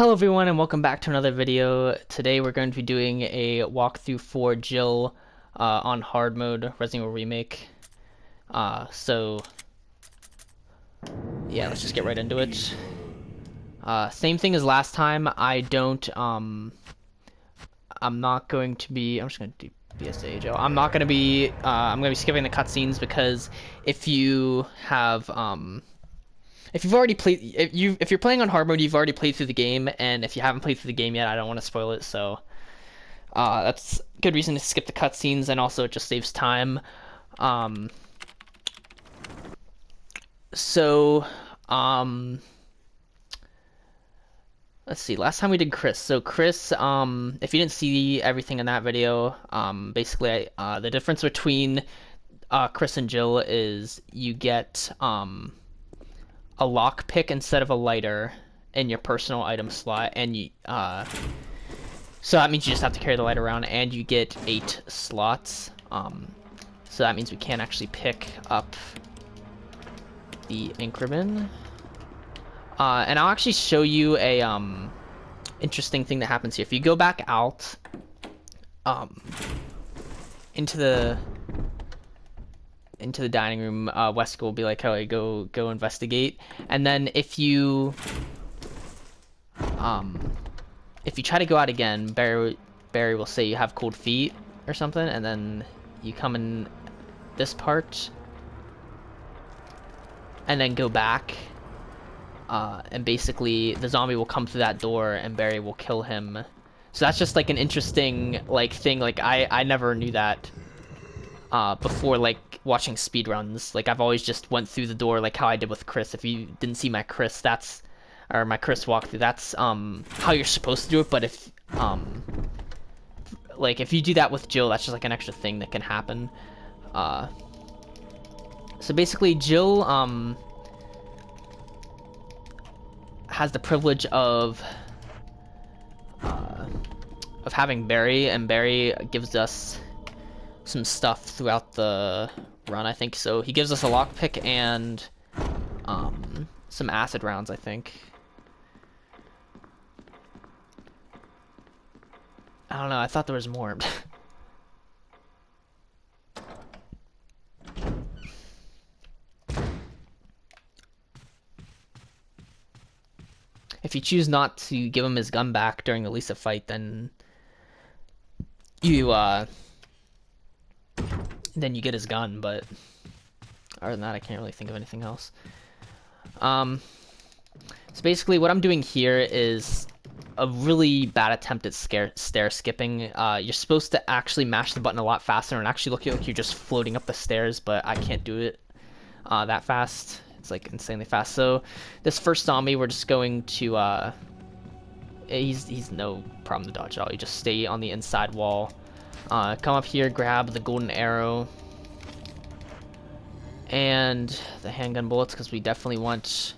Hello everyone and welcome back to another video. Today we're going to be doing a walkthrough for Jill on hard mode, Resident Evil Remake. So yeah, let's just get right into it. Same thing as last time. I'm not going to be, I'm just going to do BSA Jill. I'm not going to be, I'm going to be skipping the cutscenes because if you have, if you've already played, if you're playing on hard mode, you've already played through the game, and if you haven't played through the game yet, I don't want to spoil it. So that's a good reason to skip the cutscenes, and also it just saves time. So let's see. Last time we did Chris. So Chris, if you didn't see everything in that video, basically the difference between Chris and Jill is you get a lockpick instead of a lighter in your personal item slot, and you so that means you just have to carry the lighter around, and you get 8 slots. So that means we can't actually pick up the increment. And I'll actually show you a interesting thing that happens here. If you go back out into the dining room, Wesker will be like, "Oh, go investigate." And then if you try to go out again, Barry will say you have cold feet or something, and then you come in this part and then go back, and basically the zombie will come through that door and Barry will kill him. So that's just like an interesting thing. Like I never knew that before, like watching speedruns. Like I've always just went through the door like how I did with Chris. If you didn't see my Chris, my Chris walkthrough, that's how you're supposed to do it. But if like if you do that with Jill, that's just like an extra thing that can happen. So basically Jill has the privilege of having Barry, and Barry gives us some stuff throughout the run, I think. So he gives us a lockpick and some acid rounds, I think. I don't know, I thought there was more. If you choose not to give him his gun back during the Lisa fight, then you get his gun, but other than that, I can't really think of anything else. So basically what I'm doing here is a really bad attempt at stair skipping. You're supposed to actually mash the button a lot faster and actually look like you're just floating up the stairs, but I can't do it that fast. It's like insanely fast. So this first zombie, we're just going to he's no problem to dodge at all. You just stay on the inside wall. Come up here, grab the golden arrow and the handgun bullets, because we definitely want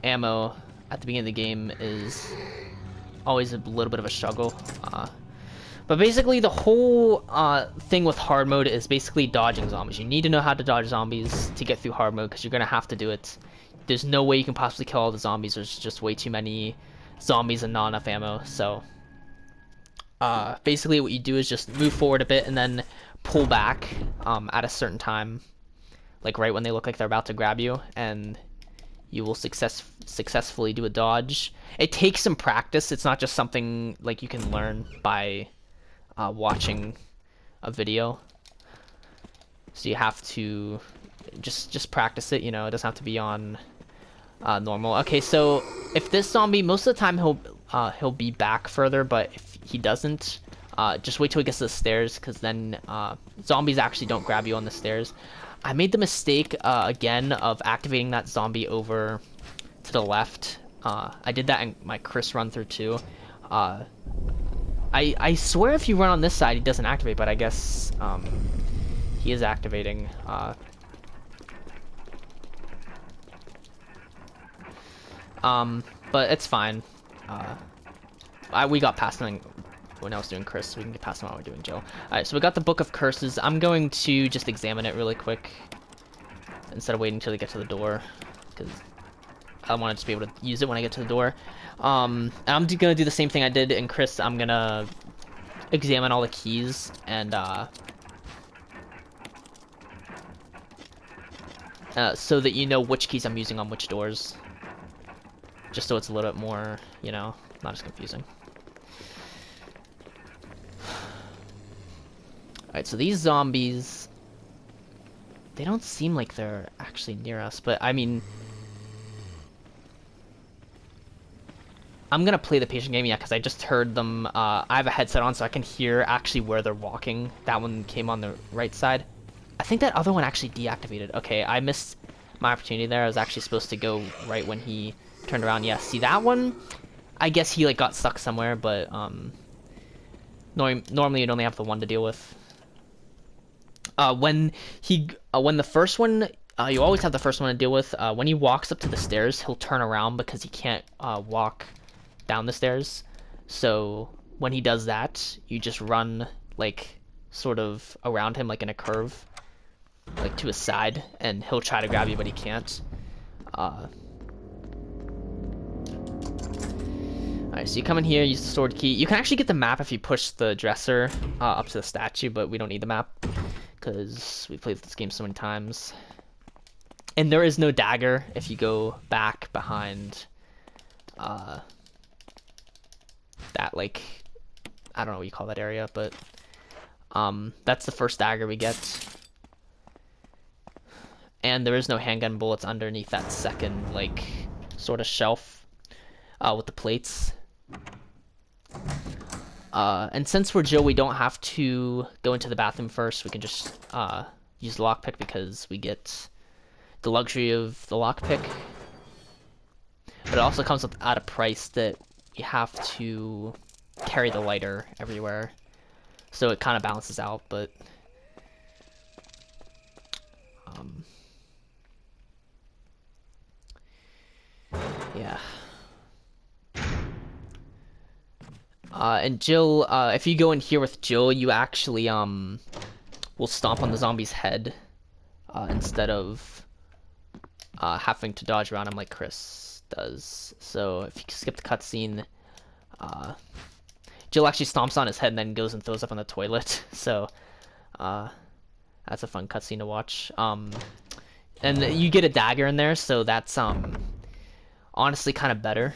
ammo at the beginning of the game is always a little bit of a struggle. But basically the whole thing with hard mode is basically dodging zombies. You need to know how to dodge zombies to get through hard mode, because you're going to have to do it. There's no way you can possibly kill all the zombies. There's just way too many zombies and not enough ammo. So basically what you do is just move forward a bit and then pull back at a certain time, like right when they look like they're about to grab you, and you will successfully do a dodge. It takes some practice. It's not just something like you can learn by watching a video. So you have to just practice it, you know. It doesn't have to be on normal. Okay, so if this zombie, most of the time he'll be back further, but if he doesn't, just wait till he gets to the stairs, because then zombies actually don't grab you on the stairs. I made the mistake again of activating that zombie over to the left. I did that in my Chris run through too. I swear if you run on this side he doesn't activate, but I guess he is activating. But it's fine. We got past something when I was doing Chris, so we can get past them while we're doing Jill. Alright, so we got the Book of Curses. I'm going to just examine it really quick instead of waiting until we get to the door, because I want to just be able to use it when I get to the door. I'm gonna do the same thing I did in Chris. I'm gonna examine all the keys and so that you know which keys I'm using on which doors. Just so it's a little bit more, you know, not as confusing. Alright, so these zombies, they don't seem like they're actually near us, but I mean, I'm gonna play the patient game, yeah, because I just heard them. I have a headset on, so I can hear actually where they're walking. That one came on the right side. I think that other one actually deactivated. Okay, I missed my opportunity there. I was actually supposed to go right when he turned around. Yeah, see that one? I guess he like got stuck somewhere, but normally you'd only have the one to deal with. When the first one, you always have the first one to deal with. When he walks up to the stairs, he'll turn around because he can't walk down the stairs. So when he does that, you just run like sort of around him like in a curve, like to his side, and he'll try to grab you, but he can't. Alright, so you come in here, use the sword key. You can actually get the map if you push the dresser up to the statue, but we don't need the map because we played this game so many times. And there is no dagger if you go back behind that, like, I don't know what you call that area, but that's the first dagger we get. And there is no handgun bullets underneath that second, like, sort of shelf with the plates. And since we're Jill, we don't have to go into the bathroom first. We can just use the lockpick because we get the luxury of the lockpick. But it also comes at a price that you have to carry the lighter everywhere. So it kind of balances out, but yeah. And Jill, if you go in here with Jill, you actually will stomp on the zombie's head instead of having to dodge around him like Chris does. So if you skip the cutscene, Jill actually stomps on his head and then goes and throws up on the toilet. So that's a fun cutscene to watch. And you get a dagger in there, so that's honestly kind of better.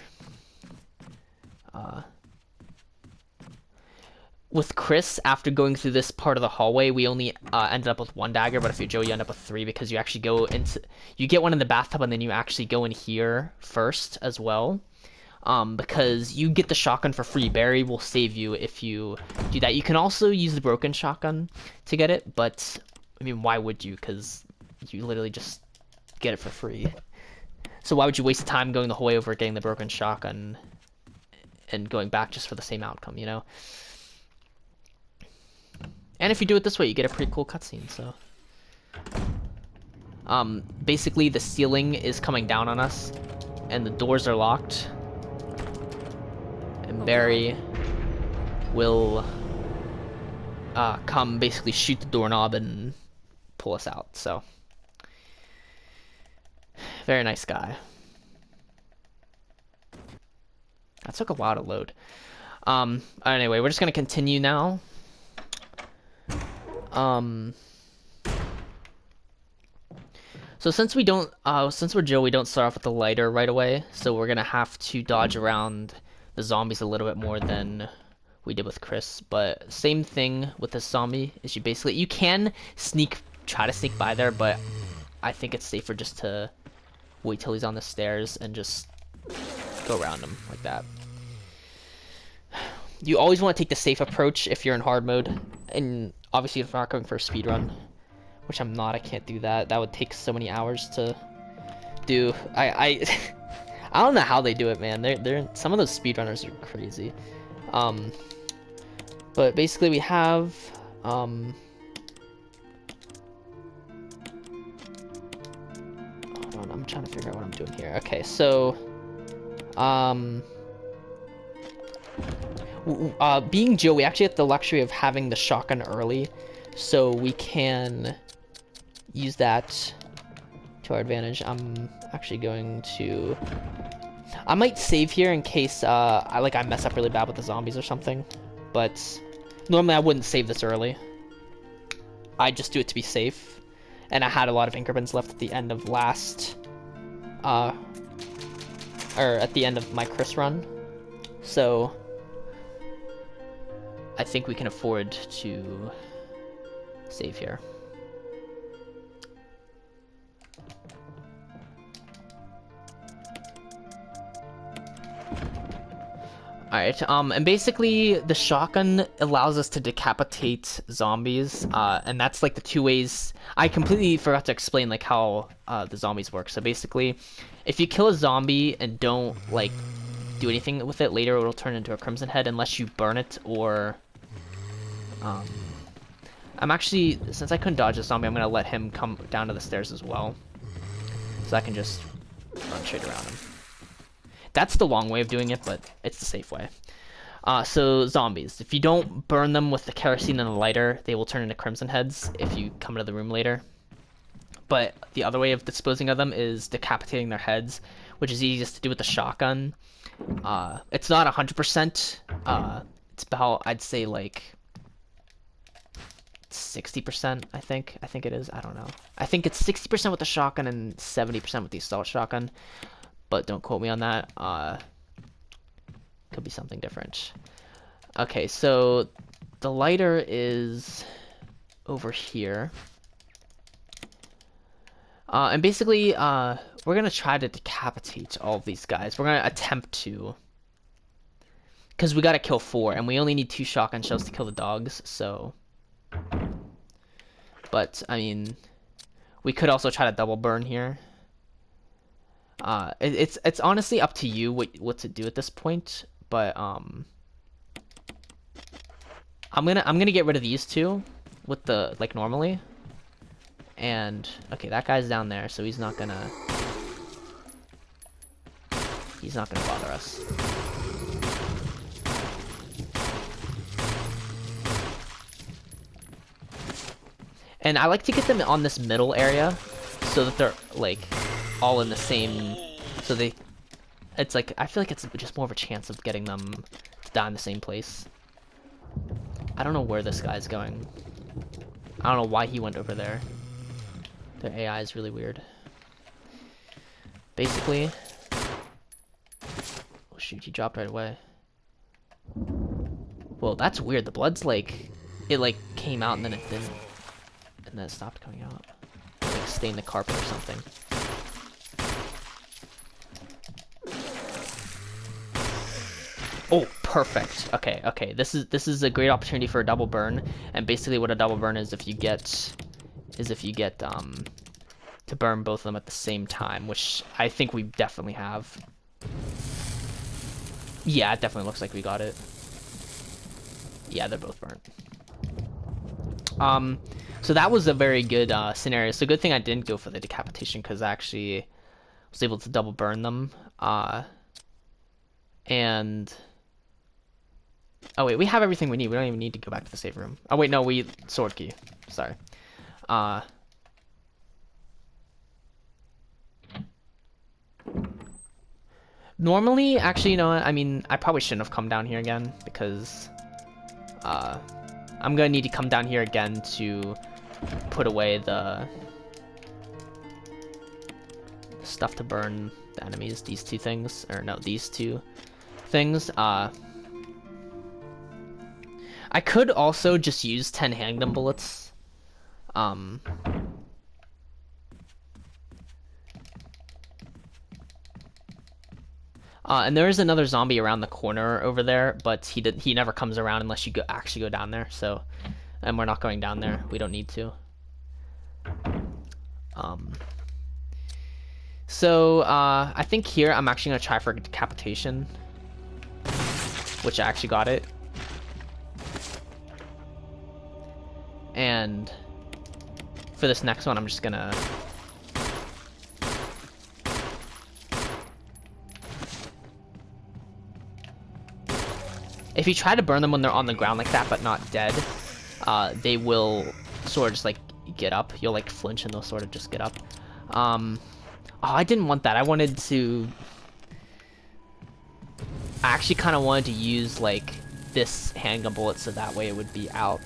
With Chris, after going through this part of the hallway, we only ended up with one dagger, but if you're Joe, you end up with 3 because you actually go into... You get one in the bathtub, and then you actually go in here first as well. Because you get the shotgun for free. Barry will save you if you do that. You can also use the broken shotgun to get it, but, I mean, why would you? Because you literally just get it for free. So why would you waste time going the whole way over getting the broken shotgun and going back just for the same outcome, you know? And if you do it this way, you get a pretty cool cutscene, so... basically, the ceiling is coming down on us, and the doors are locked. And Barry will come, basically shoot the doorknob and pull us out, so... Very nice guy. That took a while to load. Anyway, we're just gonna continue now. So since we don't, since we're Jill, we don't start off with the lighter right away, so we're gonna have to dodge around the zombies a little bit more than we did with Chris, but same thing with this zombie, is you can try to sneak by there, but I think it's safer just to wait till he's on the stairs and just go around him like that. You always want to take the safe approach if you're in hard mode, and obviously if you're not going for a speed run, which I'm not, I can't do that. That would take so many hours to do. I don't know how they do it, man. They're some of those speedrunners are crazy. But basically we have hold on, I'm trying to figure out what I'm doing here. Okay, so being Joe, we actually have the luxury of having the shotgun early, so we can use that to our advantage. I'm actually going to... I might save here in case I mess up really bad with the zombies or something. But normally I wouldn't save this early. I just do it to be safe. And I had a lot of increments left at the end of or at the end of my Chris run. So I think we can afford to save here. Alright, and basically the shotgun allows us to decapitate zombies, and that's like the two ways. I completely forgot to explain like how the zombies work. So basically, if you kill a zombie and don't like do anything with it, later it'll turn into a crimson head unless you burn it or I'm actually, since I couldn't dodge the zombie, I'm gonna let him come down to the stairs as well, so I can just run straight around him. That's the long way of doing it, but it's the safe way. So zombies, if you don't burn them with the kerosene and the lighter, they will turn into crimson heads if you come into the room later. But the other way of disposing of them is decapitating their heads, which is easiest to do with the shotgun. It's not 100%. It's about, I'd say, like 60%, I think it is. I don't know. I think it's 60% with the shotgun and 70% with the assault shotgun. But don't quote me on that. Could be something different. Okay, so the lighter is over here. And basically, we're gonna try to decapitate all of these guys. We're gonna attempt to. Because we gotta kill 4, and we only need 2 shotgun shells to kill the dogs, so... But, I mean, we could also try to double burn here. It's honestly up to you what to do at this point, but I'm gonna get rid of these 2 with the like normally. And okay, that guy's down there, so he's not gonna bother us. And I like to get them on this middle area so that they're like all in the same, so it's like, I feel like it's just more of a chance of getting them to die in the same place. I don't know where this guy's going. I don't know why he went over there. Their AI is really weird. Basically, oh shoot, he dropped right away. Well, that's weird. The blood's like, it like came out and then it didn't, and then it stopped coming out. It, like stained the carpet or something. Oh, perfect. Okay. This is a great opportunity for a double burn, and basically what a double burn is if you get to burn both of them at the same time, which I think we definitely have. Yeah, it definitely looks like we got it. Yeah, they're both burnt. So that was a very good scenario. So good thing I didn't go for the decapitation, because I actually was able to double burn them. And oh wait, we have everything we need. We don't even need to go back to the save room. Oh wait, no, we sword key. Sorry. Normally, actually, you know what? I mean, I probably shouldn't have come down here again, because I'm gonna need to come down here again to put away the stuff to burn the enemies. These 2 things, or no, these 2 things. I could also just use 10 handgun bullets. And there is another zombie around the corner over there, but he never comes around unless you actually go down there. So, and we're not going down there. We don't need to. So I think here I'm actually gonna try for decapitation, which I actually got it. And for this next one, I'm just gonna if you try to burn them when they're on the ground like that but not dead, they will sort of just like get up. You'll like flinch and they'll sort of just get up. Oh, I didn't want that. I wanted to... I actually kind of wanted to use, like, this handgun bullet so that way it would be out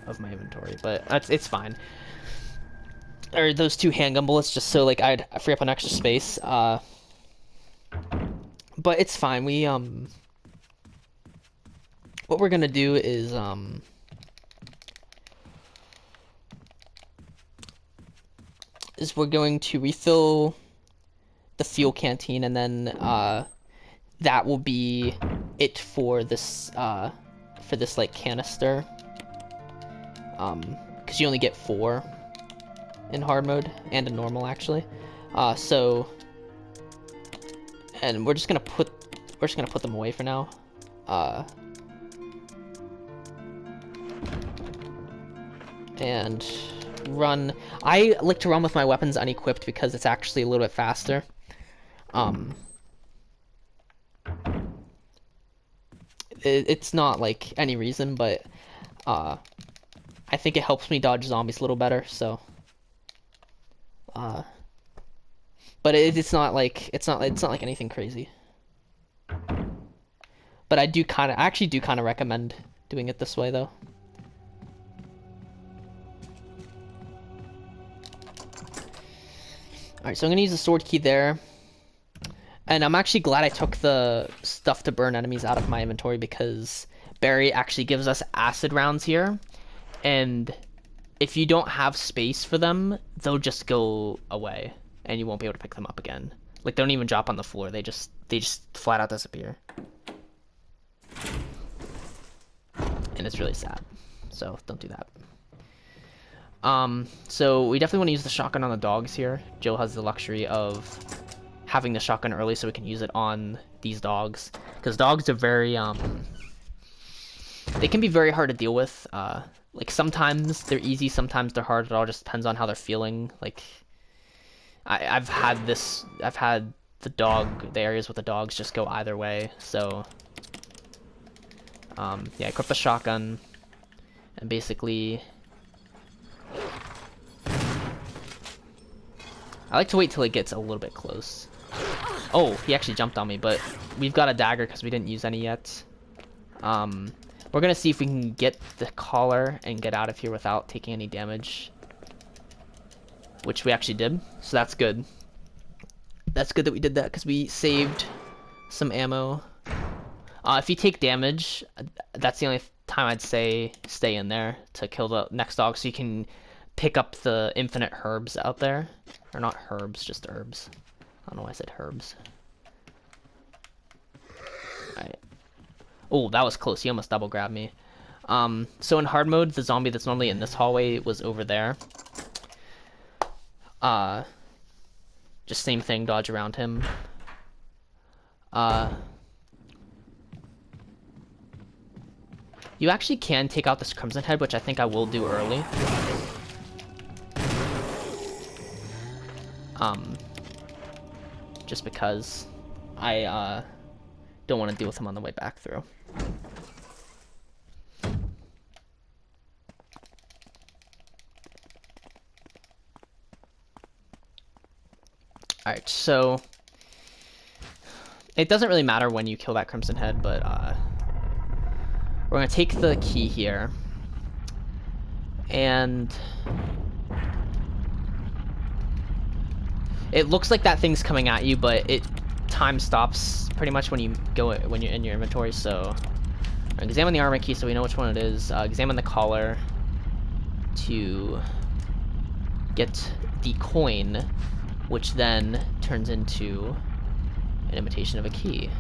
of my inventory. But it's fine. Or those 2 handgun bullets just so, like, I'd free up an extra space. But it's fine. We, what we're gonna do is, we're going to refill the fuel canteen, and then that will be it for this like canister, because you only get 4 in hard mode and in normal actually. And we're just gonna put them away for now. And run. I like to run with my weapons unequipped because it's actually a little bit faster. It's not like any reason, but I think it helps me dodge zombies a little better. So, but it's not like anything crazy. But I actually do kind of recommend doing it this way though. Alright, so I'm gonna use the sword key there. And I'm actually glad I took the stuff to burn enemies out of my inventory because Barry actually gives us acid rounds here. And if you don't have space for them, they'll just go away and you won't be able to pick them up again. Like, they don't even drop on the floor, they just flat out disappear. And it's really sad. So don't do that. So we definitely want to use the shotgun on the dogs here. Jill has the luxury of having the shotgun early so we can use it on these dogs. Because dogs are very, they can be very hard to deal with. Like, sometimes they're easy, sometimes they're hard. It all just depends on how they're feeling. Like, I've had the areas with the dogs just go either way. So, yeah, equip the shotgun. And basically... I like to wait till it gets a little bit close. Oh, he actually jumped on me, but we've got a dagger because we didn't use any yet. We're gonna see if we can get the collar and get out of here without taking any damage. Which we actually did, so that's good. That's good that we did that because we saved some ammo. If you take damage, that's the only time I'd say stay in there to kill the next dog so you can pick up the infinite herbs out there. Or not herbs, just herbs. I don't know why I said herbs. Alright. Oh, that was close. He almost double grabbed me. So in hard mode, the zombie that's normally in this hallway was over there. Just same thing, dodge around him. You actually can take out this Crimson Head, which I think I will do early. Just because I don't want to deal with him on the way back through. Alright, so it doesn't really matter when you kill that Crimson Head, but we're going to take the key here, and it looks like that thing's coming at you, but time stops pretty much when you're in your inventory. So examine the armor key so we know which one it is. Examine the collar to get the coin, which then turns into an imitation of a key.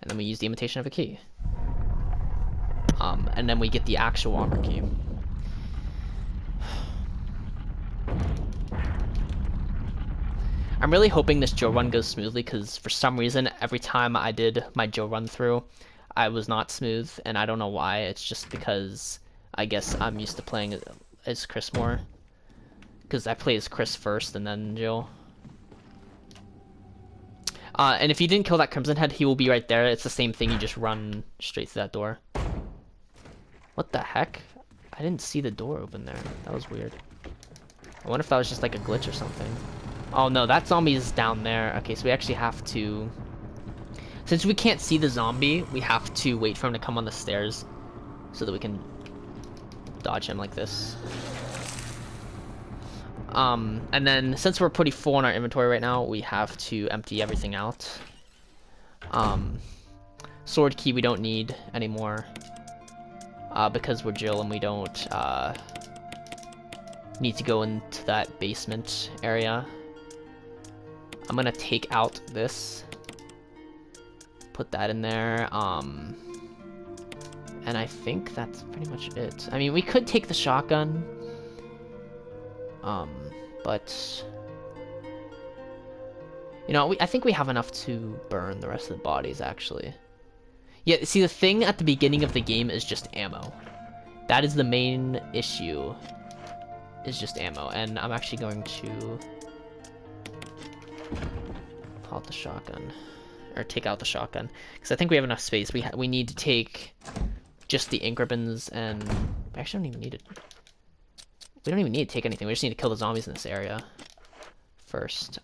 And then we use the imitation of a key. And then we get the actual armor key. I'm really hoping this Joe run goes smoothly because for some reason every time I did my Joe run through I was not smooth, and I don't know why. It's just because I guess I'm used to playing as Chris more, because I play as Chris first and then Joe. And if you didn't kill that Crimson Head, he will be right there. It's the same thing, you just run straight through that door. What the heck? I didn't see the door open there. That was weird. I wonder if that was just like a glitch or something. Oh no, that zombie is down there. Okay, so we actually have to... Since we can't see the zombie, we have to wait for him to come on the stairs so that we can dodge him like this. And then since we're pretty full in our inventory right now, we have to empty everything out. Sword key we don't need anymore because we're Jill and we don't need to go into that basement area. I'm gonna take out this, put that in there, and I think that's pretty much it. I mean, we could take the shotgun, but you know, I think we have enough to burn the rest of the bodies, actually. Yeah, see, the thing at the beginning of the game is just ammo. That is the main issue, is just ammo, and I'm actually going to pull out the shotgun, or take out the shotgun, because I think we have enough space. We need to take just the ink ribbons, and we actually don't even need it. We don't even need to take anything. We just need to kill the zombies in this area first.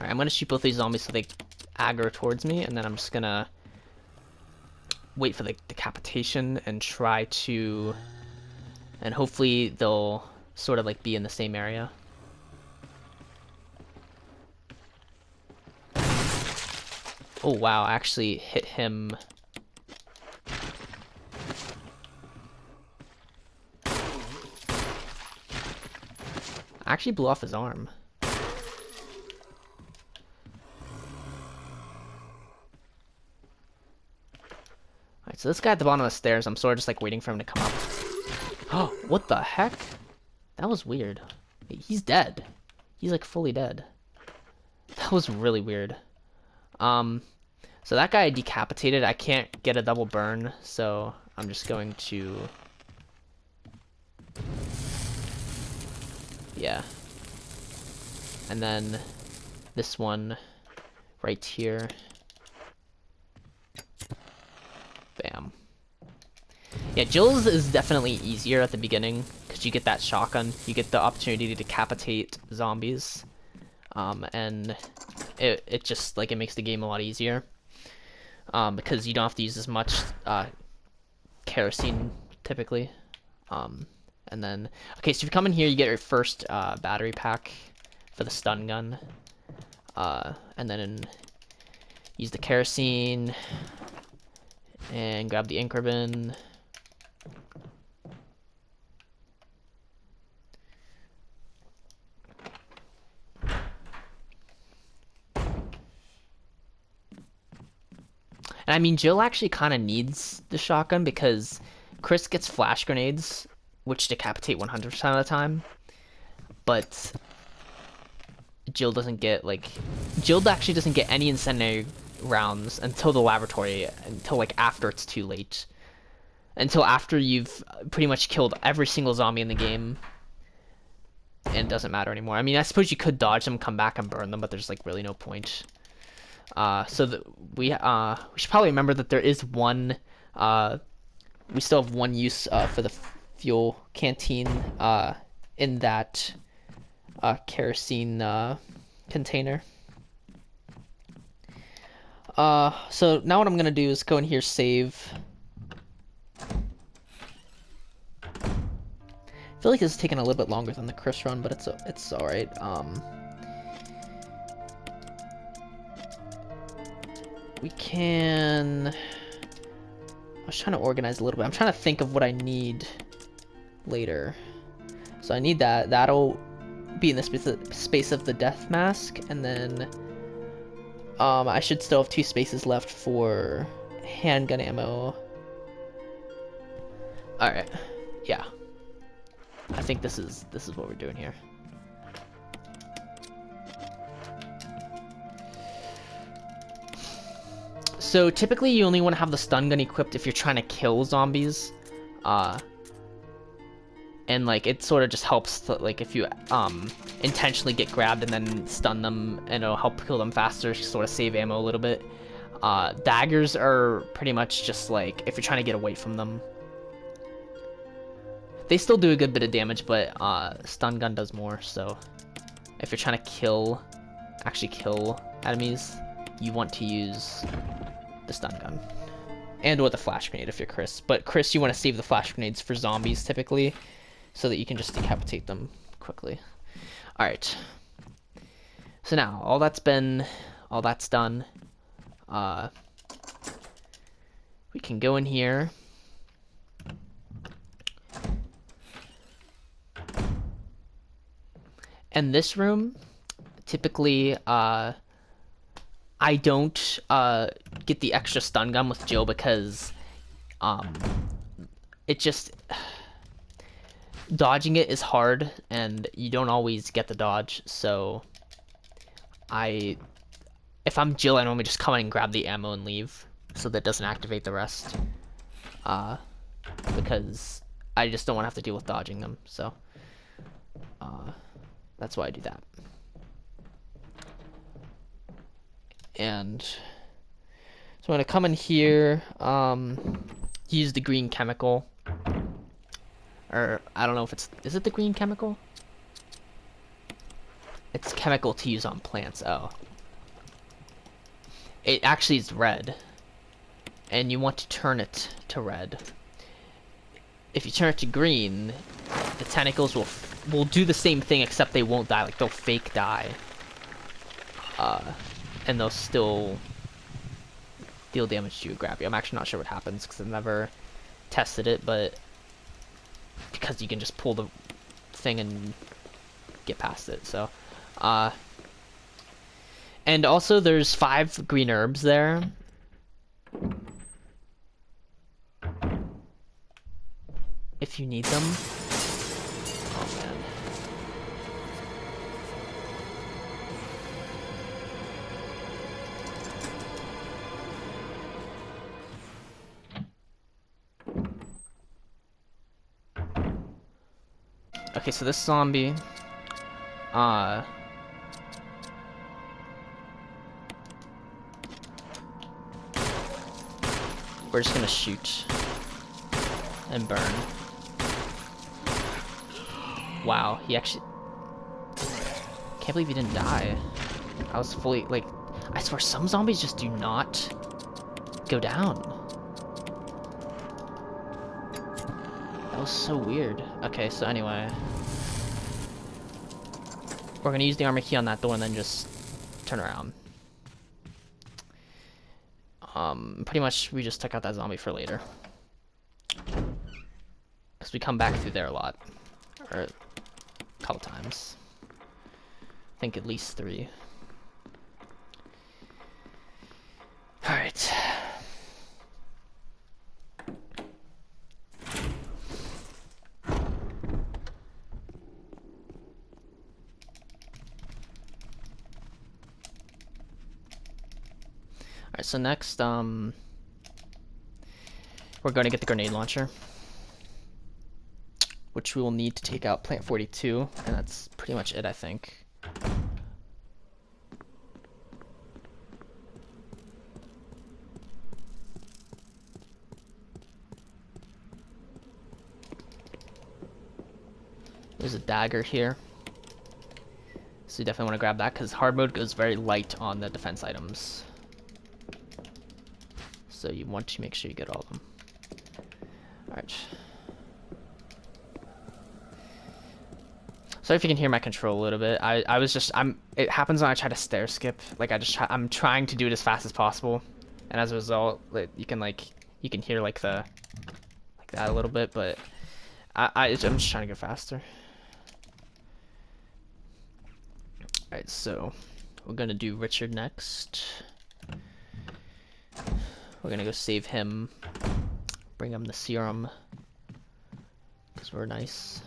Alright, I'm gonna shoot both these zombies so they aggro towards me, and then I'm just gonna wait for the decapitation and try to... And hopefully they'll sort of like be in the same area. Oh wow, I actually hit him. I actually blew off his arm. Alright, so this guy at the bottom of the stairs, I'm sort of just like waiting for him to come up. Oh, what the heck? That was weird. He's dead. He's like fully dead. That was really weird. So that guy decapitated. I can't get a double burn, so I'm just going to... Yeah. And then this one right here. Bam. Yeah, Jill's is definitely easier at the beginning because you get that shotgun. You get the opportunity to decapitate zombies. And it just, like, it makes the game a lot easier. Because you don't have to use as much kerosene, typically. And then, okay, so if you come in here, you get your first battery pack for the stun gun. And then use the kerosene and grab the ink ribbon. And I mean, Jill actually kind of needs the shotgun because Chris gets flash grenades, which decapitate 100% of the time. But Jill doesn't get, like... Jill actually doesn't get any incendiary rounds until the laboratory, until, like, after it's too late. Until after you've pretty much killed every single zombie in the game. And it doesn't matter anymore. I mean, I suppose you could dodge them, come back and burn them, but there's, like, really no point. We should probably remember that there is one, we still have one use, for the fuel canteen, in that, kerosene, container. So now what I'm gonna do is go in here, save. I feel like this is taking a little bit longer than the Chris run, but it's alright. We can... I was trying to organize a little bit. I'm trying to think of what I need later. So I need that. That'll be in the space of the death mask. And then I should still have 2 spaces left for handgun ammo. Alright. Yeah. I think this is what we're doing here. So typically you only want to have the stun gun equipped if you're trying to kill zombies. And like it sort of just helps to, like, if you intentionally get grabbed and then stun them, and it'll help kill them faster, sort of save ammo a little bit. Daggers are pretty much just like if you're trying to get away from them. They still do a good bit of damage, but stun gun does more. So if you're trying to actually kill enemies, you want to use the stun gun. And with a flash grenade if you're Chris. But Chris, you want to save the flash grenades for zombies typically, so that you can just decapitate them quickly. Alright. So now, all that's done. We can go in here. And this room, typically, I don't get the extra stun gun with Jill because it just dodging it is hard and you don't always get the dodge. So if I'm Jill, I normally just come in and grab the ammo and leave, so that doesn't activate the rest. Because I just don't want to have to deal with dodging them. So that's why I do that. And so I'm gonna come in here, use the green chemical, or I don't know if is it the green chemical? It's chemical to use on plants. Oh, it actually is red, and you want to turn it to red. If you turn it to green, the tentacles will do the same thing, except they won't die. Like, they'll fake die, and they'll still deal damage to you, grab you. I'm actually not sure what happens because I've never tested it, but because you can just pull the thing and get past it. So and also there's 5 green herbs there. If you need them. Oh man. Okay, so this zombie, we're just gonna shoot and burn. Wow, he actually... Can't believe he didn't die. I was fully, like... I swear, some zombies just do not go down. That was so weird. Okay, so anyway... We're gonna use the armor key on that door and then just turn around. Pretty much, we just took out that zombie for later. Because we come back through there a lot. Or... couple times. I think at least 3. Alright. Alright, so next, we're going to get the grenade launcher, which we will need to take out Plant 42, and that's pretty much it, I think. There's a dagger here, so you definitely want to grab that, because hard mode goes very light on the defense items. So you want to make sure you get all of them. Alright. Sorry if you can hear my control a little bit. It happens when I try to stair skip. Like I'm trying to do it as fast as possible, and as a result, like, you can hear like that a little bit. But I'm just trying to go faster. All right, so we're gonna do Richard next. We're gonna go save him, bring him the serum, because we're nice.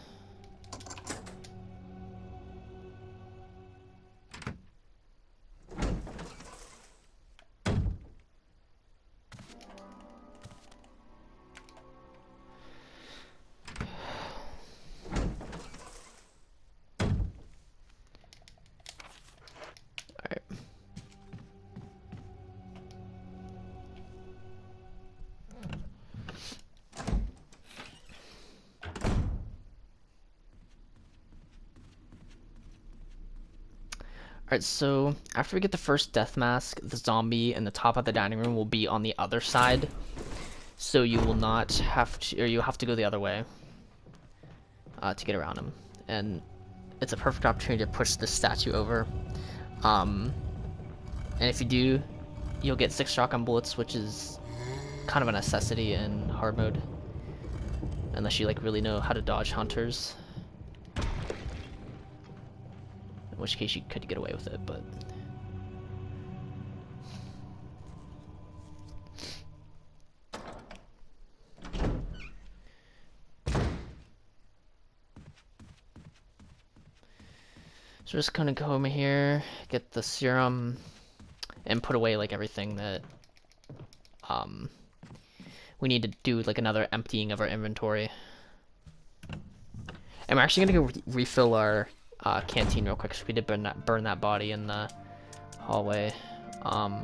Alright, so after we get the first death mask, the zombie in the top of the dining room will be on the other side. So you will not have to, or you have to go the other way to get around him. And it's a perfect opportunity to push this statue over. And if you do, you'll get 6 shotgun bullets, which is kind of a necessity in hard mode. Unless you like really know how to dodge hunters. In which case you could get away with it, but... So we're just gonna go over here, get the serum, and put away like everything that we need to do, like another emptying of our inventory. And we're actually gonna go refill our canteen real quick, because we did burn that body in the hallway. Trying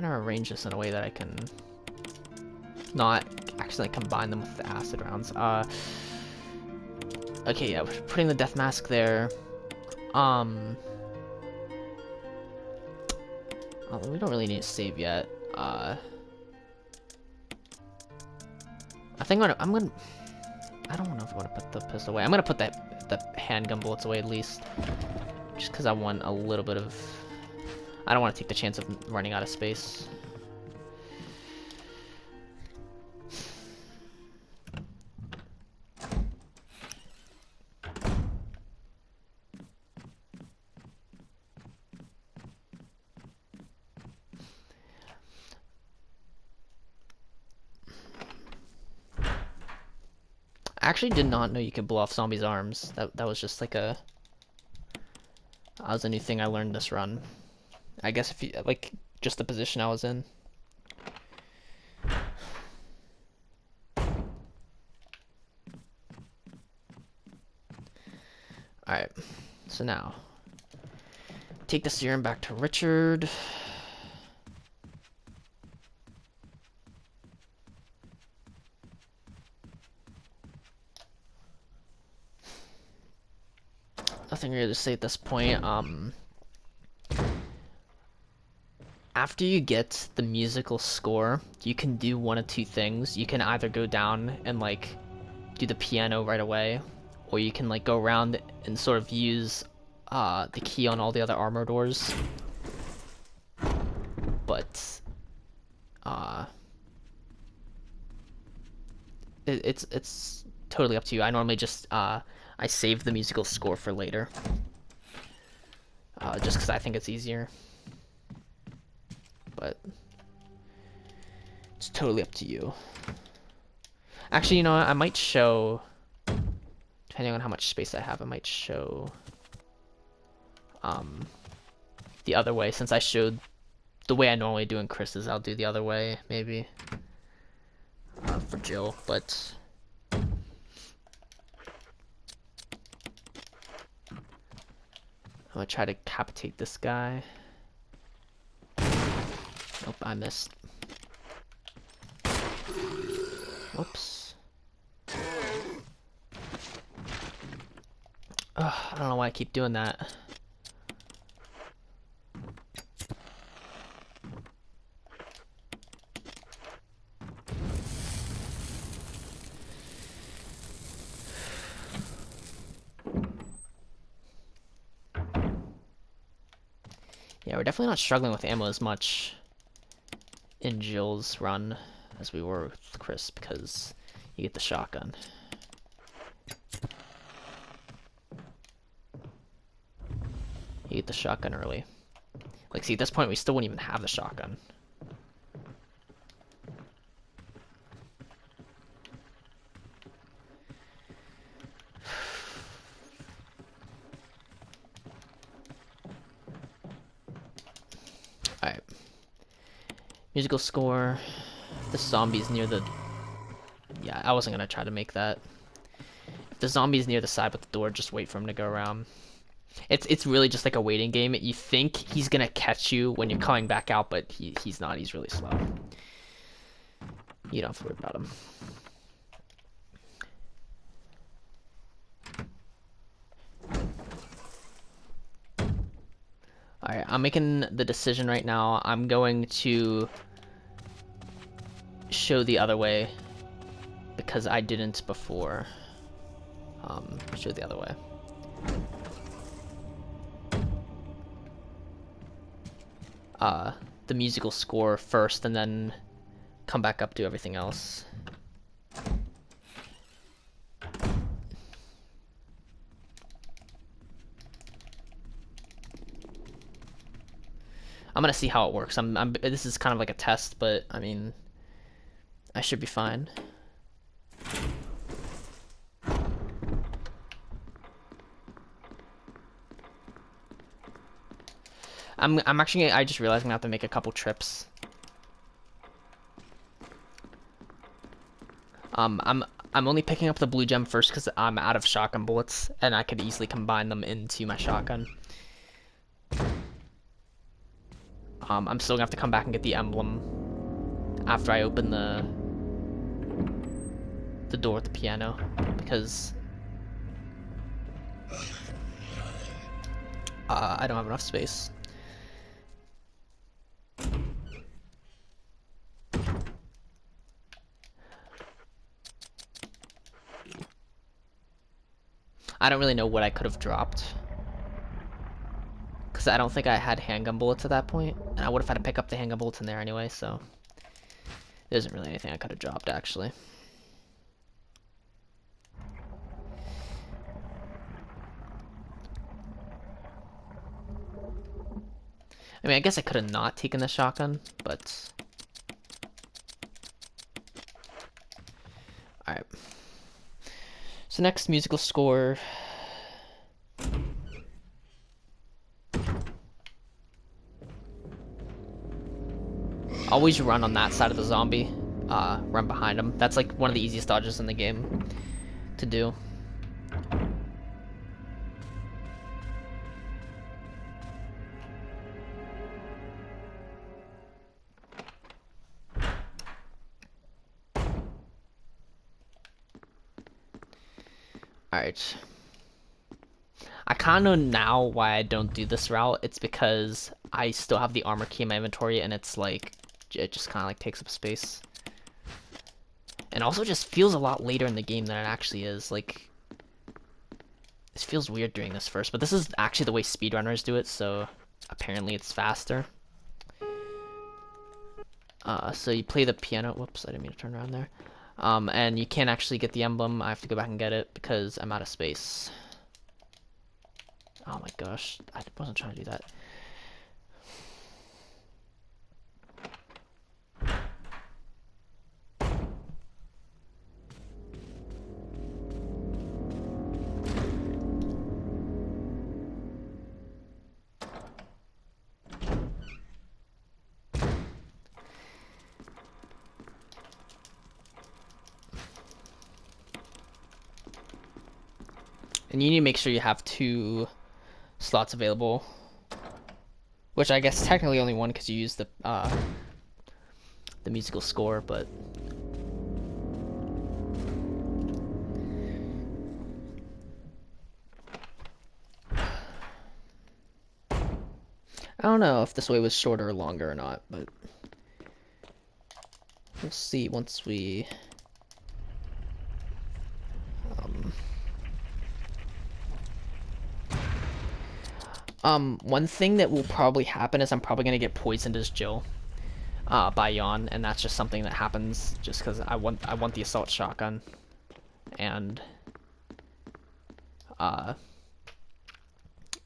to arrange this in a way that I can not actually combine them with the acid rounds. Okay, yeah, we're putting the death mask there. We don't really need to save yet. I think I don't know if I want to put the pistol away. I'm gonna put the handgun bullets away at least, just because I want a little bit of. I don't want to take the chance of running out of space. I actually did not know you could blow off zombies' arms. That was just like that was a new thing I learned this run. I guess if you like just the position I was in. Alright, so now take the serum back to Richard. Nothing really to say at this point. After you get the musical score, you can do one of two things. You can either go down and like do the piano right away, or you can like go around and sort of use the key on all the other armor doors. But it's totally up to you. I normally just I save the musical score for later, just because I think it's easier. But it's totally up to you. Actually, you know what? I might show, depending on how much space I have, I might show the other way. Since I showed the way I normally do in Chris's, I'll do the other way, maybe, for Jill, but... I'm gonna try to decapitate this guy. Nope, I missed. Whoops. Ugh, I don't know why I keep doing that. Yeah, we're definitely not struggling with ammo as much in Jill's run as we were with Chris, because you get the shotgun. You get the shotgun early. Like, see, at this point, we still wouldn't even have the shotgun. Alright. Musical score. The zombie's near the... Yeah, I wasn't gonna try to make that. If the zombie's near the side with the door, just wait for him to go around. It's really just like a waiting game. You think he's gonna catch you when you're coming back out, but he's not. He's really slow. You don't have to worry about him. Alright, I'm making the decision right now. I'm going to show the other way because I didn't before. Show the other way. The musical score first and then come back up to everything else. I'm gonna see how it works. This is kind of like a test, but I mean, I should be fine. I just realized I'm gonna have to make a couple trips. I'm only picking up the blue gem first because I'm out of shotgun bullets, and I could easily combine them into my shotgun. I'm still gonna have to come back and get the emblem after I open the door at the piano, because I don't have enough space. I don't really know what I could have dropped, because I don't think I had handgun bullets at that point, and I would have had to pick up the handgun bullets in there anyway, so there isn't really anything I could have dropped, actually. I mean, I guess I could have not taken the shotgun, but... Alright. So next, musical score. Always run on that side of the zombie. Run behind him. That's like one of the easiest dodges in the game to do. Alright. I kind of know now why I don't do this route. It's because I still have the armor key in my inventory, and it's like, it just kind of like takes up space. And also just feels a lot later in the game than it actually is. Like, it feels weird doing this first, but this is actually the way speedrunners do it, so apparently it's faster. So you play the piano. Whoops, I didn't mean to turn around there. And you can't actually get the emblem. I have to go back and get it because I'm out of space. Oh my gosh, I wasn't trying to do that. And you need to make sure you have 2 slots available, which I guess technically only 1 because you use the musical score, but I don't know if this way was shorter or longer or not, but we'll see once we one thing that will probably happen is I'm probably gonna get poisoned as Jill by Yawn, and that's just something that happens just because I want the assault shotgun, and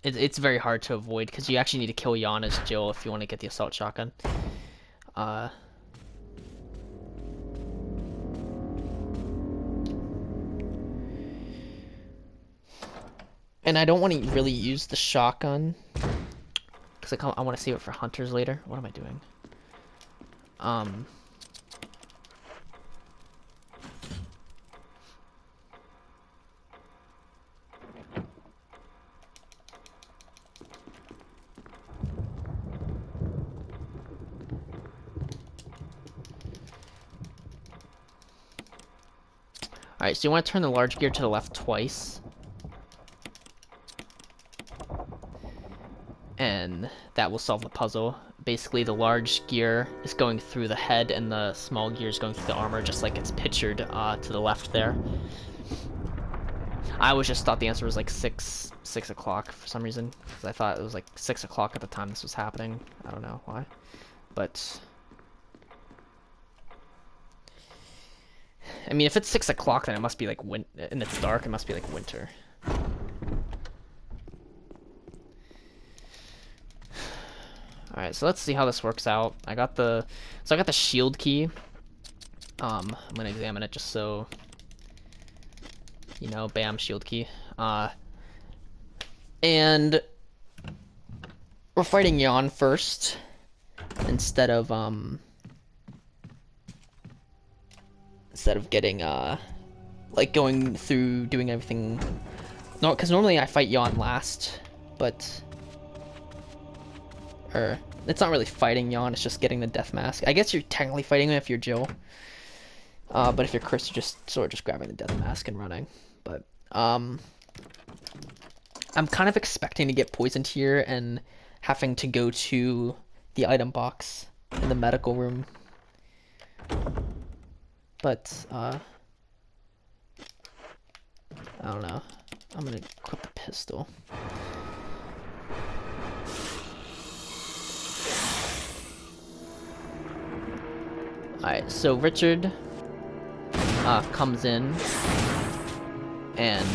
it's very hard to avoid because you actually need to kill Yawn as Jill if you want to get the assault shotgun. And I don't want to really use the shotgun because I want to save it for hunters later. What am I doing? Alright, so you want to turn the large gear to the left twice. And that will solve the puzzle. Basically, the large gear is going through the head and the small gear is going through the armor, just like it's pictured to the left there. I always just thought the answer was like 6 o'clock for some reason, because I thought it was like 6 o'clock at the time this was happening. I don't know why, but I mean, if it's 6 o'clock, then it must be like and it's dark. It must be like winter. All right, so let's see how this works out. I got the shield key. I'm gonna examine it just so you know. Bam, shield key. And we're fighting Yawn first instead of getting like going through doing everything. No, because normally I fight Yawn last, but it's not really fighting Yawn, it's just getting the death mask. I guess you're technically fighting him if you're Jill. But if you're Chris, you're just sort of just grabbing the death mask and running. But I'm kind of expecting to get poisoned here and having to go to the item box in the medical room. But I don't know. I'm gonna equip the pistol. Alright, so Richard comes in and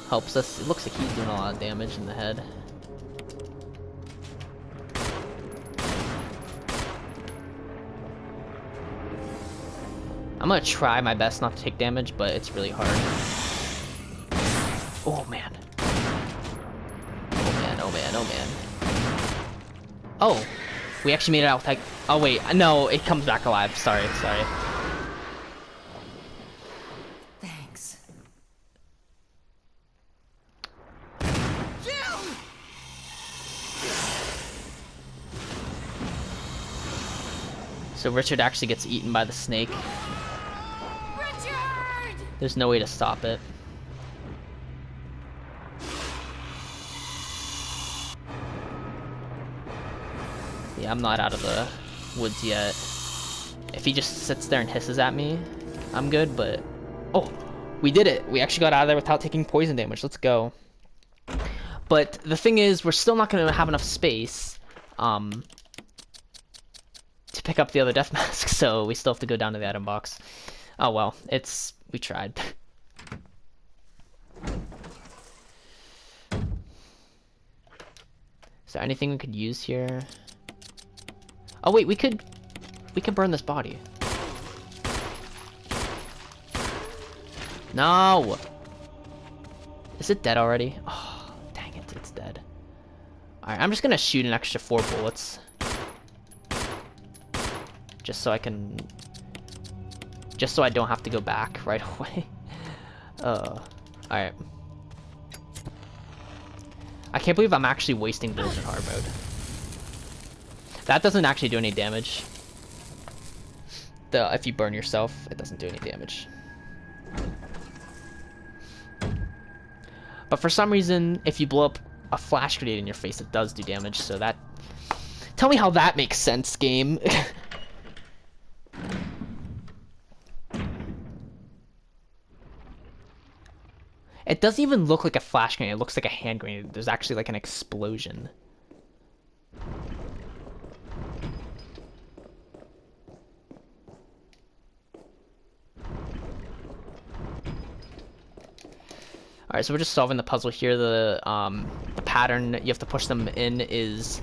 helps us. It looks like he's doing a lot of damage in the head. I'm gonna try my best not to take damage, but it's really hard. Oh man. Oh man, oh man, oh man. Oh! We actually made it out with like, oh wait, no, it comes back alive. Sorry. Thanks. So Richard actually gets eaten by the snake. Richard! There's no way to stop it. Yeah, I'm not out of the woods yet. If he just sits there and hisses at me, I'm good, but... Oh, we did it! We actually got out of there without taking poison damage. Let's go. But the thing is, we're still not going to have enough space to pick up the other death mask, so we still have to go down to the item box. Oh well, we tried. Is there anything we could use here? Oh wait, we could burn this body. No! Is it dead already? Oh, dang it, it's dead. Alright, I'm just gonna shoot an extra 4 bullets. Just so I don't have to go back right away. Alright. I can't believe I'm actually wasting bullets in hard mode. That doesn't actually do any damage. If you burn yourself, it doesn't do any damage. But for some reason, if you blow up a flash grenade in your face, it does do damage, so that... Tell me how that makes sense, game. It doesn't even look like a flash grenade, it looks like a hand grenade. There's actually like an explosion. Alright, so we're just solving the puzzle here. The pattern you have to push them in is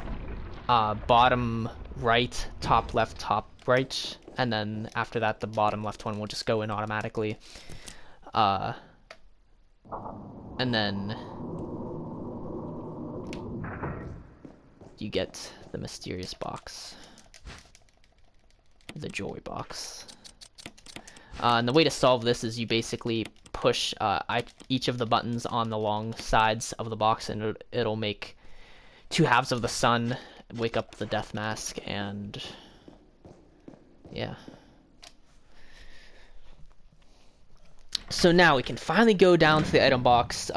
bottom right, top left, top right, and then after that the bottom left one will just go in automatically. And then you get the mysterious box, the joy box. And the way to solve this is you basically push each of the buttons on the long sides of the box, and it'll make 2 halves of the sun, wake up the death mask, and yeah. So now we can finally go down to the item box.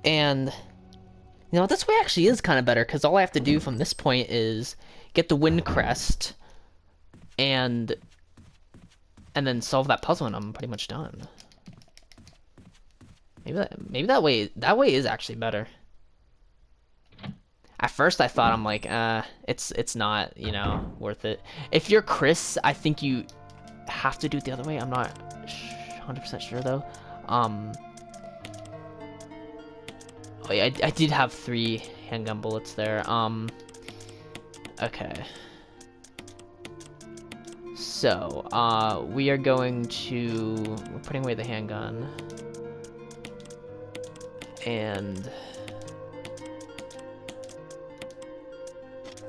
And you know, this way actually is kind of better because all I have to do from this point is get the wind crest and then solve that puzzle, and I'm pretty much done. Maybe that way is actually better. At first I thought, I'm like, it's not, you know, worth it. If you're Chris, I think you have to do it the other way. I'm not 100% sure though. Oh yeah, I did have 3 handgun bullets there. Okay. So, we are going to... We're putting away the handgun. And...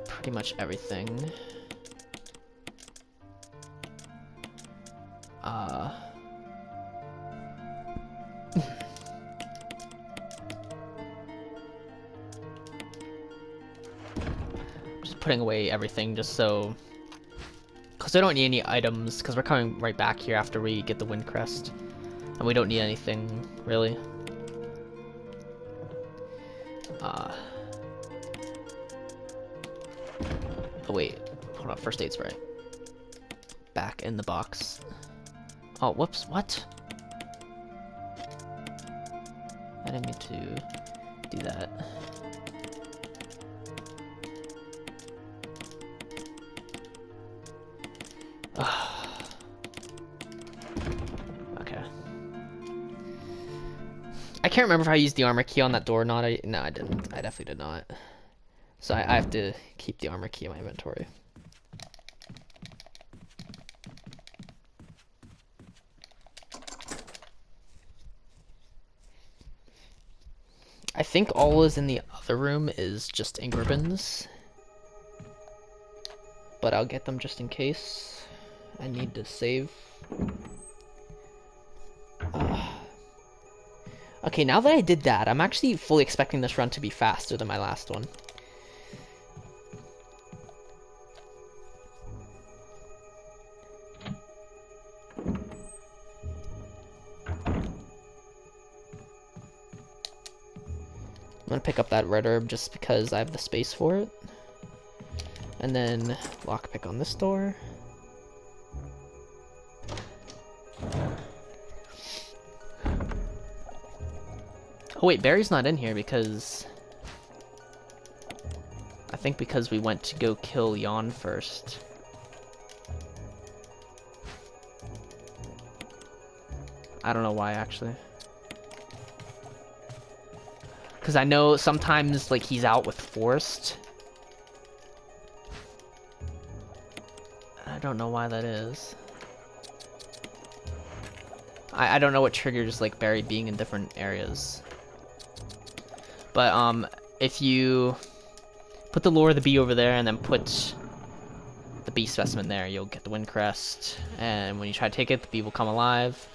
pretty much everything. Just putting away everything just so... Because I don't need any items, because we're coming right back here after we get the wind crest. And we don't need anything, really. Oh wait, hold on, first aid spray. Back in the box. Oh, whoops, what? I didn't mean to do that. Okay. I can't remember if I used the armor key on that door or not. No, I didn't. I definitely did not. So I have to keep the armor key in my inventory. I think all is in the other room is just ink ribbons. But I'll get them just in case I need to save. Okay, now that I did that, I'm actually fully expecting this run to be faster than my last one. I'm gonna pick up that red herb just because I have the space for it. And then lockpick on this door. Oh wait, Barry's not in here because... I think because we went to go kill Jan first. I don't know why, actually. Because I know sometimes, like, he's out with Forrest. I don't know why that is. I don't know what triggers, like, Barry being in different areas. But, if you put the lore of the bee over there and then put the bee specimen there, you'll get the wind crest. And when you try to take it, the bee will come alive.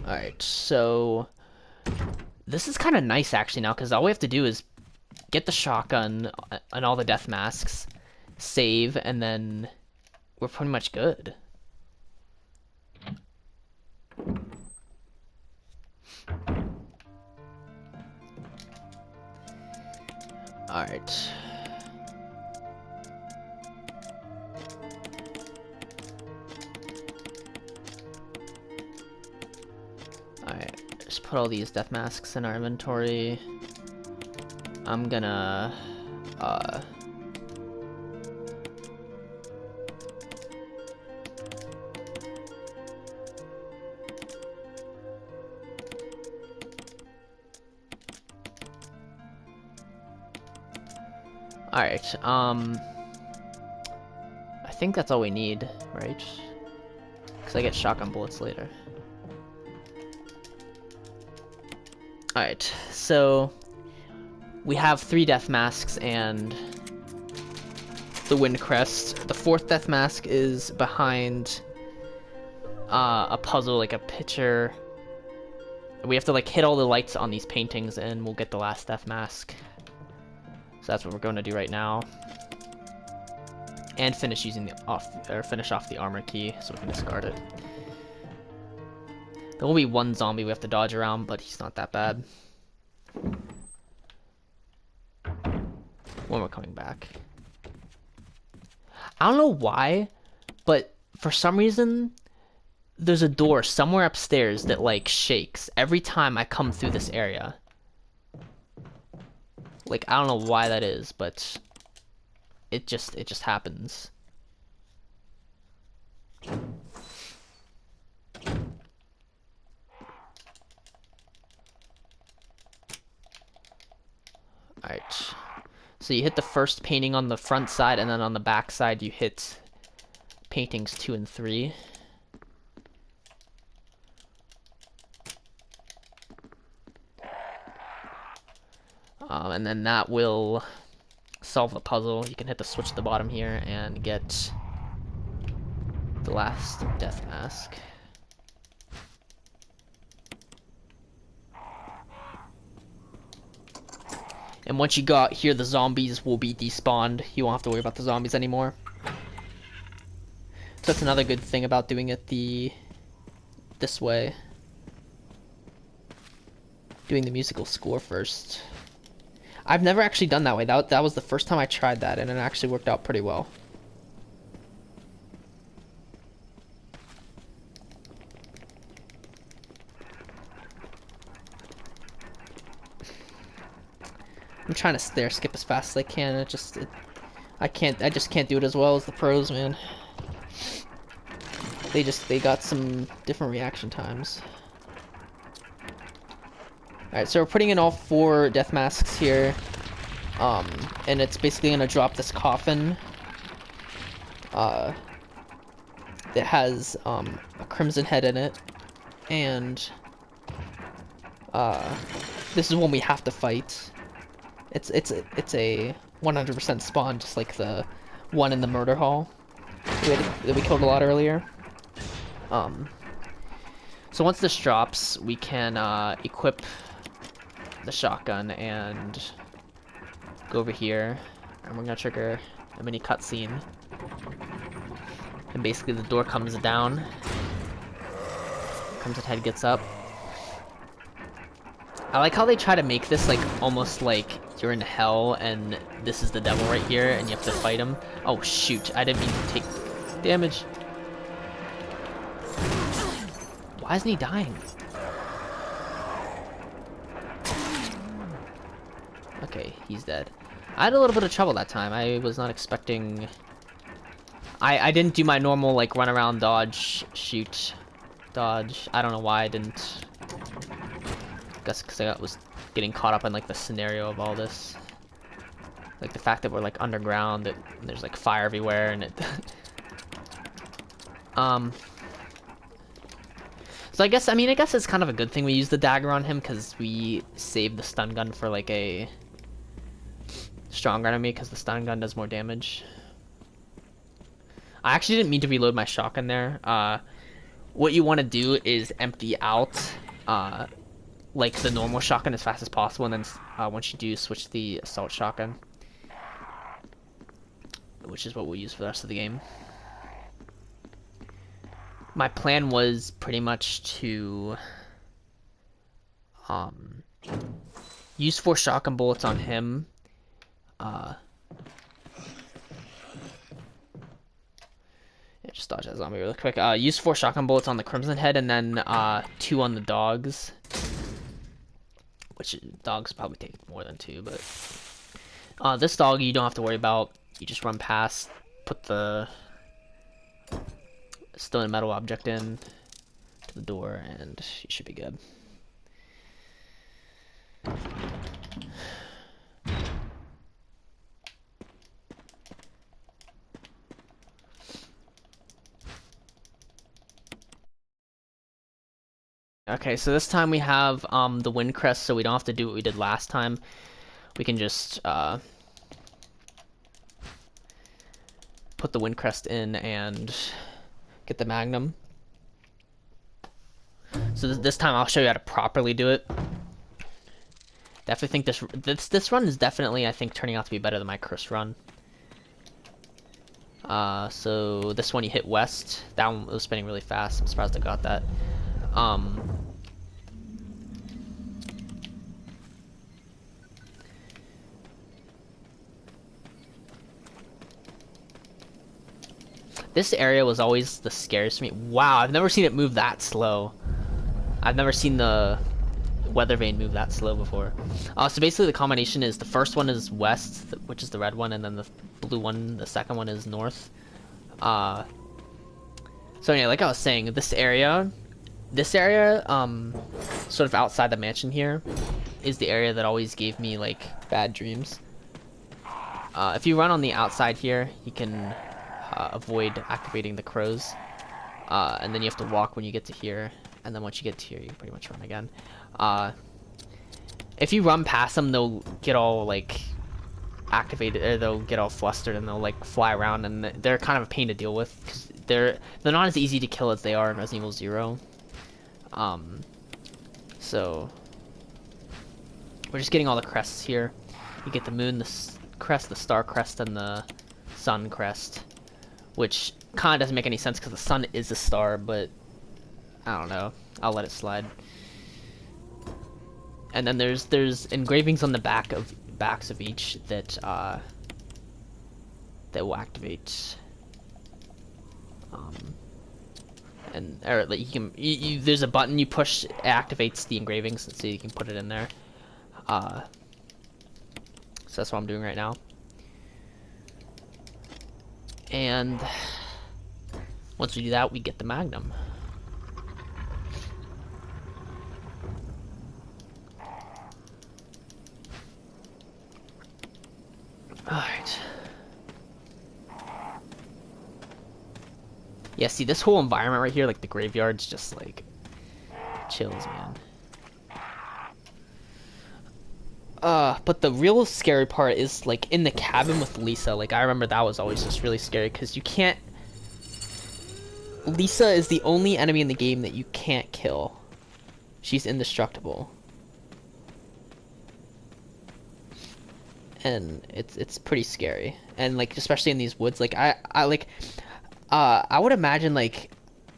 Alright, so this is kind of nice actually now, because all we have to do is get the shotgun and all the death masks, save, and then we're pretty much good. Alright. Alright, just put all these death masks in our inventory. I'm gonna, Alright, I think that's all we need, right? Because I get shotgun bullets later. Alright, so we have 3 death masks and the wind crest. The 4th death mask is behind a puzzle, like a picture. We have to like hit all the lights on these paintings and we'll get the last death mask. So that's what we're going to do right now. And finish using the finish off the armor key so we can discard it. There will be one zombie we have to dodge around, but he's not that bad. When we're coming back. I don't know why, but for some reason there's a door somewhere upstairs that like shakes every time I come through this area. Like I don't know why that is, but it just happens. Alright. So you hit the first painting on the front side, and then on the back side you hit paintings 2 and 3. And then that will solve the puzzle. You can hit the switch at the bottom here and get the last death mask. And once you got here, the zombies will be despawned. You won't have to worry about the zombies anymore. So that's another good thing about doing it this way. Doing the musical score first. I've never actually done that way. That was the first time I tried that, and it actually worked out pretty well. I'm trying to stair skip as fast as I can. I just can't do it as well as the pros, man. They got some different reaction times. Alright, so we're putting in all 4 death masks here. And it's basically gonna drop this coffin. That has a crimson head in it. And this is one we have to fight. It's a 100% spawn, just like the one in the murder hall that we killed a lot earlier. So once this drops, we can equip the shotgun and go over here, and we're gonna trigger a mini cutscene. And basically, the door comes down. Crimson head gets up. I like how they try to make this like almost like you're in hell and this is the devil right here and you have to fight him. Oh shoot, I didn't mean to take damage. Why isn't he dying? Okay, he's dead. I had a little bit of trouble that time. I was not expecting... I didn't do my normal like run around, dodge, shoot, dodge. I don't know why I didn't. Guess because I was getting caught up in like the scenario of all this, like the fact that we're like underground, that there's like fire everywhere, and it. So I guess it's kind of a good thing we used the dagger on him because we saved the stun gun for like a stronger enemy because the stun gun does more damage. I actually didn't mean to reload my shotgun there. What you want to do is empty out like the normal shotgun as fast as possible, and then once you do, switch to the assault shotgun, which is what we'll use for the rest of the game. My plan was pretty much to use 4 shotgun bullets on him. Yeah, just dodge that zombie really quick. Use 4 shotgun bullets on the Crimson Head, and then 2 on the dogs. Which dogs probably take more than 2, but this dog you don't have to worry about. You just run past, put the stone and metal object in to the door, and you should be good. Okay, so this time we have the wind crest, so we don't have to do what we did last time. We can just put the wind crest in and get the magnum. So this time I'll show you how to properly do it. Definitely think this run is definitely, I think, turning out to be better than my curse run. So this one you hit west. That one was spinning really fast. I'm surprised I got that. This area was always the scariest for me. Wow, I've never seen it move that slow. I've never seen the weather vane move that slow before. So basically the combination is the first one is west, which is the red one, and then the blue one, the second one is north. So anyway, like I was saying, this area, sort of outside the mansion here, is the area that always gave me like bad dreams. If you run on the outside here, you can avoid activating the crows, and then you have to walk when you get to here, and then once you get to here, you pretty much run again. If you run past them, they'll get all like activated, or they'll get all flustered, and they'll like fly around, and they're kind of a pain to deal with because they're not as easy to kill as they are in Resident Evil 0. So we're just getting all the crests here. You get the moon, the crest, the star crest, and the sun crest, which kind of doesn't make any sense because the sun is a star, but I don't know. I'll let it slide. And then there's engravings on the backs of each that will activate. Or like there's a button you push, it activates the engravings, so you can put it in there. So that's what I'm doing right now. And once we do that, we get the magnum. Alright. Yeah, see, this whole environment right here, like the graveyard's just like chills, man. But the real scary part is like in the cabin with Lisa. Like I remember that was always just really scary because you can't. Lisa is the only enemy in the game that you can't kill. She's indestructible. And it's pretty scary. And like especially in these woods, like I would imagine like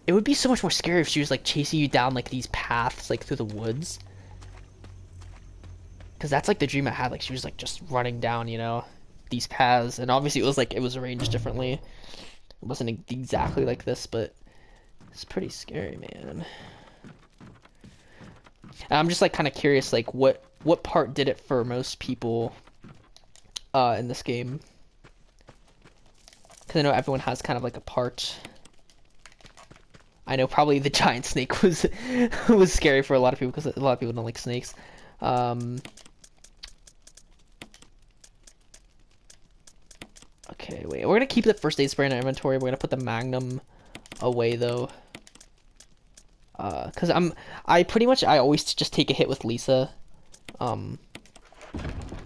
it would be so much more scary if she was like chasing you down like these paths like through the woods. Cause that's like the dream I had, like she was like just running down, you know, these paths, and obviously it was arranged differently. It wasn't exactly like this, but it's pretty scary, man. And I'm just like kind of curious, like what part did it for most people in this game? Because I know everyone has kind of like a part. I know probably the giant snake was was scary for a lot of people because a lot of people don't like snakes. Okay, wait. We're gonna keep the first aid spray in our inventory. We're gonna put the magnum away though. Cause I always just take a hit with Lisa.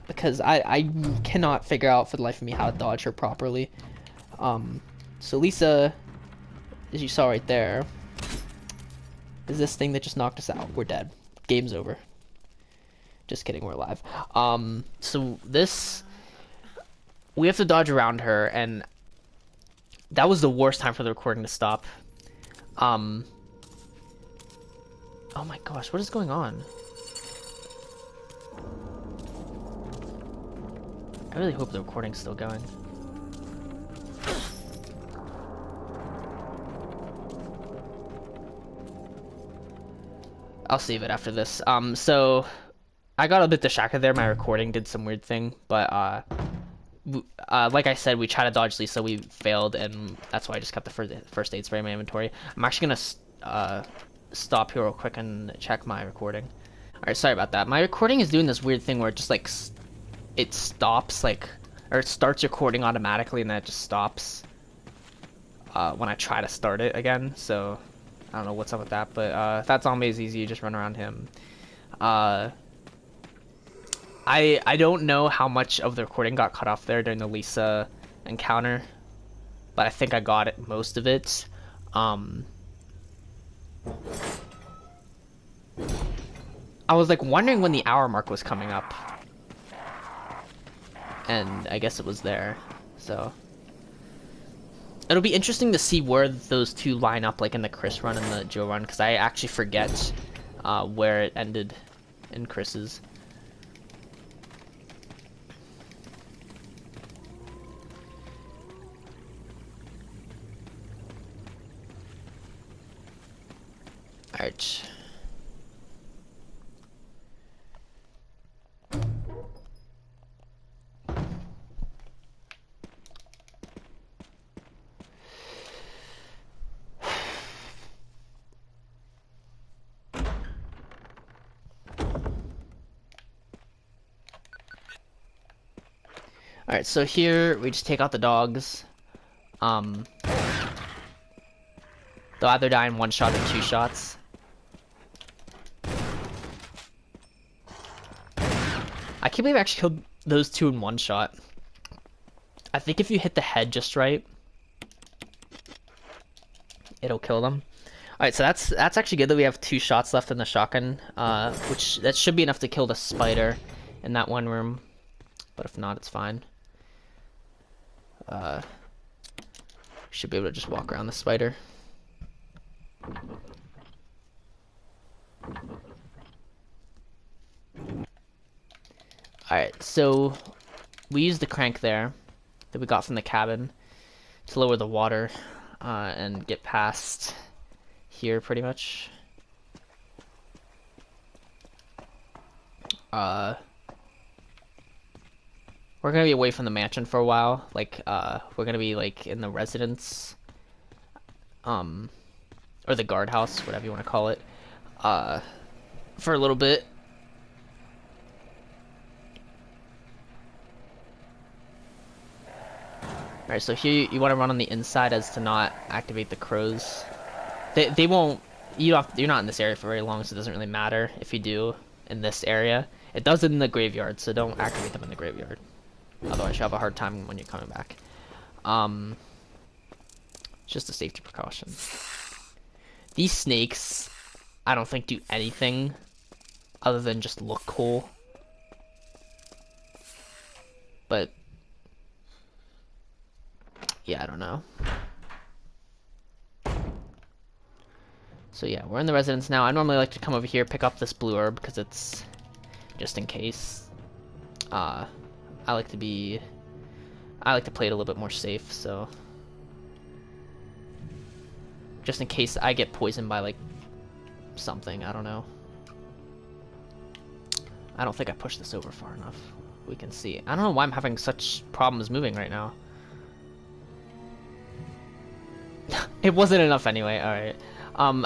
Because I cannot figure out for the life of me how to dodge her properly. So Lisa, as you saw right there, is this thing that just knocked us out. We're dead. Game's over. Just kidding, we're alive. So this, we have to dodge around her, and that was the worst time for the recording to stop. Oh my gosh, what is going on? I really hope the recording's still going. I'll save it after this. So I got a bit distracted there. My recording did some weird thing, but like I said, we tried to dodge Lisa, we failed, and that's why I just kept the first aid spray in my inventory. I'm actually gonna stop here real quick and check my recording. Alright, sorry about that. My recording is doing this weird thing where it just like it stops, like, or it starts recording automatically and then it just stops when I try to start it again. So I don't know what's up with that, but if that zombie is easy, you just run around him. I don't know how much of the recording got cut off there during the Lisa encounter, but I think I got it, most of it. I was like wondering when the hour mark was coming up, and I guess it was there. So it'll be interesting to see where those two line up, like in the Chris run and the Joe run, because I actually forget where it ended in Chris's. Alright. Alright, so here we just take out the dogs. They'll either die in one shot or two shots. I can't believe I actually killed those two in one shot. I think if you hit the head just right, it'll kill them. Alright, so that's actually good that we have 2 shots left in the shotgun, which that should be enough to kill the spider in that one room. But if not, it's fine. Should be able to just walk around the spider. Alright, so we used the crank there that we got from the cabin to lower the water and get past here pretty much. We're gonna be away from the mansion for a while. Like, we're gonna be like in the residence, or the guardhouse, whatever you want to call it, for a little bit. Alright, so here you want to run on the inside as to not activate the crows. They won't. You're not in this area for very long, so it doesn't really matter if you do in this area. It does in the graveyard, so don't activate them in the graveyard. Otherwise, you'll have a hard time when you're coming back. Just a safety precaution. These snakes, I don't think do anything other than just look cool. But yeah, I don't know. So yeah, we're in the residence now. I normally like to come over here, pick up this blue herb, because it's just in case. I like to play it a little bit more safe, so just in case I get poisoned by like something, I don't know. I don't think I pushed this over far enough. We can see. I don't know why I'm having such problems moving right now. It wasn't enough anyway. All right.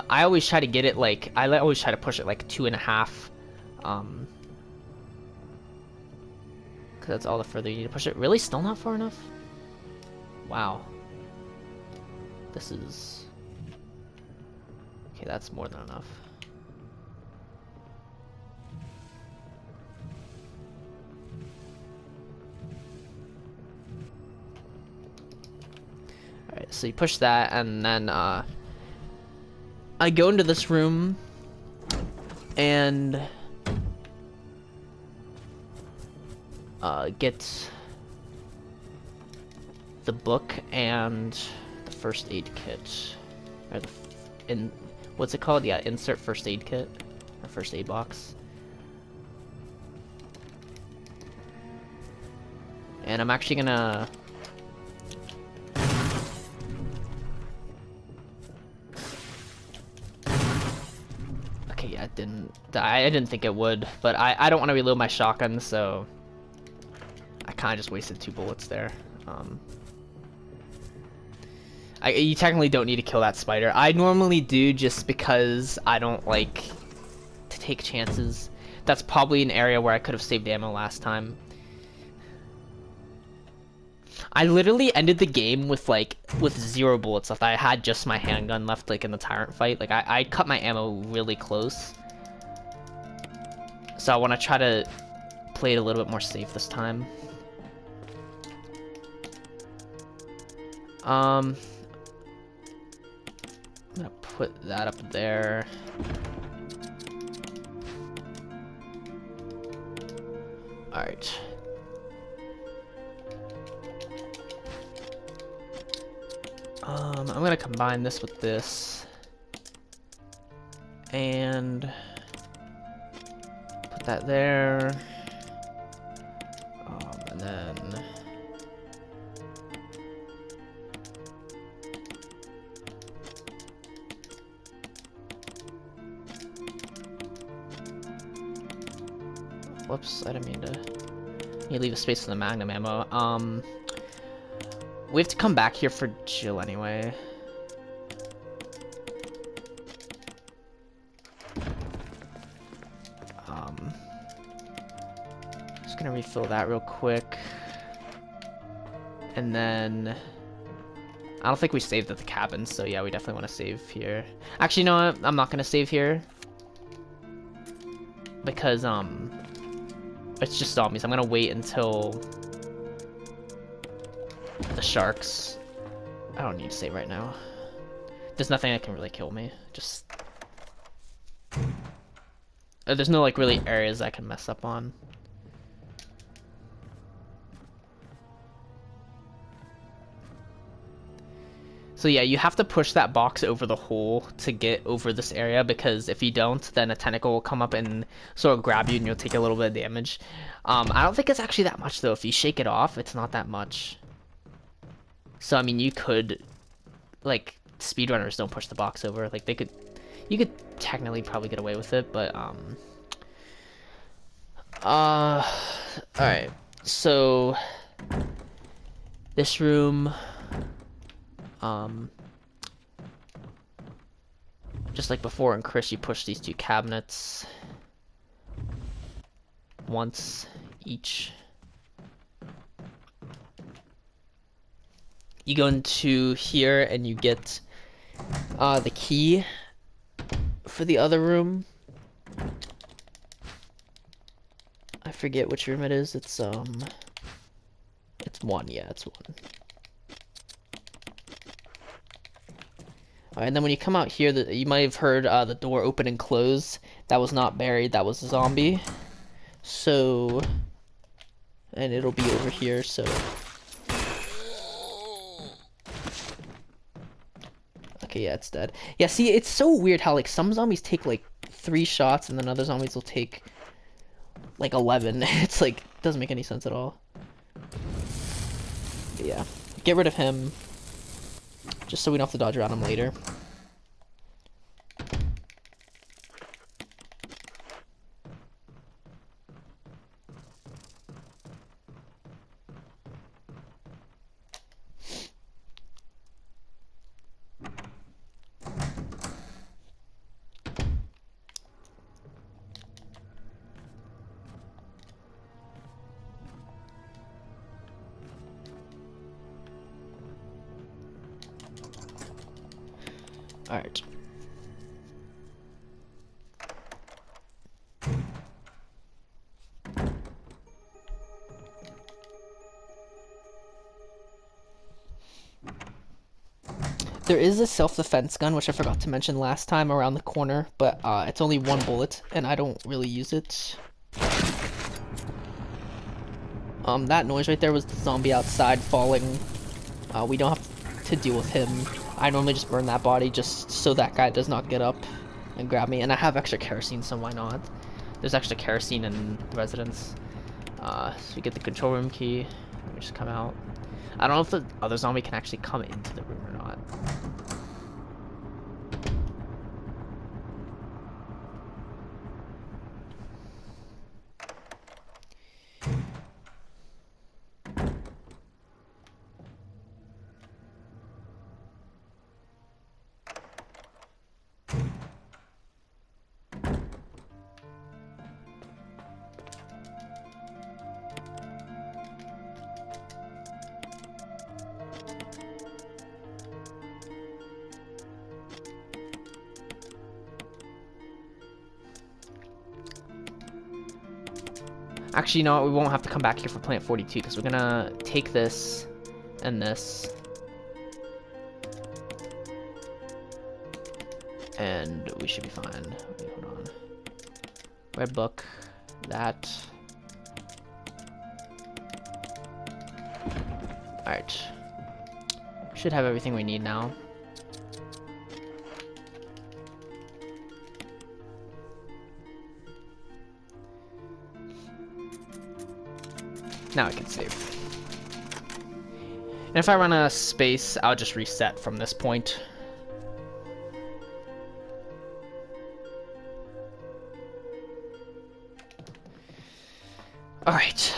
I always try to get it like I always try to push it like 2.5. Cause that's all the further you need to push it. Really, still not far enough? Wow. This is okay. That's more than enough. Alright, so you push that, and then I go into this room, and get the book and the first aid kit, or what's it called? Yeah, insert first aid kit, or first aid box. And I'm actually gonna I didn't think it would, but I don't want to reload my shotgun, so I kind of just wasted 2 bullets there. You technically don't need to kill that spider. I normally do just because I don't like to take chances. That's probably an area where I could have saved ammo last time. I literally ended the game with like with 0 bullets left. I had just my handgun left, like in the tyrant fight. Like I cut my ammo really close. So I want to try to play it a little bit more safe this time. I'm gonna put that up there. All right. I'm gonna combine this with this, and put that there, and then whoops, I didn't mean to. You leave a space for the magnum ammo. We have to come back here for Jill anyway. Just gonna refill that real quick. And then I don't think we saved at the cabin, so yeah, we definitely want to save here. Actually, you know what? I'm not gonna save here because it's just zombies. I'm gonna wait until the sharks. I don't need to save right now. There's nothing that can really kill me. Just there's no like really areas I can mess up on. So yeah, you have to push that box over the hole to get over this area, because if you don't, then a tentacle will come up and sort of grab you and you'll take a little bit of damage. I don't think it's actually that much though. If you shake it off, it's not that much. So I mean, you could, like, speedrunners don't push the box over. Like you could technically probably get away with it, but all right. So this room, just like before in Chris, you push these two cabinets once each. You go into here and you get the key for the other room. I forget which room it is. It's 1. Yeah, it's 1. Alright, and then when you come out here, you might have heard the door open and close. That was not buried, that was a zombie. So, and it'll be over here, so. Okay, yeah, it's dead. Yeah, see, it's so weird how, like, some zombies take, like, 3 shots, and then other zombies will take, like, 11. It's, like, doesn't make any sense at all. But yeah, get rid of him, just so we don't have to dodge around him later. Alright. There is a self-defense gun, which I forgot to mention last time, around the corner, but it's only 1 bullet, and I don't really use it. That noise right there was the zombie outside falling. We don't have to deal with him. I normally just burn that body just so that guy does not get up and grab me. And I have extra kerosene, so why not? There's extra kerosene in residence. So we get the control room key. Let me just come out. I don't know if the other zombie can actually come into the room or not. Actually, you know what? We won't have to come back here for Plant 42 because we're gonna take this and this. And we should be fine. Wait, hold on. Red book. That. Alright. Should have everything we need now. Now I can save. And if I run out of space, I'll just reset from this point. Alright.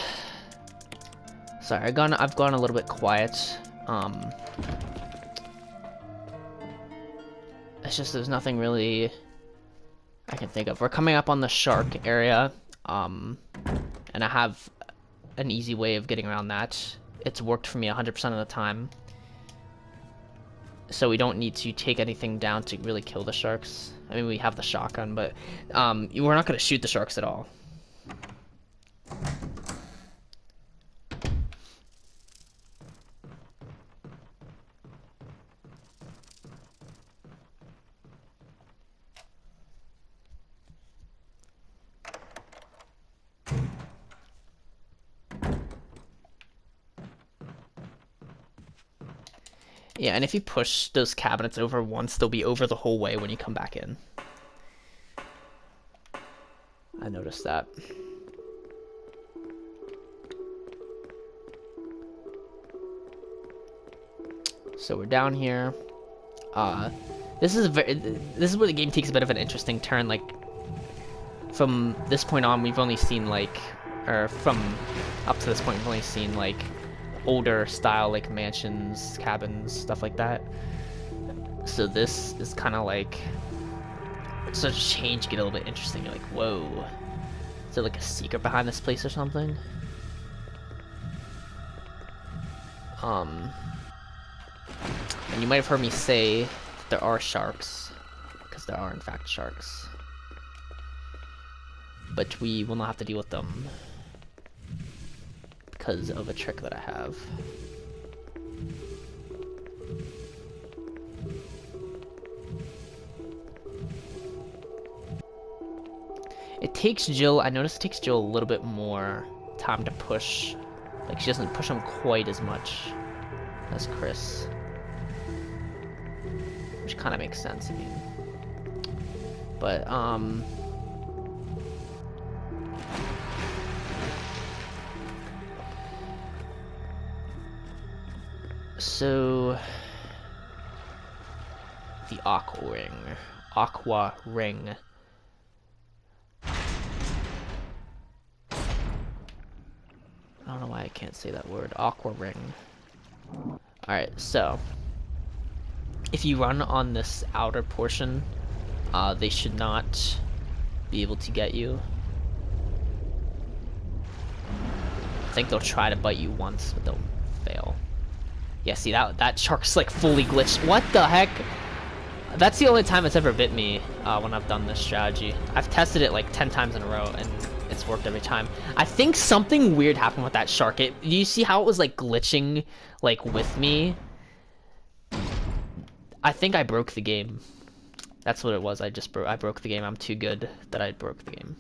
Sorry, I've gone a little bit quiet. It's just there's nothing really I can think of. We're coming up on the shark area, and I have an easy way of getting around that. It's worked for me 100% of the time. So we don't need to take anything down to really kill the sharks. I mean, we have the shotgun, but we're not going to shoot the sharks at all. Yeah, and if you push those cabinets over once, they'll be over the whole way when you come back in. I noticed that. So we're down here. This is where the game takes a bit of an interesting turn. Like, from this point on, we've only seen like, or from up to this point, we've only seen like older style, like mansions, cabins, stuff like that. So this is kind of like, it's a change, get a little bit interesting. You're like, whoa, is there like a secret behind this place or something? And you might have heard me say that there are sharks, because there are in fact sharks, but we will not have to deal with them because of a trick that I have. It takes Jill, I noticed it takes Jill a little bit more time to push. Like, she doesn't push him quite as much as Chris. Which kind of makes sense, I mean. But, so the aqua ring. I don't know why I can't say that word. Aqua ring. Alright, so if you run on this outer portion, they should not be able to get you. I think they'll try to bite you once, but they'll fail. Yeah, see, that shark's like fully glitched. What the heck? That's the only time it's ever bit me when I've done this strategy. I've tested it like 10 times in a row, and it's worked every time. I think something weird happened with that shark. Do you see how it was like glitching like with me? I think I broke the game. That's what it was. I broke the game. I'm too good that I broke the game.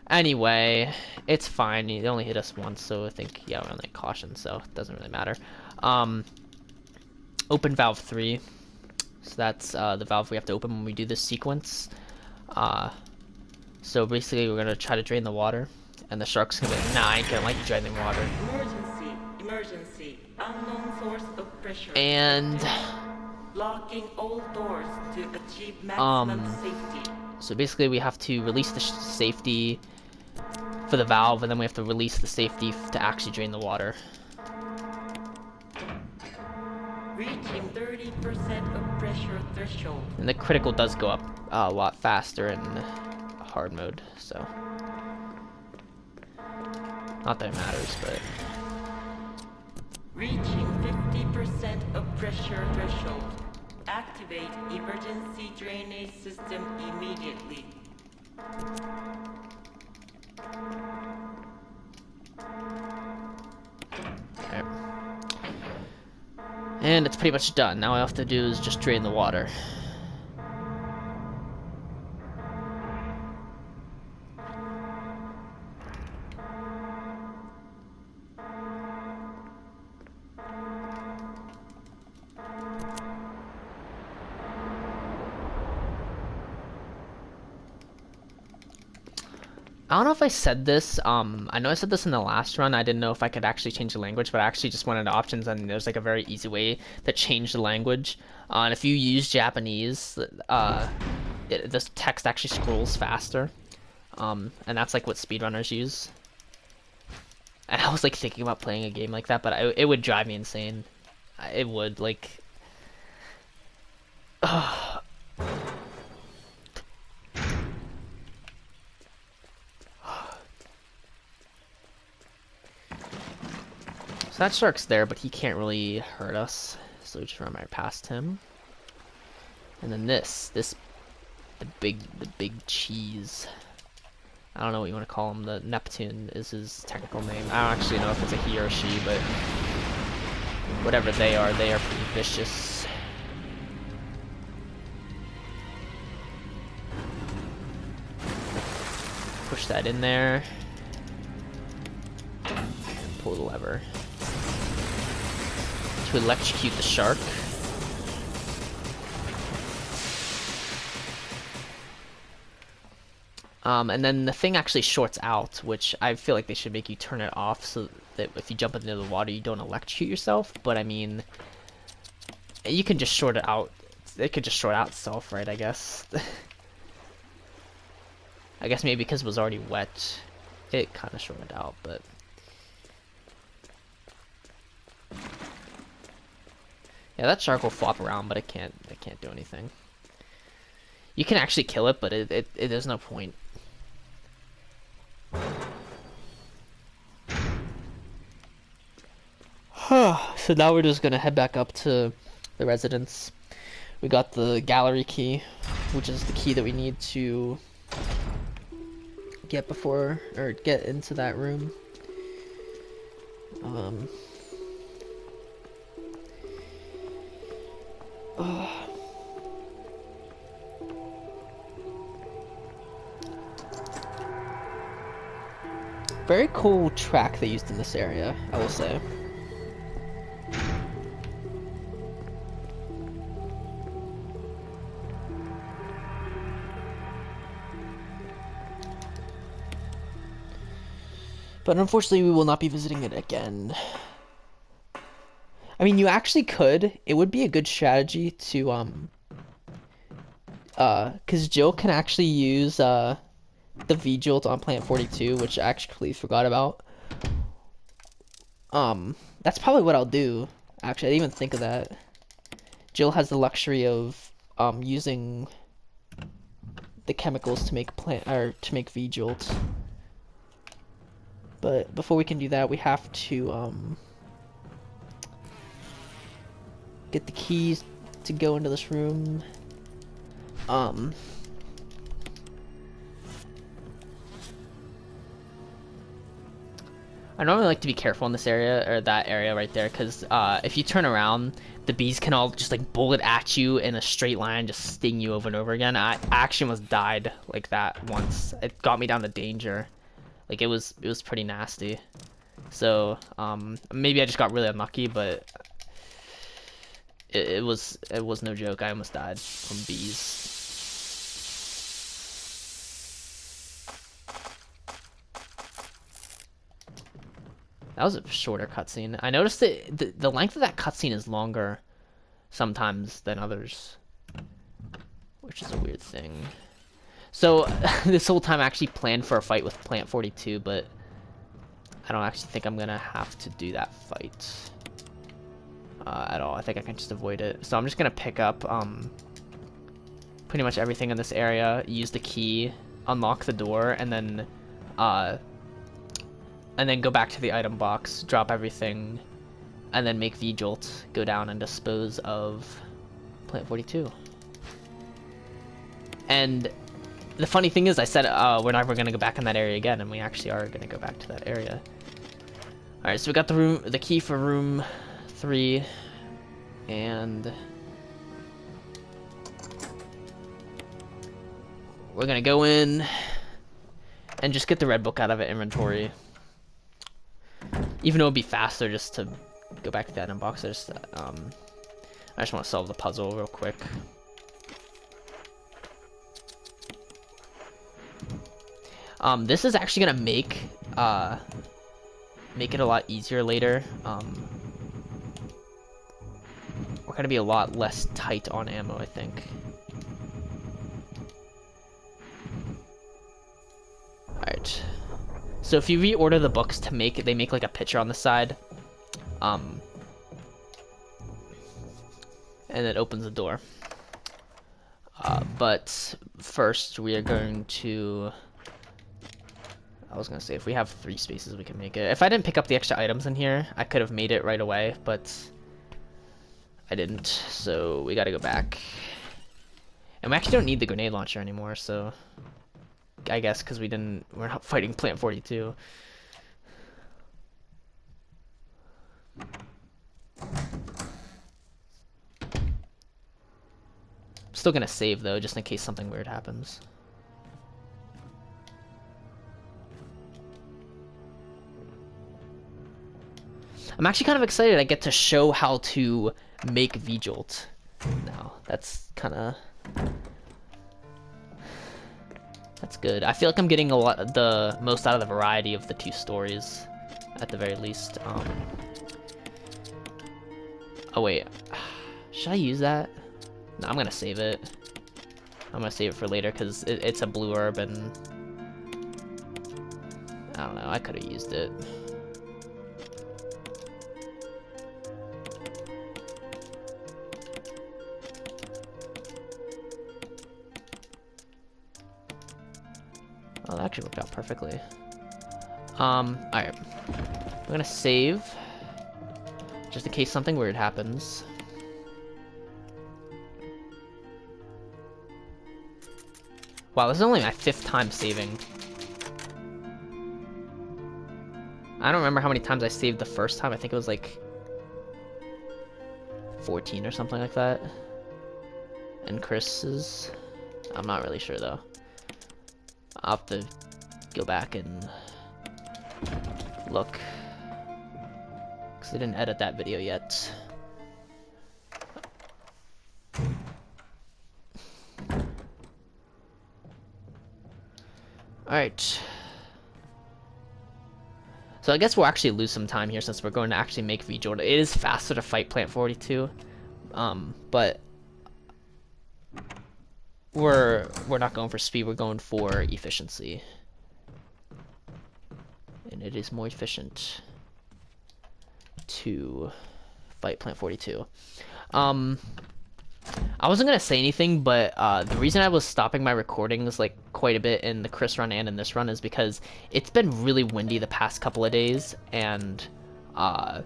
Anyway, it's fine. It only hit us once, so I think, yeah, we're on like caution, so it doesn't really matter. Open valve 3. So that's the valve we have to open when we do this sequence. So basically, we're gonna try to drain the water, and the shark's gonna be like, nah, I ain't gonna let you drain the water. Emergency, unknown source of pressure. And locking all doors to achieve maximum safety. So basically, we have to release the safety for the valve, and then we have to release the safety to actually drain the water. Reaching 30% of pressure threshold. And the critical does go up a lot faster in hard mode, so not that it matters, but reaching 50% of pressure threshold. Activate emergency drainage system immediately. And it's pretty much done. Now all I have to do is just drain the water. I don't know if I said this, I know I said this in the last run. I didn't know if I could actually change the language, but I actually just went into options and there's like a very easy way to change the language. And if you use Japanese, this text actually scrolls faster. And that's like what speedrunners use. And I was like thinking about playing a game like that, but it would drive me insane. It would, like... So that shark's there, but he can't really hurt us. So we just run right past him. And then the big cheese. I don't know what you want to call him. The Neptune is his technical name. I don't actually know if it's a he or a she, but whatever they are pretty vicious. Push that in there. And pull the lever to electrocute the shark. And then the thing actually shorts out, which I feel like they should make you turn it off so that if you jump into the water, you don't electrocute yourself. But I mean, you can just short it out. It could just short out itself, right? I guess. I guess maybe because it was already wet, it kind of shorted out, but. Yeah, that shark will flop around, but it can't do anything. You can actually kill it, but there's no point. So now we're just gonna head back up to the residence. We got the gallery key, which is the key that we need to get into that room. Very cool track they used in this area, I will say. But unfortunately, we will not be visiting it again. I mean, you actually could. It would be a good strategy to, because Jill can actually use, the V-Jolt on Plant 42, which I actually completely forgot about. That's probably what I'll do. Actually, I didn't even think of that. Jill has the luxury of, using the chemicals to make V-Jolt. But before we can do that, we have to, get the keys to go into this room. I normally like to be careful in this area, or that area right there, because if you turn around, the bees can all just like bullet at you in a straight line, just sting you over and over again. I actually almost died like that once. It got me down to danger. Like it was pretty nasty. So maybe I just got really unlucky, but it was no joke. I almost died from bees. That was a shorter cutscene. I noticed that the length of that cutscene is longer sometimes than others, which is a weird thing. So this whole time I actually planned for a fight with Plant 42, but I don't actually think I'm gonna have to do that fight at all. I think I can just avoid it. So I'm just gonna pick up pretty much everything in this area, use the key, unlock the door, and then go back to the item box, drop everything, and then make V-Jolt, go down and dispose of Plant 42. And the funny thing is, I said we're never gonna go back in that area again, and we actually are gonna go back to that area. Alright, so we got the key for room 3. And we're gonna go in and just get the red book out of inventory. Even though it'd be faster just to go back to that inbox, I just want to solve the puzzle real quick. This is actually gonna make it a lot easier later. We're gonna be a lot less tight on ammo, I think. Alright. So if you reorder the books to make, they make like a picture on the side. And it opens the door. But first we are going to... I was gonna say, if we have 3 spaces, we can make it. If I didn't pick up the extra items in here, I could have made it right away, but I didn't, so we gotta go back. And we actually don't need the grenade launcher anymore, so I guess because we're not fighting Plant 42. Still gonna save though, just in case something weird happens. I'm actually kind of excited I get to show how to make V-Jolt now. That's good. I feel like I'm getting the most out of the variety of the 2 stories, at the very least. Oh wait, should I use that? No, I'm gonna save it. I'm gonna save it for later because it's a blue herb and I don't know, I could have used it. Oh, that actually worked out perfectly. Alright. I'm gonna save. Just in case something weird happens. Wow, this is only my 5th time saving. I don't remember how many times I saved the first time. I think it was like 14 or something like that. And Chris's, I'm not really sure though. I'll have to go back and look, because I didn't edit that video yet. Alright. So I guess we'll actually lose some time here since we're going to actually make V-Jolt. It is faster to fight Plant 42, but we're not going for speed, we're going for efficiency. And it is more efficient to fight Plant 42. I wasn't gonna say anything, but the reason I was stopping my recordings like quite a bit in the Chris run and in this run is because it's been really windy the past couple of days, and I've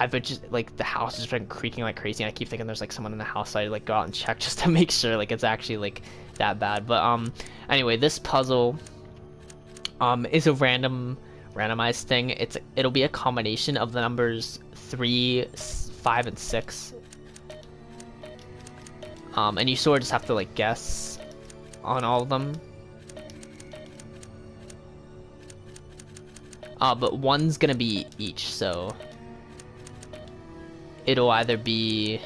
been just like, the house has been creaking like crazy, and I keep thinking there's like someone in the house, so I like go out and check just to make sure like it's actually like that bad. But anyway, this puzzle is a randomized thing. It'll be a combination of the numbers 3, 5, and 6. And you sort of just have to like guess on all of them. But one's gonna be each, so it'll either be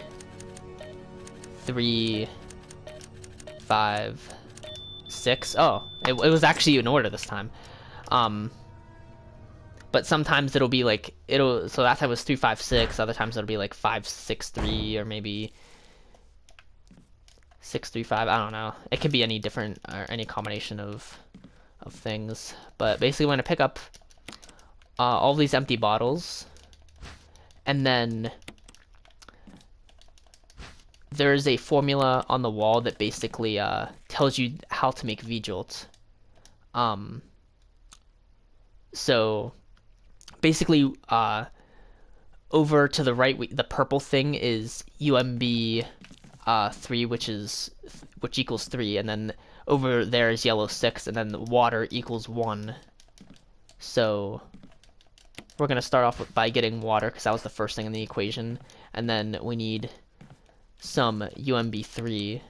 3, 5, 6. Oh, it was actually in order this time. But sometimes it'll be like, so that time was 3, 5, 6. Other times it'll be like 5, 6, 3, or maybe 6, 3, 5. I don't know. It could be any different or any combination of things. But basically, we're gonna pick up all these empty bottles, and then there's a formula on the wall that basically tells you how to make V-Jolt. So basically, over to the right, the purple thing is UMB 3, which equals 3, and then over there is yellow 6, and then the water equals 1. So we're gonna start off by getting water because that was the first thing in the equation, and then we need some UMB3.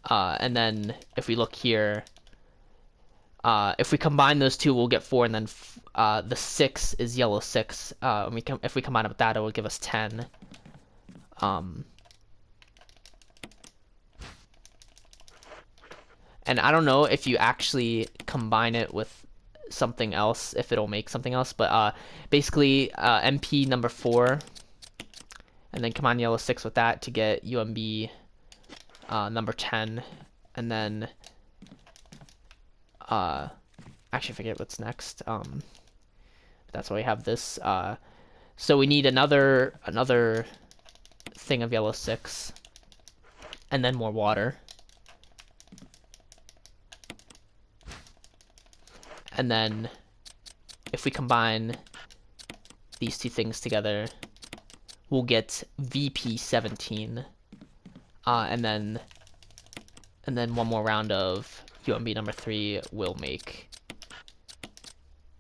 And then if we look here, if we combine those two, we'll get 4, and then the 6 is yellow 6. If we combine it with that, it will give us 10. And I don't know if you actually combine it with something else, if it'll make something else, but basically MP number 4, and then combine yellow 6 with that to get UMB number 10, and then actually forget what's next. That's why we have this. So we need another thing of yellow 6, and then more water. And then if we combine these two things together, we'll get VP17. And then one more round of UMB number 3 will make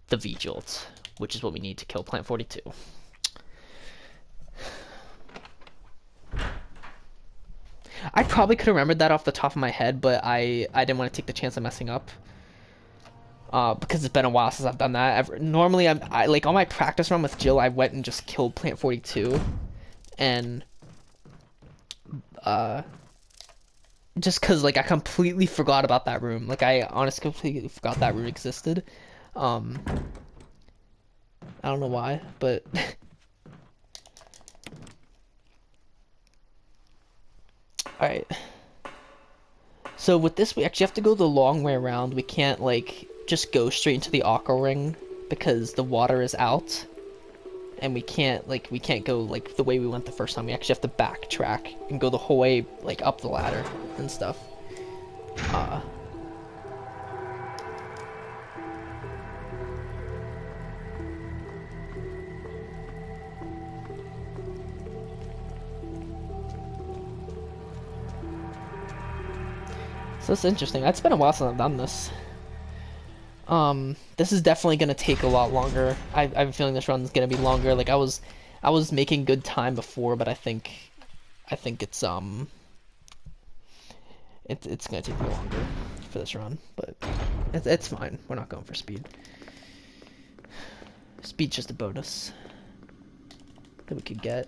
the V-Jolt, which is what we need to kill Plant 42. I probably could have remembered that off the top of my head, but I didn't want to take the chance of messing up. Because it's been a while since I've done that. Normally, I like on my practice run with Jill, I went and just killed Plant 42, and just because like I completely forgot about that room. Like I honestly completely forgot that room existed. I don't know why, but all right. So with this, we actually have to go the long way around. We can't like just go straight into the aqua ring because the water is out, and we can't go like the way we went the first time. We actually have to backtrack and go the whole way like up the ladder and stuff. So it's interesting. It's been a while since I've done this. This is definitely gonna take a lot longer. I have a feeling this run's gonna be longer. Like I was making good time before, but I think it's gonna take me longer for this run. But it's fine. We're not going for speed. Speed's just a bonus that we could get.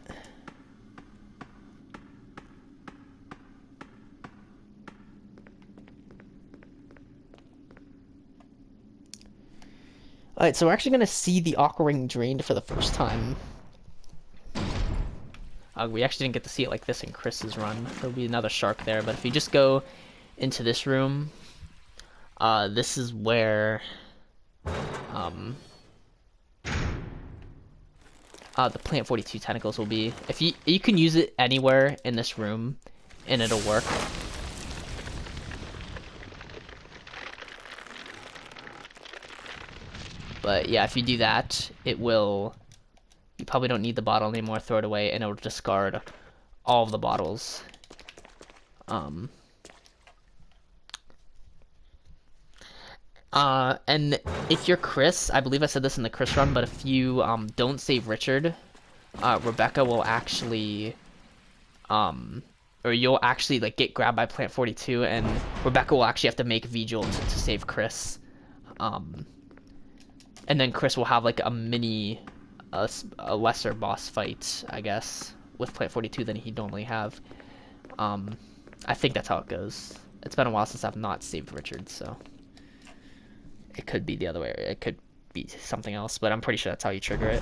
Alright, so we're actually going to see the aqua ring drained for the first time. We actually didn't get to see it like this in Chris's run. There'll be another shark there, but if you just go into this room, this is where the Plant 42 tentacles will be. If you can use it anywhere in this room, and it'll work. But yeah, if you do that, it will... You probably don't need the bottle anymore, throw it away, and it'll discard all of the bottles. And if you're Chris, I believe I said this in the Chris run, but if you don't save Richard, Rebecca will actually... or you'll actually like get grabbed by Plant 42, and Rebecca will actually have to make V-Jolt to save Chris. And then Chris will have like a mini, a lesser boss fight, I guess, with Plant 42 than he'd normally have. I think that's how it goes. It's been a while since I've not saved Richard, so it could be the other way. It could be something else, but I'm pretty sure that's how you trigger it.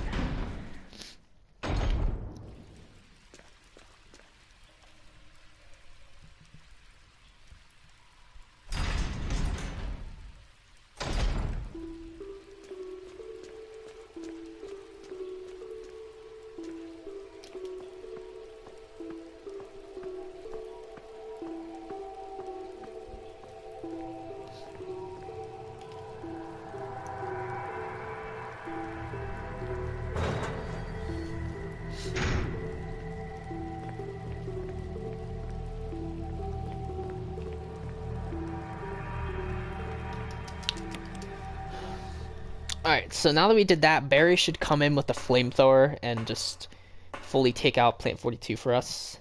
Alright, so now that we did that, Barry should come in with the Flamethrower and just fully take out Plant 42 for us.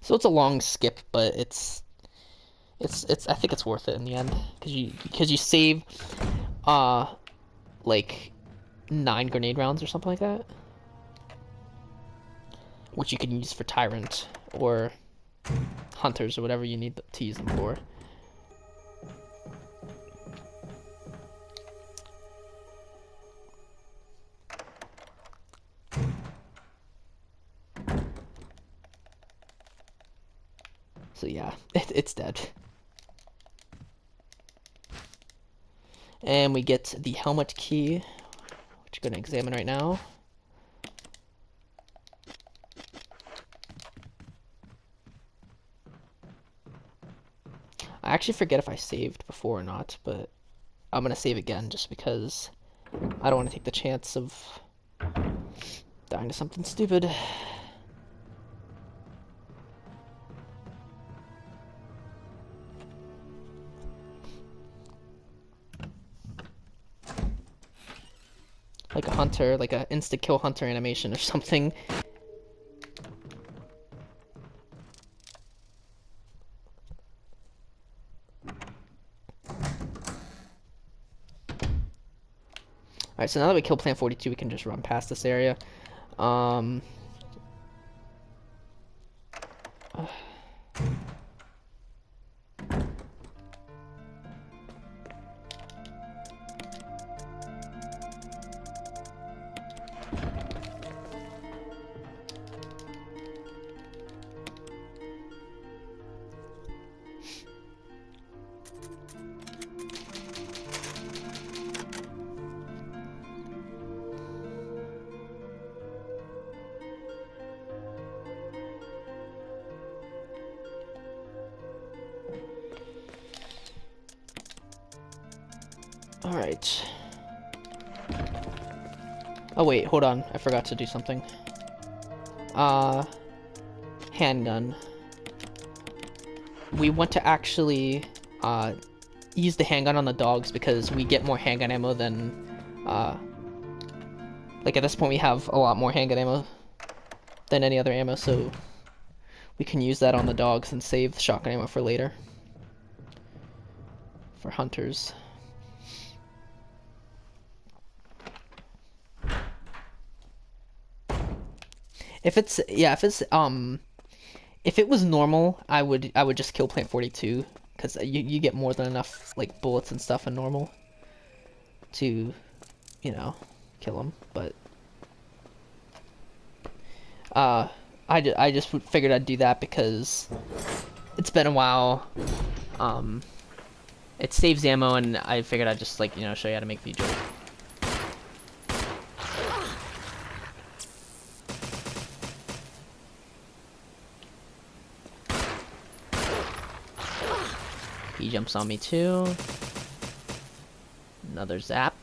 So it's a long skip, but it's I think it's worth it in the end because you save like 9 grenade rounds or something like that, which you can use for Tyrant or Hunters or whatever you need to use them for. So yeah, it's dead. And we get the helmet key, which I'm going to examine right now. I actually forget if I saved before or not, but I'm going to save again just because I don't want to take the chance of dying to something stupid. Like a hunter, like a insta-kill hunter animation or something. Alright, so now that we kill Plant 42, we can just run past this area. Alright. Oh wait, hold on. I forgot to do something. Handgun. We want to actually, use the handgun on the dogs because we get more handgun ammo than, like at this point we have a lot more handgun ammo than any other ammo, so we can use that on the dogs and save shotgun ammo for later. For hunters. If it was normal, I would just kill Plant 42 because you get more than enough like bullets and stuff in normal to, you know, kill them. But I just figured I'd do that because it's been a while. It saves ammo, and I figured I'd just like, you know, show you how to make the joke. He jumps on me too. Another zap.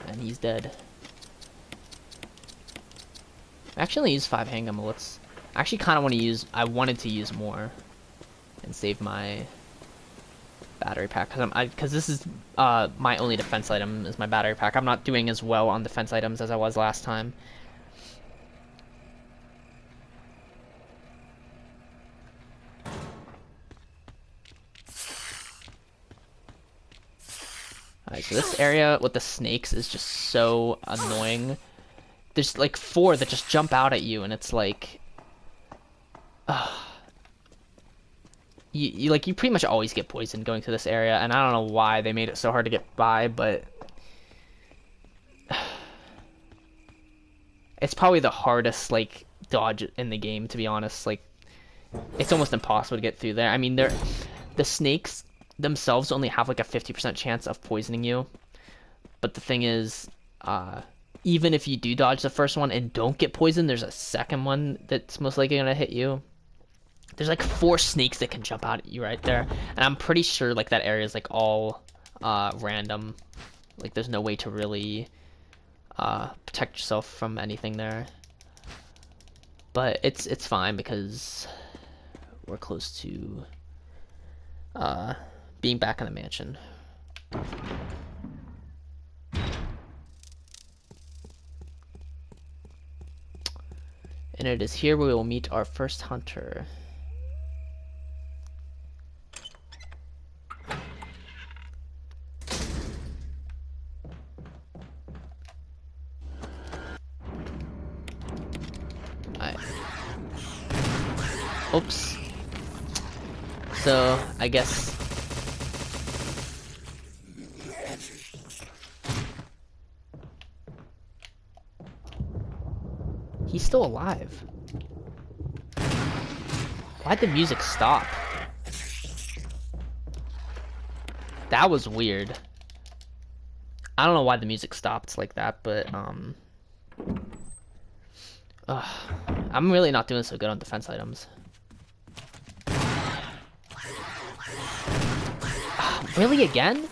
And he's dead. I actually used 5 handgun bullets. I actually kind of want to use... I wanted to use more. And save my battery pack. Because this is my only defense item is my battery pack. I'm not doing as well on defense items as I was last time. Alright, so this area with the snakes is just so annoying. There's like 4 that just jump out at you, and it's like... You pretty much always get poisoned going through this area, and I don't know why they made it so hard to get by, but... It's probably the hardest, like, dodge in the game, to be honest. Like, it's almost impossible to get through there. I mean, the snakes themselves only have like a 50% chance of poisoning you, but the thing is, even if you do dodge the first one and don't get poisoned, there's a second one that's most likely gonna hit you. There's like 4 snakes that can jump out at you right there, and I'm pretty sure like that area is like all random. Like there's no way to really protect yourself from anything there. But it's fine because we're close to being back in the mansion. And it is here we will meet our first hunter. Oops. So, I guess... He's still alive. Why'd the music stop? That was weird. I don't know why the music stopped like that, but, I'm really not doing so good on defense items. Really again?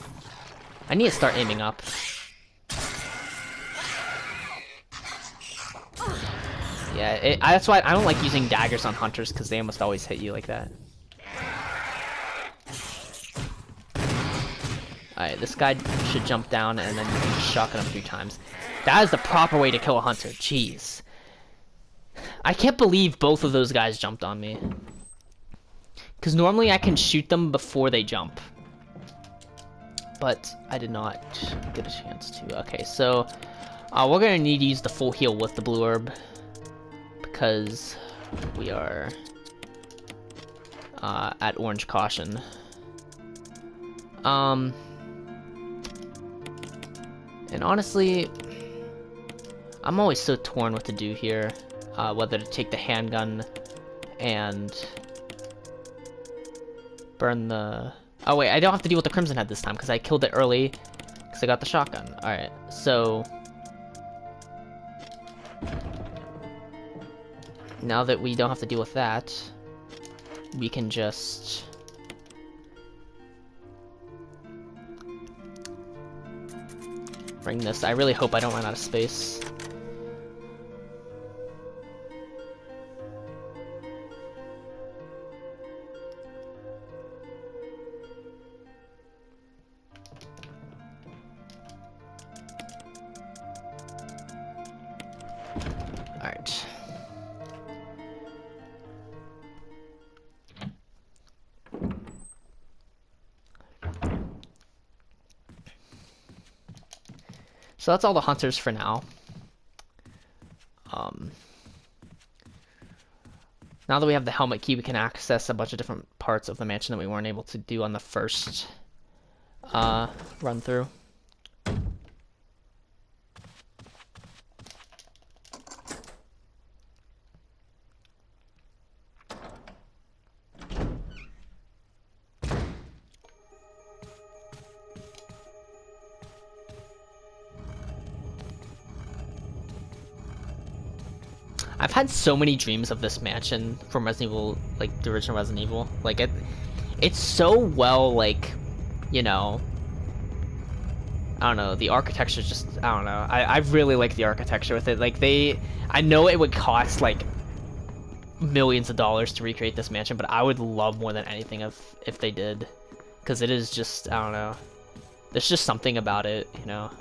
I need to start aiming up. Yeah, that's why I don't like using daggers on hunters, because they almost always hit you like that. Alright, this guy should jump down and then you can just shotgun him 3 times. That is the proper way to kill a hunter. Jeez. I can't believe both of those guys jumped on me. Because normally I can shoot them before they jump. But I did not get a chance to. Okay, so we're going to need to use the full heal with the blue herb. Because we are at orange caution. And honestly, I'm always so torn what to do here. Whether to take the handgun and burn the... Oh wait, I don't have to deal with the Crimson Head this time because I killed it early because I got the shotgun. Alright, so... Now that we don't have to deal with that, we can just... bring this. I really hope I don't run out of space. Alright. So that's all the hunters for now. Now that we have the helmet key, we can access a bunch of different parts of the mansion that we weren't able to do on the first run through. I've had so many dreams of this mansion from Resident Evil, like the original Resident Evil. Like it's so well, like, you know, I don't know, the architecture's just, I don't know. I really like the architecture with it. Like I know it would cost like millions of dollars to recreate this mansion, but I would love more than anything if they did, because it is just, I don't know, there's just something about it, you know.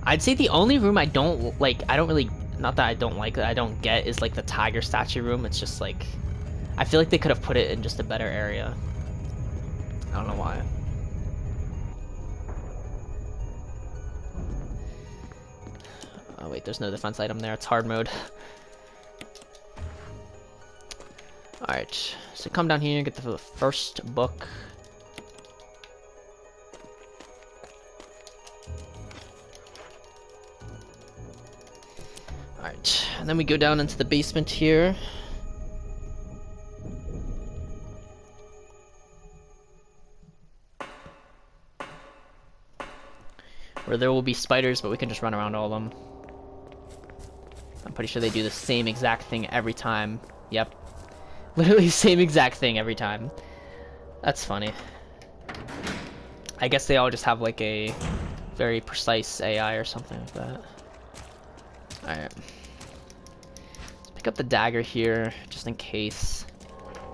I'd say the only room I don't like, I don't really, not that I don't like, that I don't get, is like the tiger statue room. It's just like, I feel like they could have put it in just a better area. I don't know why. Oh wait, there's no defense item there, it's hard mode. Alright, so come down here and get the first book. Alright, and then we go down into the basement here. Where there will be spiders, but we can just run around all of them. I'm pretty sure they do the same exact thing every time. Yep. Literally the same exact thing every time. That's funny. I guess they all just have like a very precise AI or something like that. Alright. Let's pick up the dagger here, just in case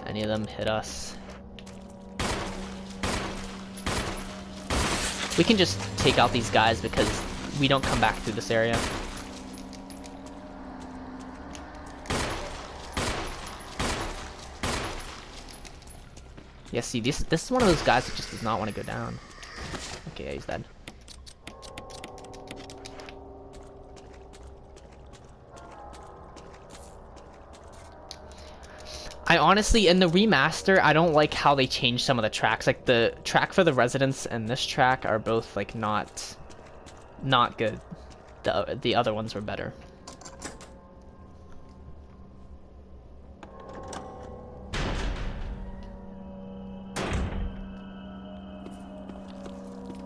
any of them hit us. We can just take out these guys because we don't come back through this area. Yeah, see, this is one of those guys that just does not want to go down. Okay, yeah, he's dead. I honestly, in the remaster, I don't like how they changed some of the tracks. Like, the track for the residents and this track are both, like, not good. The other ones were better.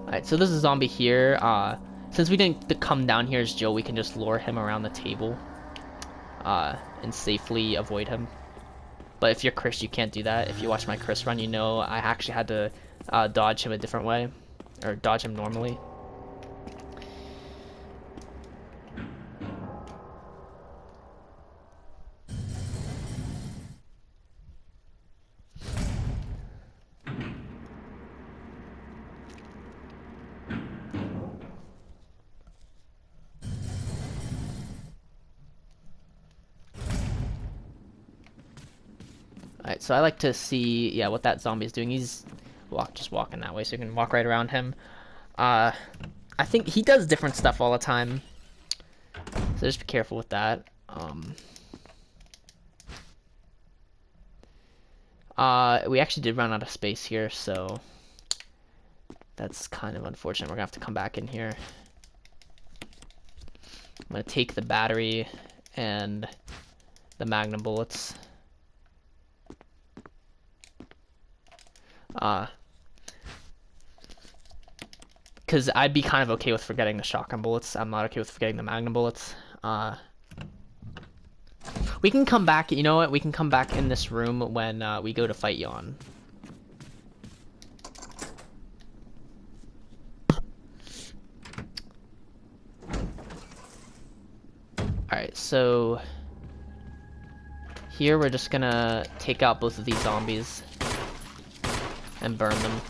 Alright, so there's a zombie here. Since we didn't come down here as Joe, we can just lure him around the table. And safely avoid him. But if you're Chris, you can't do that. If you watch my Chris run, you know I actually had to dodge him a different way. Or dodge him normally. Alright, so I like to see, yeah, what that zombie is doing. He's just walking that way, so you can walk right around him. I think he does different stuff all the time, so just be careful with that. We actually did run out of space here, so that's kind of unfortunate. We're gonna have to come back in here. I'm gonna take the battery and the magnum bullets. Because I'd be kind of okay with forgetting the shotgun bullets. I'm not okay with forgetting the magnum bullets. We can come back, you know what? We can come back in this room when we go to fight Yawn. Alright, so here we're just gonna take out both of these zombies and burn them.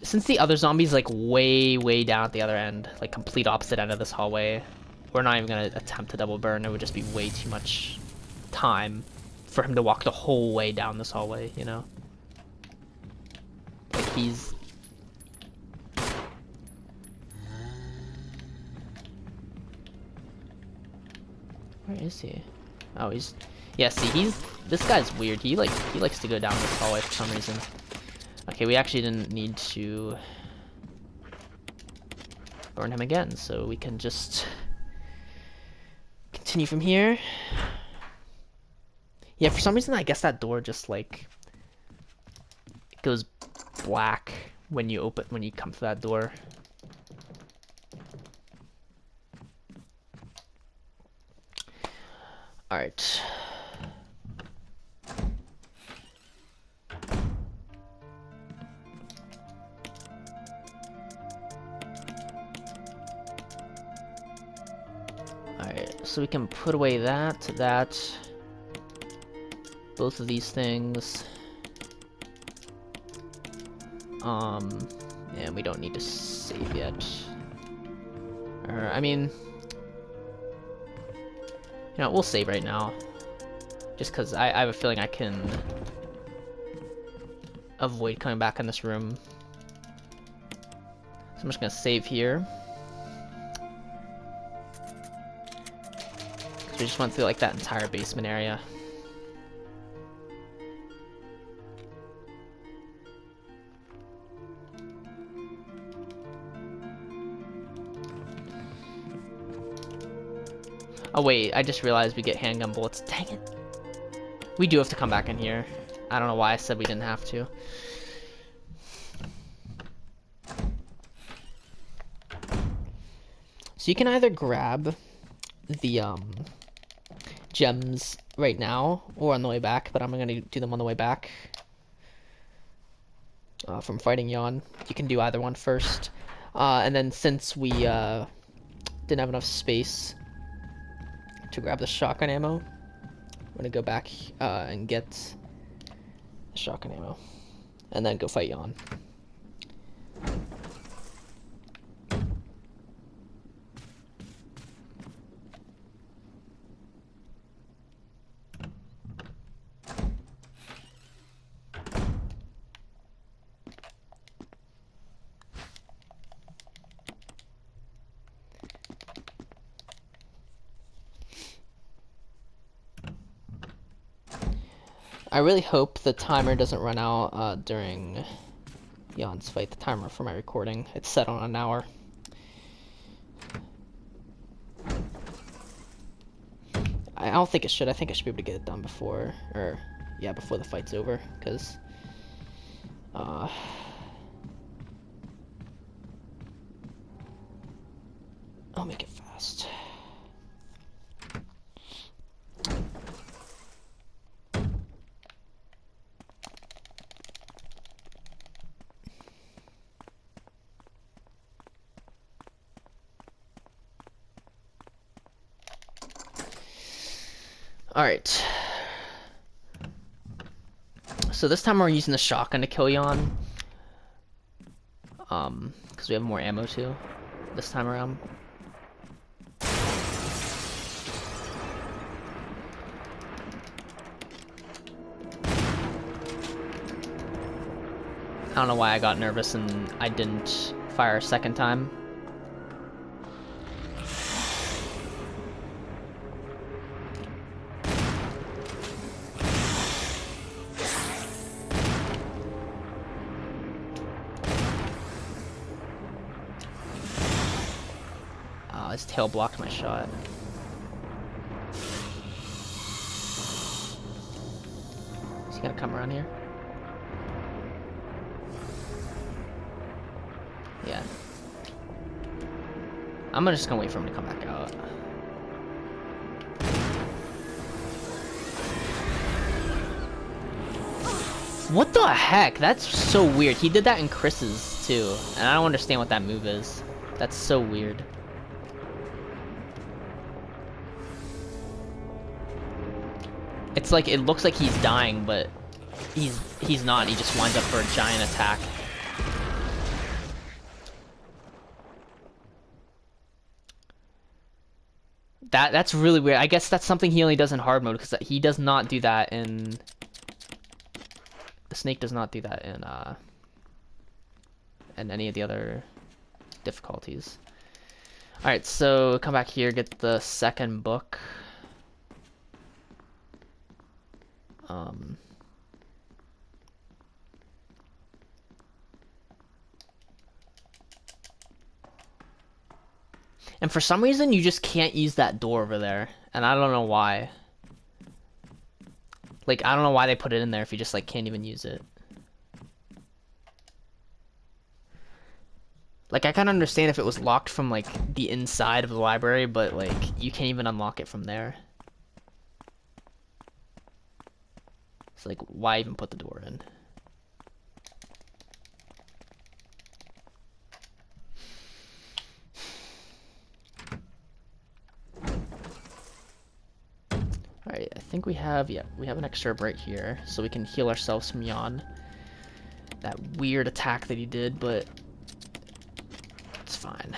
Since the other zombie's like way down at the other end, like complete opposite end of this hallway, we're not even gonna attempt to double burn. It would just be way too much time for him to walk the whole way down this hallway, you know? Like he's... Where is he? Oh, he's... Yeah, see, this guy's weird. He likes to go down this hallway for some reason. Okay, we actually didn't need to burn him again, so we can just continue from here. Yeah, for some reason, I guess that door just like it goes black when you come to that door. All right. So we can put away that, both of these things. And we don't need to save yet. I mean, you know, we'll save right now. Just because I have a feeling I can avoid coming back in this room. So I'm just gonna save here. We just went through like that entire basement area. Oh wait, I just realized we get handgun bullets. Dang it. We do have to come back in here. I don't know why I said we didn't have to. So you can either grab the gems right now or on the way back, but I'm gonna do them on the way back. From fighting Yawn. You can do either one first. And then since we didn't have enough space to grab the shotgun ammo, I'm gonna go back and get the shotgun ammo. And then go fight Yawn. I really hope the timer doesn't run out during Yawn's fight. The timer for my recording, it's set on an hour. I don't think it should. I think I should be able to get it done before, or yeah, before the fight's over, because I'll make it fast. Alright. So this time we're using the shotgun to kill Yawn. Because we have more ammo too, this time around. I don't know why I got nervous and I didn't fire a second time. His tail blocked my shot. Is he gonna come around here? Yeah. I'm just gonna wait for him to come back out. What the heck? That's so weird. He did that in Chris's too, and I don't understand what that move is. That's so weird. It's like, it looks like he's dying, but he's not. He just winds up for a giant attack. That's really weird. I guess that's something he only does in hard mode, because he does not do that in... The snake does not do that in any of the other difficulties. Alright, so come back here, get the second book. And for some reason, you just can't use that door over there. And I don't know why. Like, I don't know why they put it in there if you just, like, can't even use it. Like, I kind of understand if it was locked from, like, the inside of the library, but, like, you can't even unlock it from there. It's like, why even put the door in? Alright, I think we have, yeah, we have an extra herb right here, so we can heal ourselves from Yawn. That weird attack that he did, but it's fine.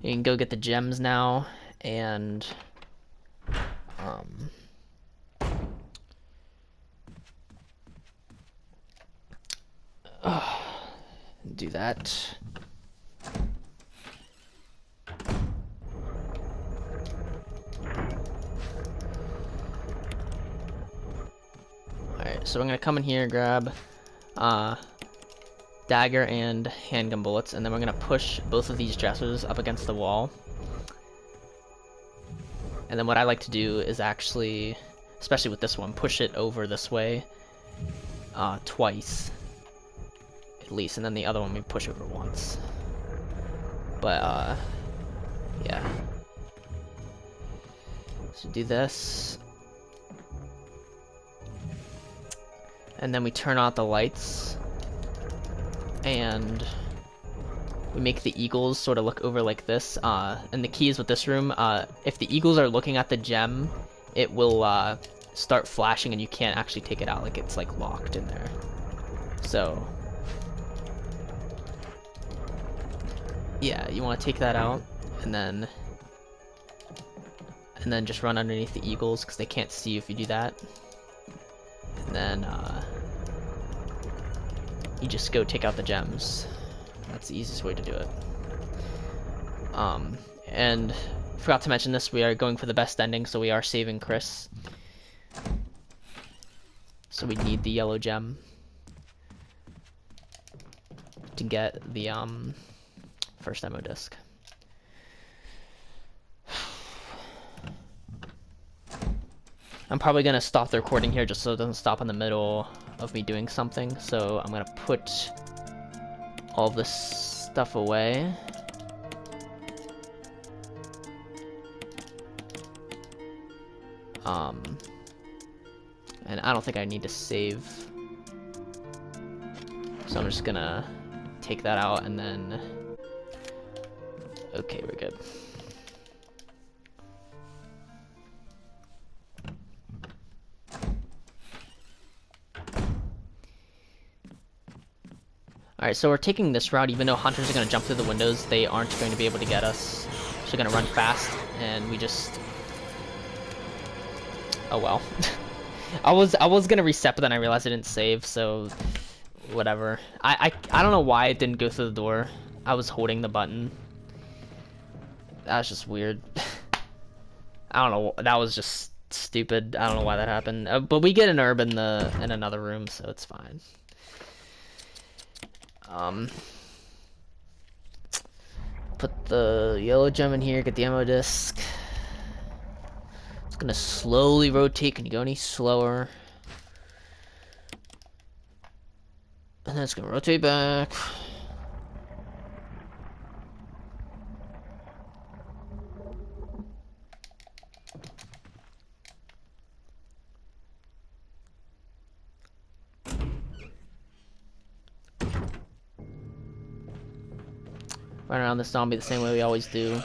You can go get the gems now, and do that. Alright, so I'm gonna come in here, grab dagger and handgun bullets, and then we're gonna push both of these dressers up against the wall. And then what I like to do is actually, especially with this one, push it over this way twice at least, and then the other one we push over once. But yeah. So do this. And then we turn out the lights. And we make the eagles sort of look over like this. And the key is with this room. If the eagles are looking at the gem, it will start flashing and you can't actually take it out. Like it's like locked in there. So yeah, you want to take that out and then just run underneath the eagles because they can't see you if you do that. And then you just go take out the gems. That's the easiest way to do it. And forgot to mention this, we are going for the best ending, so we are saving Chris. So we need the yellow gem to get the first demo disc. I'm probably gonna stop the recording here just so it doesn't stop in the middle of me doing something. So I'm gonna put all this stuff away. And I don't think I need to save. So I'm just gonna take that out and then, okay, we're good. Alright, so we're taking this route. Even though hunters are going to jump through the windows, they aren't going to be able to get us. So we're going to run fast, and we just... Oh well. I was going to reset, but then I realized I didn't save, so... Whatever. I don't know why it didn't go through the door. I was holding the button. That was just weird. I don't know. That was just stupid. I don't know why that happened. But we get an herb in another room, so it's fine. Put the yellow gem in here, get the ammo disc. It's gonna slowly rotate. Can you go any slower? And then it's gonna rotate back. Run around the zombie the same way we always do.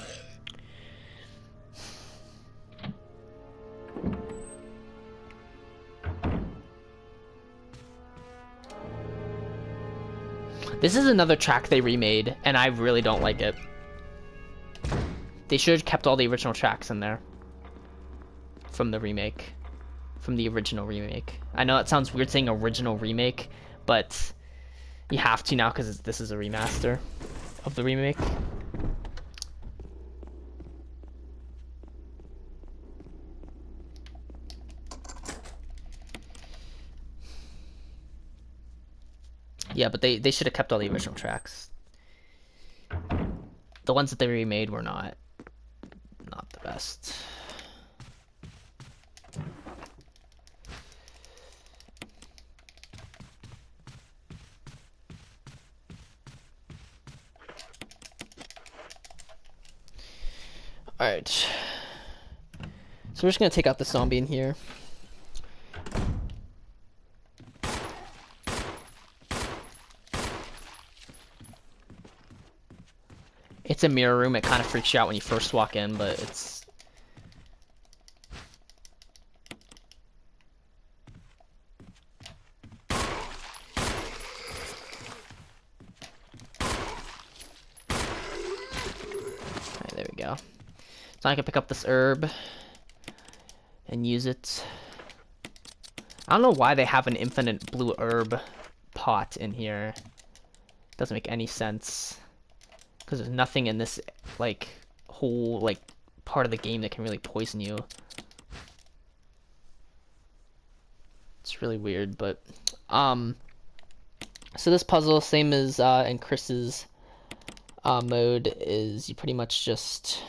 This is another track they remade, and I really don't like it. They should have kept all the original tracks in there. From the remake. From the original remake. I know it sounds weird saying original remake, but you have to now because this is a remaster of the remake. Yeah, but they should have kept all the original tracks. The ones that they remade were not the best. Alright. So we're just gonna take out the zombie in here. It's a mirror room. It kind of freaks you out when you first walk in, but it's... Alright, there we go. So I can pick up this herb and use it. I don't know why they have an infinite blue herb pot in here. Doesn't make any sense. Because there's nothing in this, like, whole, like, part of the game that can really poison you. It's really weird, but, so this puzzle, same as, in Chris's, mode, is you pretty much just,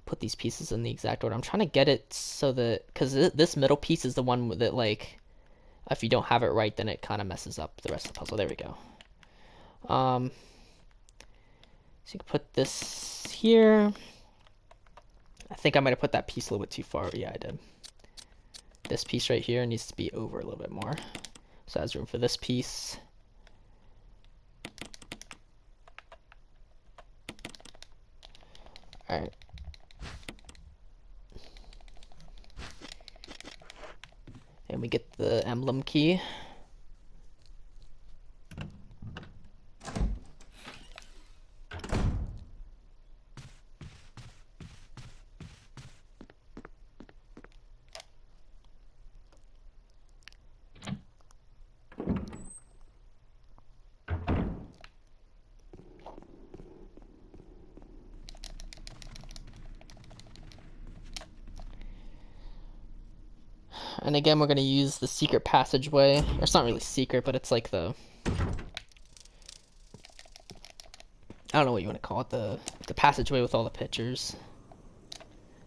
put these pieces in the exact order. I'm trying to get it so that, because this middle piece is the one that, like, if you don't have it right, then it kind of messes up the rest of the puzzle. There we go. So you can put this here. I think I might have put that piece a little bit too far. Yeah, I did. This piece right here needs to be over a little bit more. So it has room for this piece. Alright. And we get the emblem key. And again, we're going to use the secret passageway. Or it's not really secret, but it's like the... I don't know what you want to call it. The passageway with all the pictures.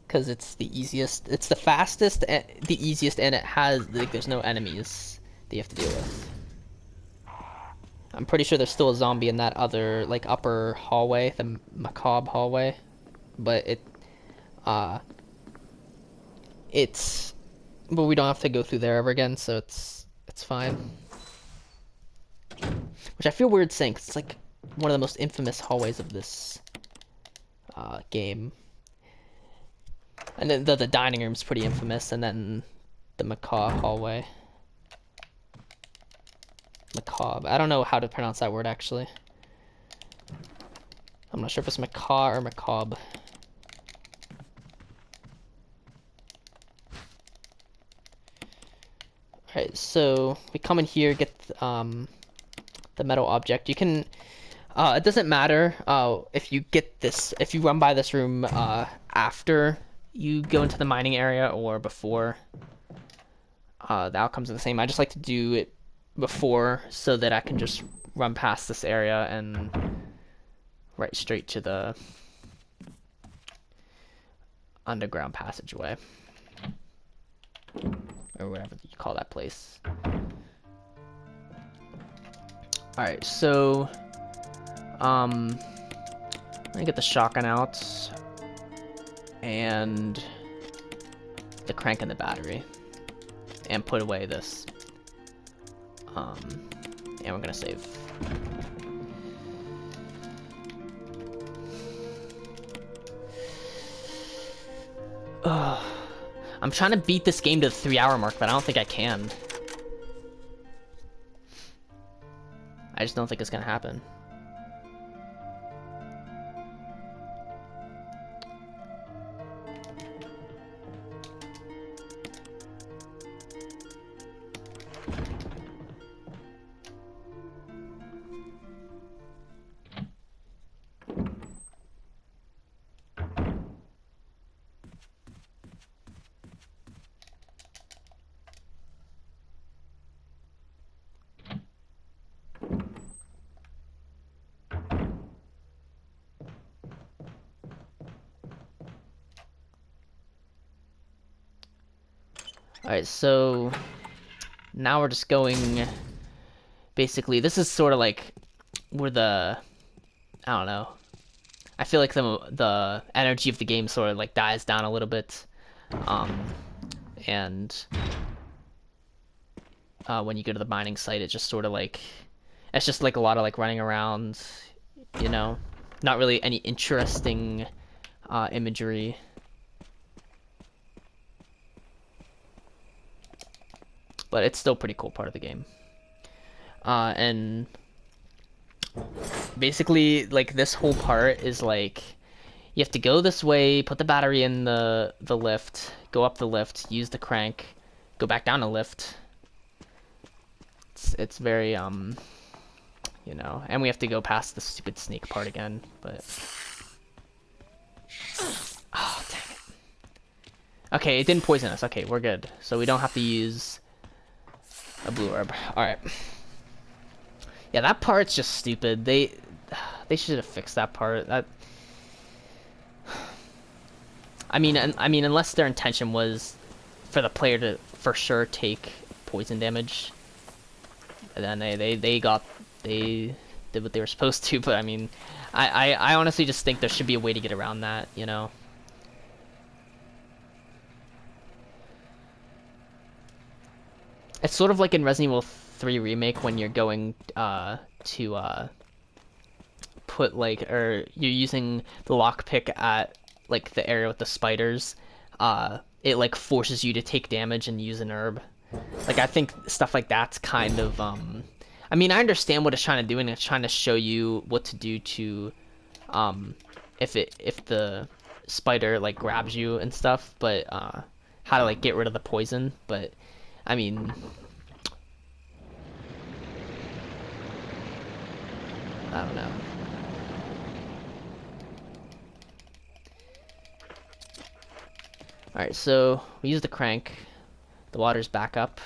Because it's the easiest. It's the fastest, the easiest, and it has... like, there's no enemies that you have to deal with. I'm pretty sure there's still a zombie in that other, like, upper hallway. The macabre hallway. But it's... But we don't have to go through there ever again, so it's fine. Which I feel weird saying, 'cause it's like one of the most infamous hallways of this game. And then the dining room's pretty infamous, and then the macabre hallway. Macabre. I don't know how to pronounce that word, actually. I'm not sure if it's macabre or macabre. Alright, so we come in here, get the metal object. You can, it doesn't matter if you get this, if you run by this room after you go into the mining area or before. The outcomes are the same. I just like to do it before so that I can just run past this area and right straight to the underground passageway. Or whatever you call that place. Alright, so I'm gonna get the shotgun out and the crank and the battery and put away this. And we're gonna save. Ugh. I'm trying to beat this game to the 3-hour mark, but I don't think I can. I just don't think it's gonna happen. Alright, so now we're just going, basically, this is sort of like where the, I don't know, I feel like the energy of the game sort of like dies down a little bit, and when you go to the mining site, it just sort of like, it's just like a lot of like running around, you know, not really any interesting imagery. But it's still a pretty cool part of the game. And basically, like, this whole part is like, you have to go this way, put the battery in the lift, go up the lift, use the crank, go back down the lift. It's very, you know, and we have to go past the stupid snake part again, but... Oh, dang it. Okay, it didn't poison us. Okay, we're good. So we don't have to use a blue herb. Alright. Yeah, that part's just stupid. They should have fixed that part. I mean, unless their intention was for the player to for sure take poison damage, and then they did what they were supposed to, but I mean, I honestly just think there should be a way to get around that, you know? It's sort of like in Resident Evil 3 Remake when you're going to put like, or you're using the lockpick at like the area with the spiders. It like forces you to take damage and use an herb. Like I think stuff like that's kind of I mean, I understand what it's trying to do, and it's trying to show you what to do to if the spider like grabs you and stuff, but how to like get rid of the poison. But I mean, I don't know. Alright, so we use the crank. The water's back up.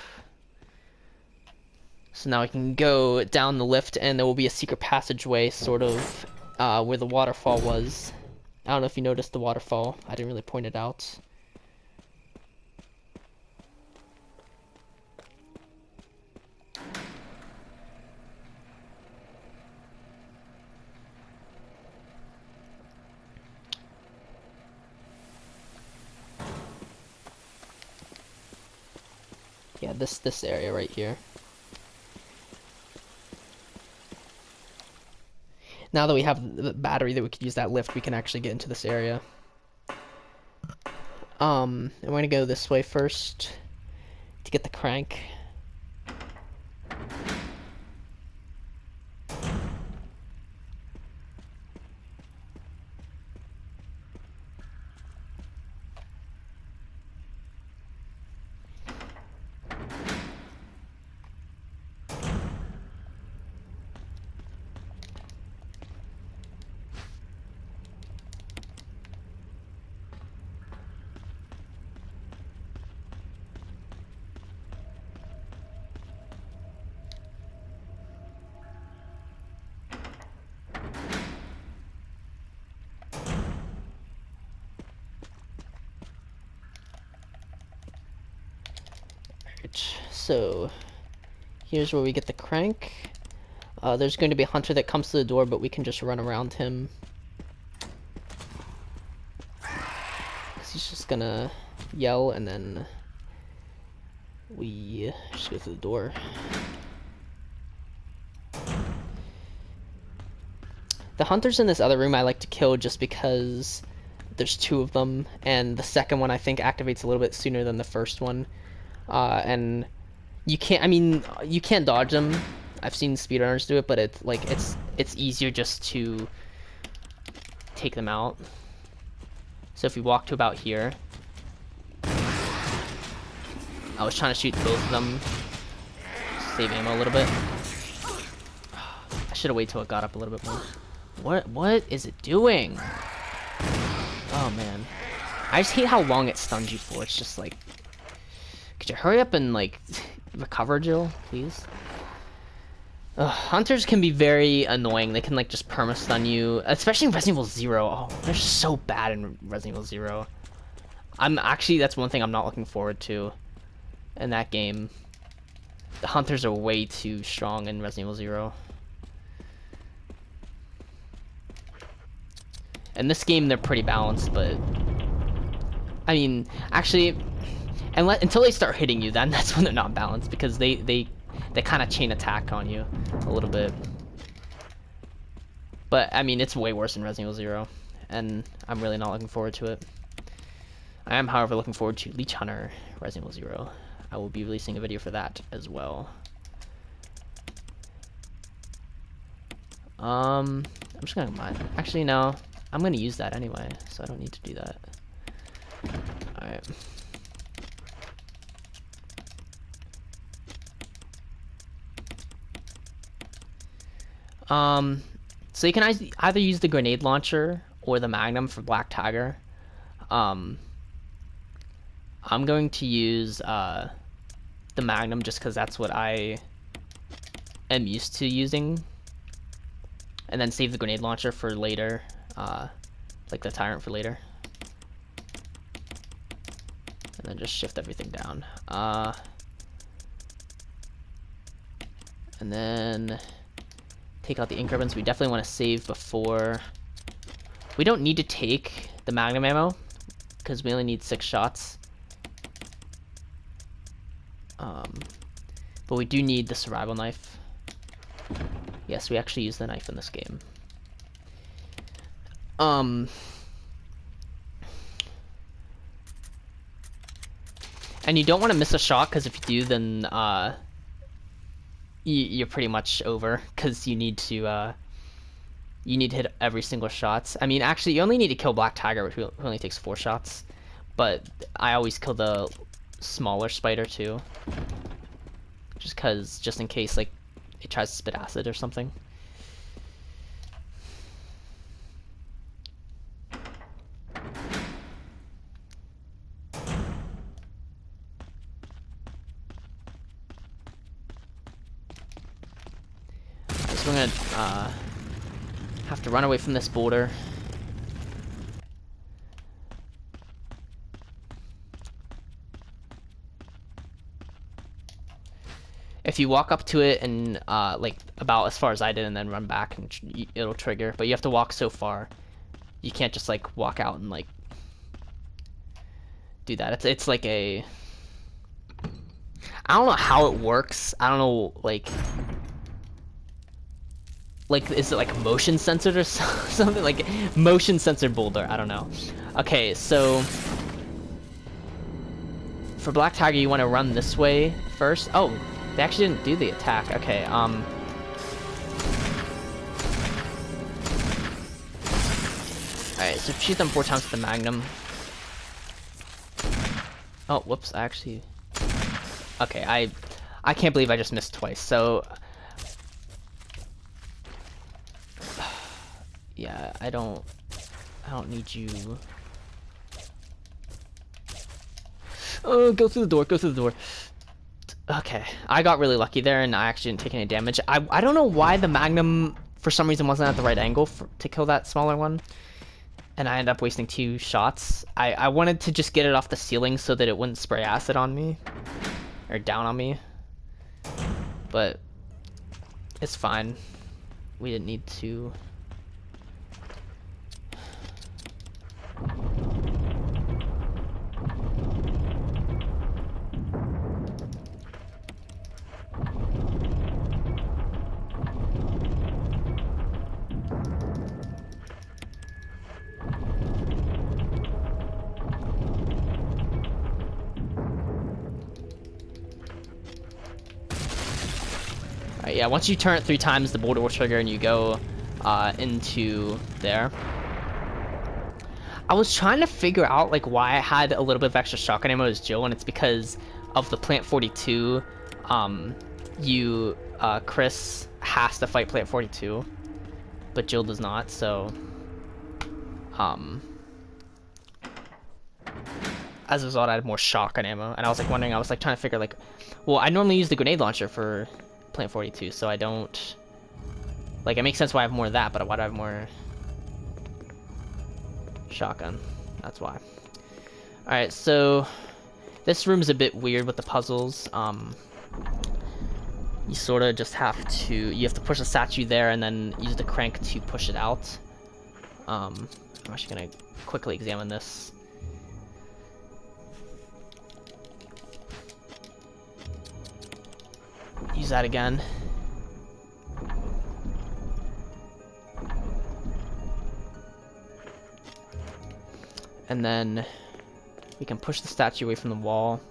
So now we can go down the lift, and there will be a secret passageway, sort of, where the waterfall was. I don't know if you noticed the waterfall. I didn't really point it out. Yeah, this area right here. Now that we have the battery that we could use that lift, we can actually get into this area. I'm gonna go this way first to get the crank. So here's where we get the crank. There's going to be a hunter that comes to the door, but we can just run around him. He's just gonna yell, and then we just go through the door. The hunters in this other room I like to kill just because there's two of them, and the second one I think activates a little bit sooner than the first one. And you can't, I mean, you can't dodge them. I've seen speedrunners do it, but it's like it's easier just to take them out. So if we walk to about here, I was trying to shoot both of them, save ammo a little bit. I should have waited till it got up a little bit more. What is it doing? Oh man, I just hate how long it stuns you for. It's just like, could you hurry up and like recover, Jill, please? Hunters can be very annoying. They can like just perma-stun you, especially in Resident Evil 0. Oh, they're so bad in Resident Evil 0. That's one thing I'm not looking forward to in that game. The hunters are way too strong in Resident Evil 0. In this game, they're pretty balanced, but I mean, actually, until they start hitting you, then that's when they're not balanced, because they kind of chain attack on you a little bit. But I mean, it's way worse in Resident Evil 0, and I'm really not looking forward to it. I am, however, looking forward to Leech Hunter Resident Evil 0. I will be releasing a video for that as well. I'm just gonna mine. Actually, no. I'm gonna use that anyway, so I don't need to do that. Alright. So you can either use the grenade launcher or the Magnum for Black Tiger. I'm going to use the Magnum just because that's what I am used to using, and then save the grenade launcher for later, like the Tyrant for later, and then just shift everything down. And then take out the ink ribbons. We definitely want to save before. We don't need to take the magnum ammo because we only need 6 shots. But we do need the survival knife. Yes, we actually use the knife in this game. And you don't want to miss a shot, because if you do, then you're pretty much over, because you need to hit every single shot. I mean, actually, you only need to kill Black Tiger, which only takes 4 shots. But I always kill the smaller spider too, just in case like it tries to spit acid or something. So we're gonna have to run away from this boulder. If you walk up to it and like about as far as I did and then run back, and it'll trigger. But you have to walk so far. You can't just like walk out and like do that. It's like a, I don't know how it works. I don't know like is it like motion censored or something, like motion censored boulder? I don't know. Okay, so for Black Tiger you want to run this way first. Oh, they actually didn't do the attack. Okay, alright, so shoot them 4 times with the magnum. Oh, whoops, I actually... Okay, I can't believe I just missed twice, so... Yeah, I don't need you... Oh, go through the door, go through the door. Okay, I got really lucky there, and I actually didn't take any damage. I don't know why the magnum, for some reason, wasn't at the right angle to kill that smaller one. And I ended up wasting 2 shots. I wanted to just get it off the ceiling so that it wouldn't spray acid on me. Or down on me. But it's fine. We didn't need to... Alright, yeah, once you turn it 3 times, the boulder will trigger and you go into there. I was trying to figure out like why I had a little bit of extra shotgun ammo as Jill, and it's because of the Plant 42. Chris has to fight Plant 42, but Jill does not, so as a result I had more shotgun ammo, and I was like wondering, I was like trying to figure like, well, I normally use the grenade launcher for Plant 42, so I don't, like, it makes sense why I have more of that, but why do I have more shotgun? That's why. Alright, so this room is a bit weird with the puzzles. You sort of just have to, push the statue there and then use the crank to push it out. I'm actually gonna quickly examine this. Use that again. And then we can push the statue away from the wall.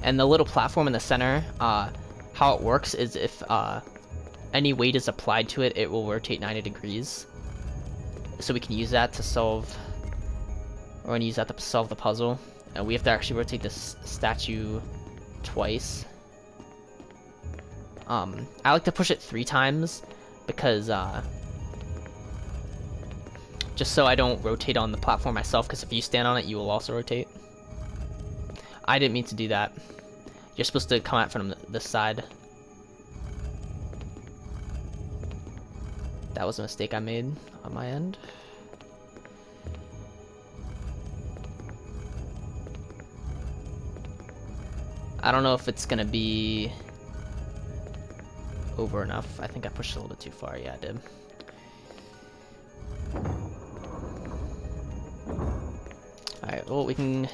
And the little platform in the center, how it works is if any weight is applied to it, it will rotate 90 degrees. So we can use that to solve, we're going to use that to solve the puzzle. And we have to actually rotate this statue twice. I like to push it 3 times because just so I don't rotate on the platform myself, because if you stand on it you will also rotate. I didn't mean to do that. You're supposed to come out from this side. That was a mistake I made on my end. I don't know if it's gonna be over enough. I think I pushed it a little bit too far. Yeah, I did. Alright, well, we can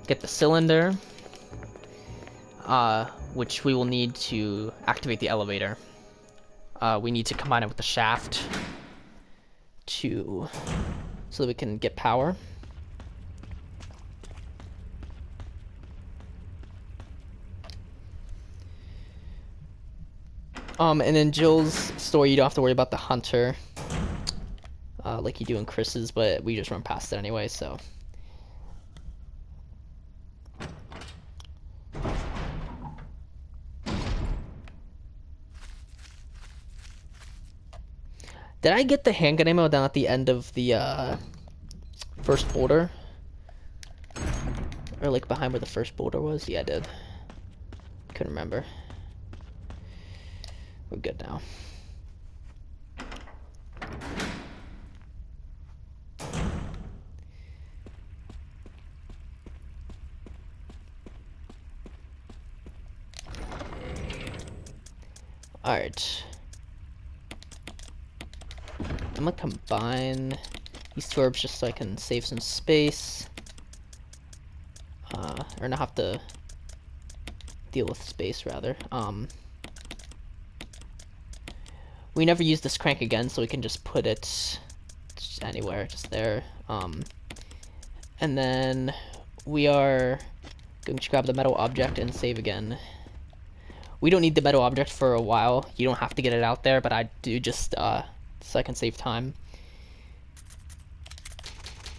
get the cylinder, which we will need to activate the elevator. We need to combine it with the shaft so that we can get power. And in Jill's story, you don't have to worry about the hunter, like you do in Chris's, but we just run past it anyway, so. Did I get the handgun ammo down at the end of the first boulder? Or like behind where the first boulder was? Yeah, I did. Couldn't remember. We're good now. Alright. I'm gonna combine these two orbs just so I can save some space. Or not have to deal with space, rather. We never use this crank again, so we can just put it just anywhere, just there. And then we are going to grab the metal object and save again. We don't need the metal object for a while. You don't have to get it out there, but I do just so I can save time.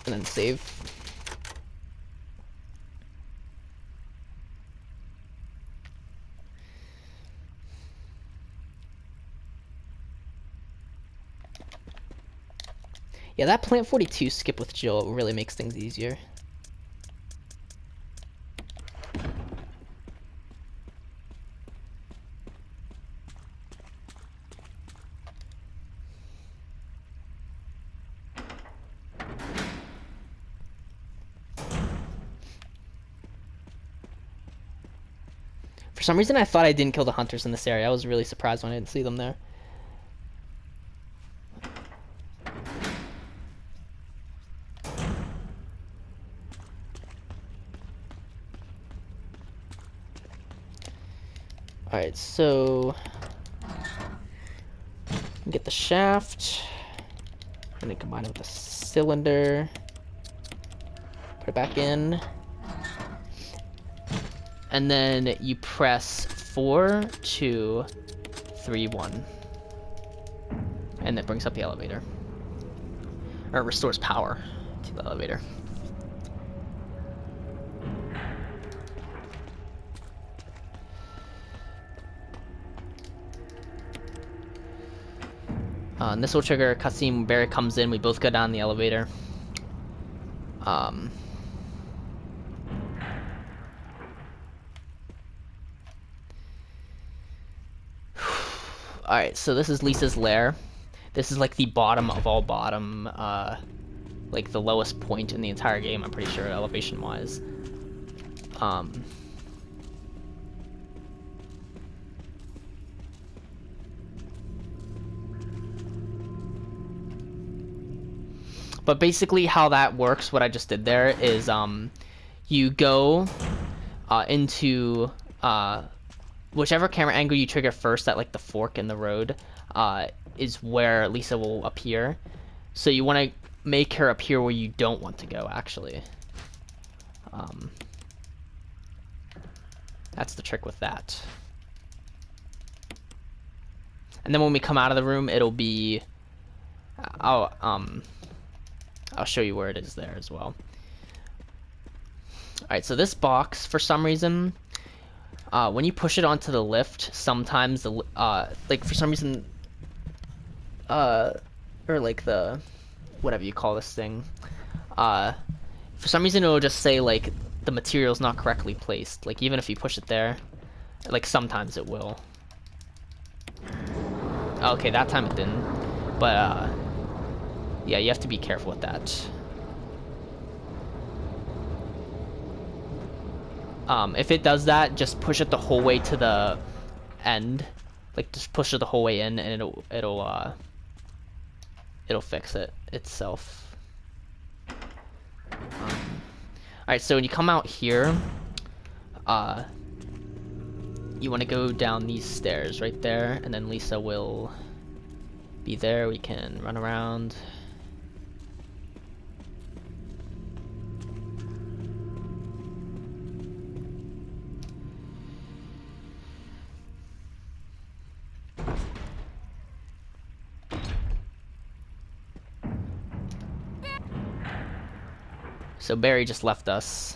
And then save. Yeah, that Plant 42 skip with Jill really makes things easier. For some reason, I thought I didn't kill the hunters in this area. I was really surprised when I didn't see them there. Alright, so get the shaft, and then combine it with the cylinder, put it back in, and then you press 4, 2, 3, 1, and that brings up the elevator, or restores power to the elevator. And this will trigger a cutscene. Barry comes in. We both go down the elevator. Alright, so this is Lisa's lair. This is like the bottom of all bottom, like the lowest point in the entire game, I'm pretty sure, elevation-wise. But basically how that works, what I just did there, is you go into whichever camera angle you trigger first at like the fork in the road is where Lisa will appear. So you want to make her appear where you don't want to go, actually. That's the trick with that. And then when we come out of the room, it'll be... I'll show you where it is there as well. Alright, so this box, for some reason, when you push it onto the lift, sometimes, like, for some reason, or like the, whatever you call this thing, for some reason it'll just say, like, the material's not correctly placed. Like, even if you push it there, like, sometimes it will. Okay, that time it didn't. But, yeah, you have to be careful with that. If it does that, just push it the whole way to the end Like just push it the whole way in, and it'll fix it itself. Alright, so when you come out here, you want to go down these stairs right there, and then Lisa will be there. We can run around. So Barry just left us.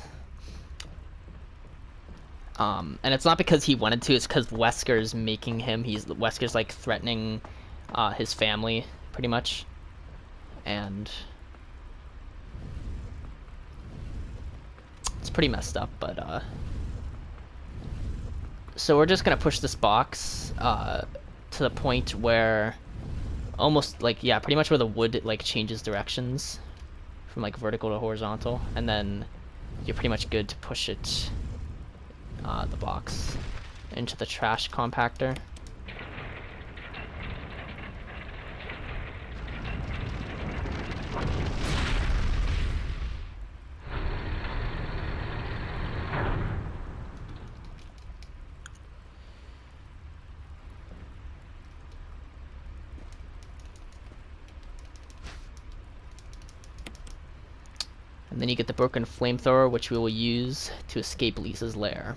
And it's not because he wanted to, it's because Wesker's making him. Wesker's like threatening his family, pretty much. And it's pretty messed up, but so we're just gonna push this box to the point where almost like, yeah, pretty much where the wood like changes directions from like vertical to horizontal, and then you're pretty much good to push it, the box, into the trash compactor. And then you get the broken flamethrower, which we will use to escape Lisa's lair.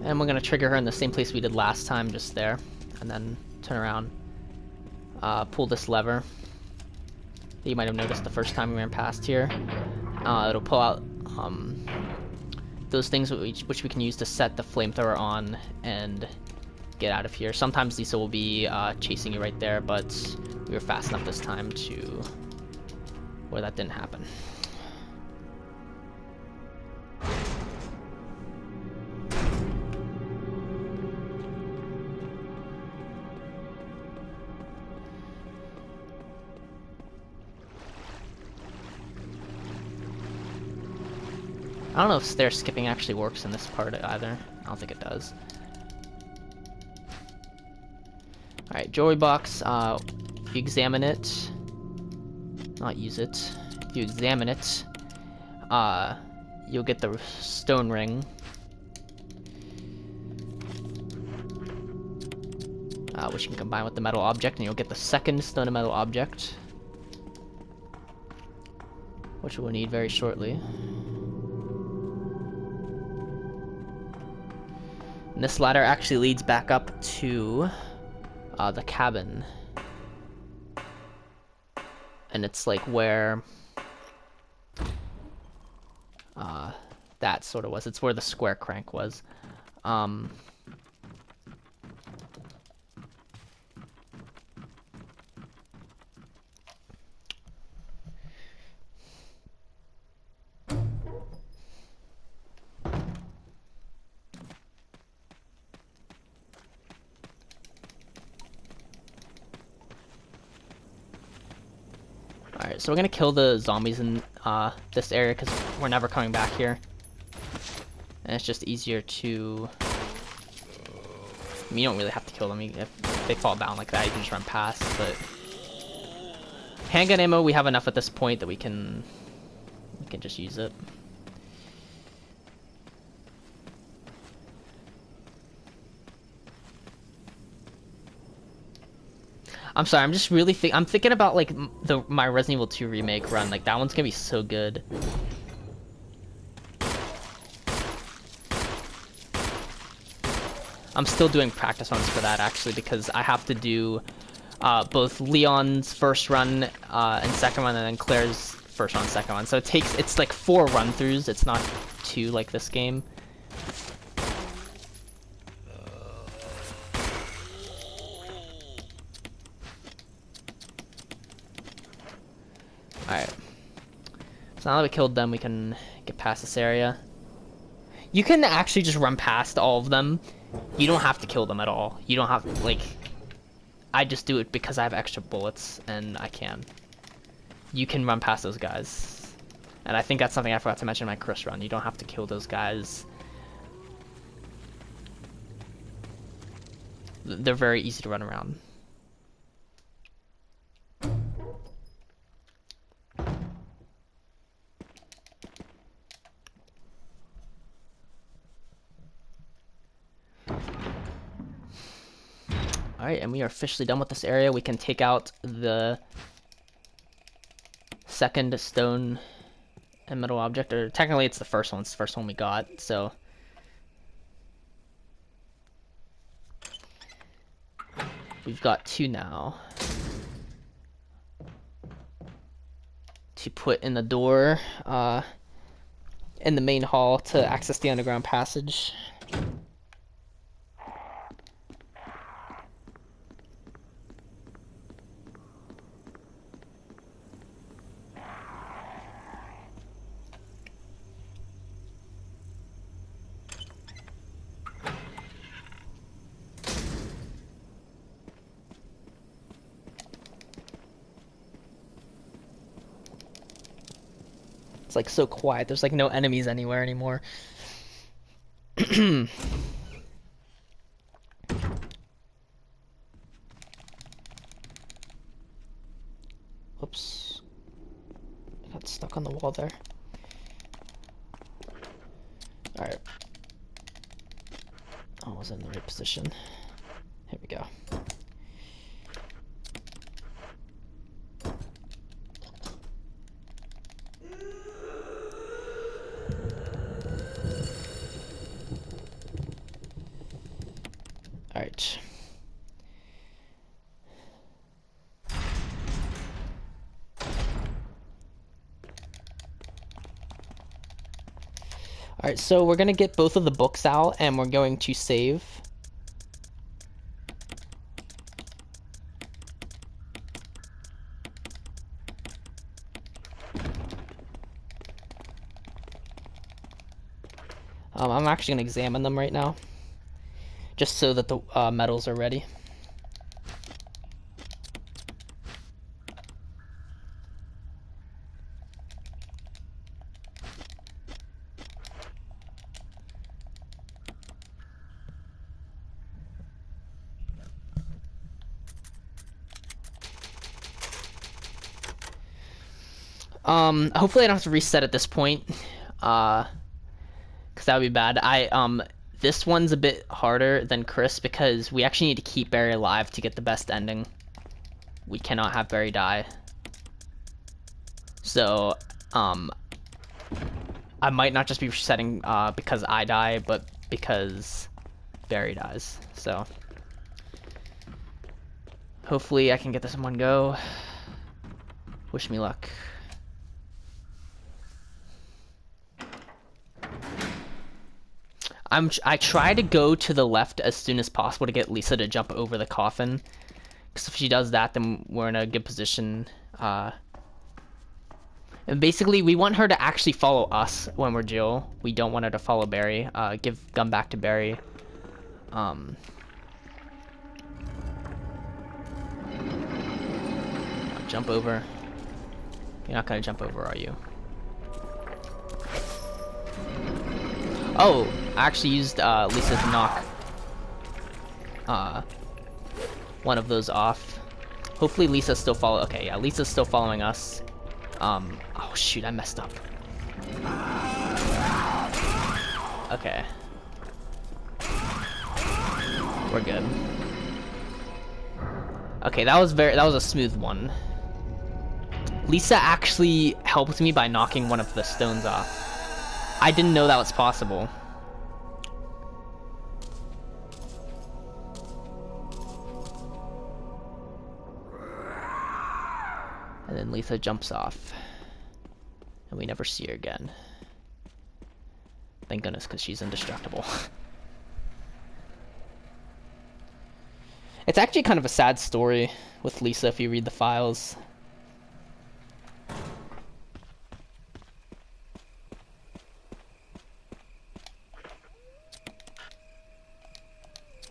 And we're gonna trigger her in the same place we did last time, just there, and then turn around, pull this lever that you might have noticed the first time we ran past here. It'll pull out those things which we can use to set the flamethrower on and get out of here. Sometimes Lisa will be chasing you right there, but we were fast enough this time to where that didn't happen. I don't know if stair skipping actually works in this part either. I don't think it does. Alright, jewelry box. If you examine it, not use it, if you examine it, you'll get the stone ring. Which you can combine with the metal object, and you'll get the second stone and metal object, which we'll need very shortly. And this ladder actually leads back up to the cabin. And it's like where that sort of was. It's where the square crank was. Alright, so we're gonna kill the zombies in this area because we're never coming back here. And it's just easier to... I mean, you don't really have to kill them. If they fall down like that, you can just run past, but... Handgun ammo, we have enough at this point that we can just use it. I'm sorry, I'm just really I'm thinking about like my Resident Evil 2 remake run. Like that one's gonna be so good. I'm still doing practice runs for that actually because I have to do both Leon's first run and second run, and then Claire's first run, second run. So it's like 4 run-throughs. It's not 2 like this game. Alright, So now that we killed them, we can get past this area. You can actually just run past all of them. You don't have to kill them at all. You don't have to, like... I just do it because I have extra bullets, and I can. You can run past those guys. And I think that's something I forgot to mention in my Chris run. You don't have to kill those guys. They're very easy to run around. Alright, and we are officially done with this area. We can take out the second stone and metal object, or technically it's the first one. It's the first one we got, so... We've got 2 now. To put in the door, in the main hall to access the underground passage. It's like so quiet. There's like no enemies anywhere anymore. Oops. I got stuck on the wall there. Alright. Oh, I was in the right position. Here we go. Alright. Alright, so we're gonna get both of the books out and we're going to save. I'm actually gonna examine them right now, just so that the metals are ready. Hopefully I don't have to reset at this point, because that would be bad. This one's a bit harder than Chris because we actually need to keep Barry alive to get the best ending. We cannot have Barry die. So, I might not just be resetting because I die, but because Barry dies. So, hopefully I can get this in one go. Wish me luck. I try to go to the left as soon as possible to get Lisa to jump over the coffin, because if she does that, then we're in a good position. And basically, we want her to actually follow us when we're Jill. We don't want her to follow Barry. Give gun back to Barry. Jump over. You're not gonna jump over, are you? Oh, I actually used Lisa to knock one of those off. Hopefully Lisa's still okay, yeah, Lisa's still following us. Oh shoot, I messed up. Okay. We're good. Okay, that was a smooth one. Lisa actually helped me by knocking one of the stones off. I didn't know that was possible. And then Lisa jumps off. And we never see her again. Thank goodness, because she's indestructible. It's actually kind of a sad story with Lisa if you read the files.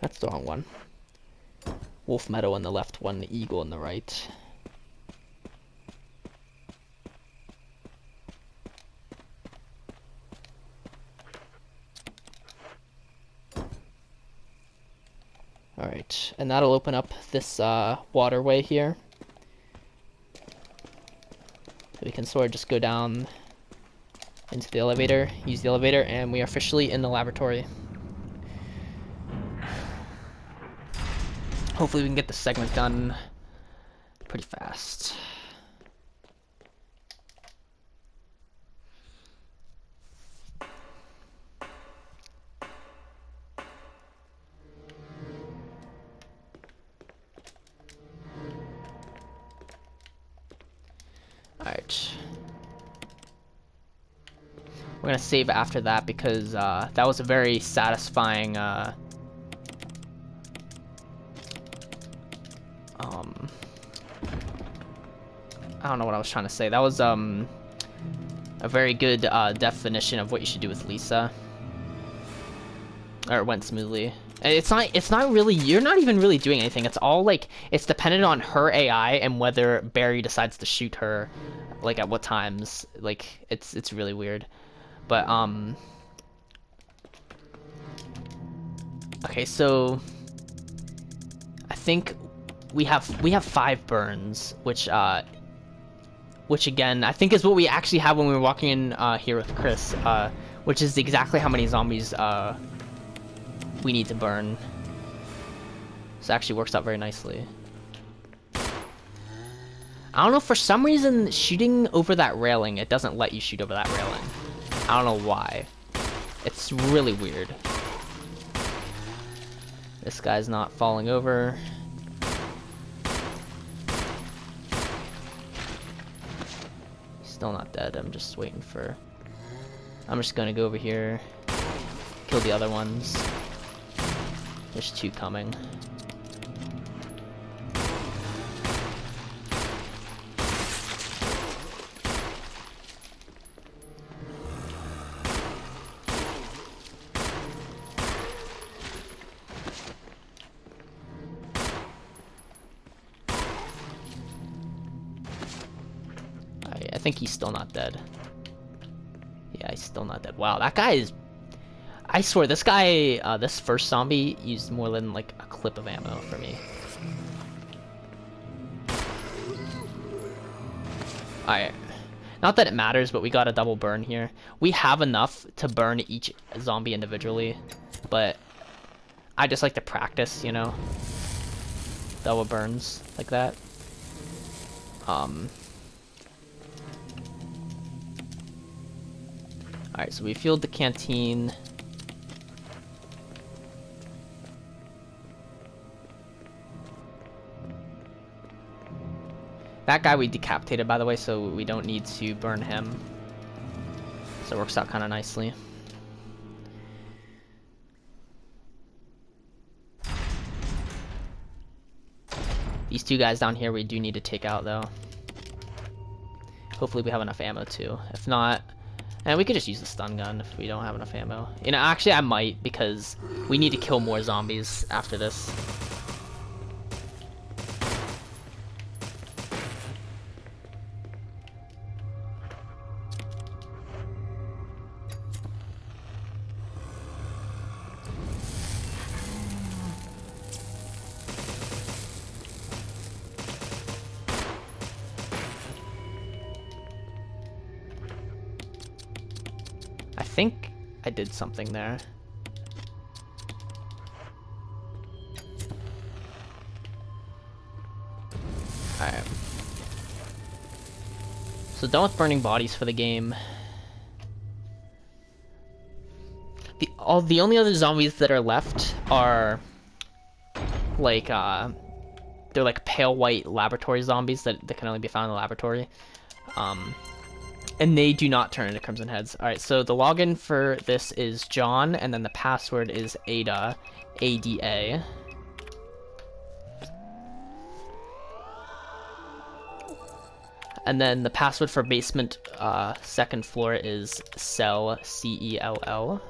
That's the wrong one. Wolf Meadow on the left one, Eagle on the right. Alright, and that'll open up this waterway here. We can sort of just go down into the elevator, use the elevator, and we are officially in the laboratory. Hopefully we can get the segment done pretty fast. Alright. We're gonna save after that because that was a very satisfying I don't know what I was trying to say. That was a very good definition of what you should do with Lisa. Or it went smoothly. And it's not really, you're not even really doing anything. It's all like, it's dependent on her AI and whether Barry decides to shoot her, like at what times. Like it's really weird. But okay, so I think we have 5 burns, which again I think is what we actually have when we were walking in here with Chris, which is exactly how many zombies we need to burn. This actually works out very nicely. I don't know, for some reason shooting over that railing, it doesn't let you shoot over that railing. I don't know why. It's really weird. This guy's not falling over. He's still not dead. I'm just waiting for... I'm just gonna go over here, kill the other ones. There's 2 coming. I think he's still not dead. Yeah, he's still not dead. Wow, that guy is... I swear, this guy, this first zombie used more than like a clip of ammo for me. Alright. Not that it matters, but we got a double burn here. We have enough to burn each zombie individually, but I just like to practice, you know? Double burns like that. Alright, so we fueled the canteen. That guy we decapitated, by the way, so we don't need to burn him. So it works out kind of nicely. These 2 guys down here we do need to take out, though. Hopefully we have enough ammo, too. If not... And we could just use the stun gun if we don't have enough ammo. You know, actually I might, because we need to kill more zombies after this. I think I did something there. Alright. So done with burning bodies for the game. The only other zombies that are left are like they're like pale white laboratory zombies that can only be found in the laboratory. And they do not turn into Crimson Heads. Alright, so the login for this is John, and then the password is Ada, A-D-A. And then the password for basement, 2nd floor is Cell, C-E-L-L.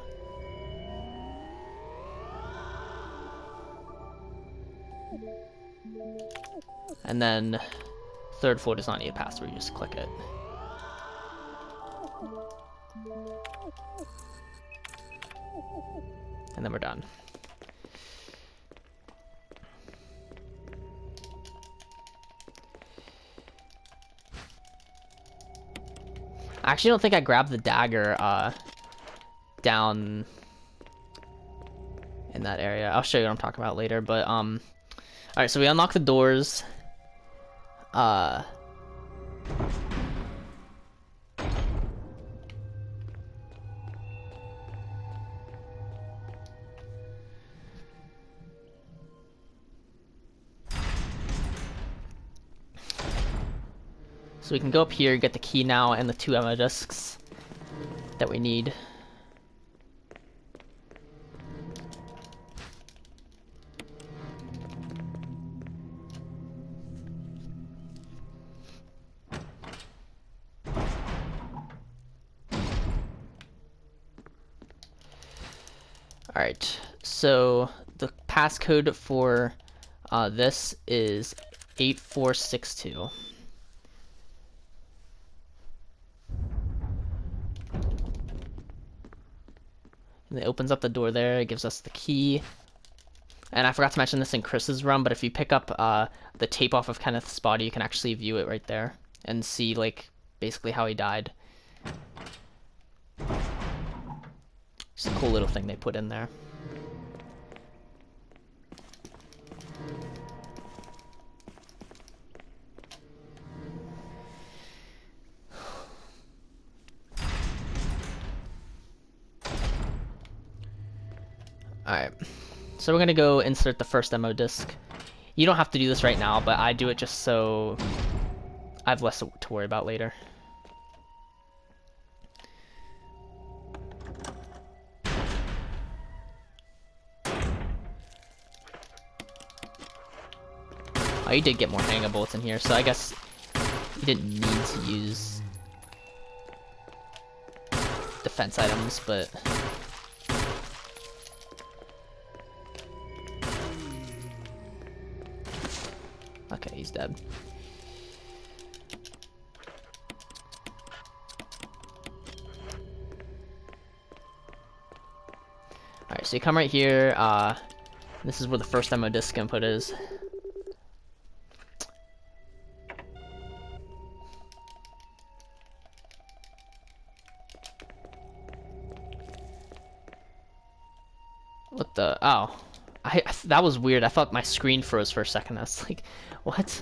And then third floor does not need a password, you just click it. And then we're done. I actually don't think I grabbed the dagger down in that area. I'll show you what I'm talking about later, but alright, so we unlock the doors. So we can go up here, get the key now, and the 2 ammo discs that we need. Alright, so the passcode for this is 8462. And it opens up the door there, it gives us the key. And I forgot to mention this in Chris's run, but if you pick up the tape off of Kenneth's body, you can actually view it right there and see, like, basically how he died. Just a cool little thing they put in there. Alright, so we're gonna go insert the first ammo disc. You don't have to do this right now, but I do it just so I have less to worry about later. Oh, you did get more hanger bullets in here, so I guess you didn't need to use defense items, but... Okay, he's dead. Alright, so you come right here, this is where the first ammo disc input is. What the? Oh. That was weird. I thought my screen froze for a second. I was like, what?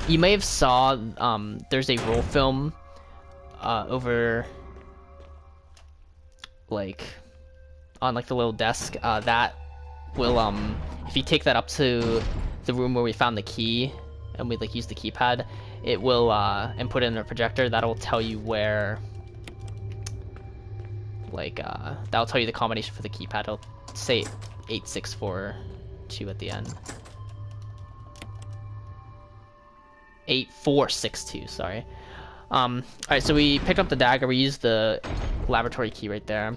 You may have saw, there's a roll film, over, like, on, like, the little desk, that will, if you take that up to the room where we found the key, and we, like, use the keypad, it will, and put it in a projector, that'll tell you where, like, that'll tell you the combination for the keypad. It'll say 8642 at the end. 8462, sorry. Alright, so we picked up the dagger, we used the laboratory key right there.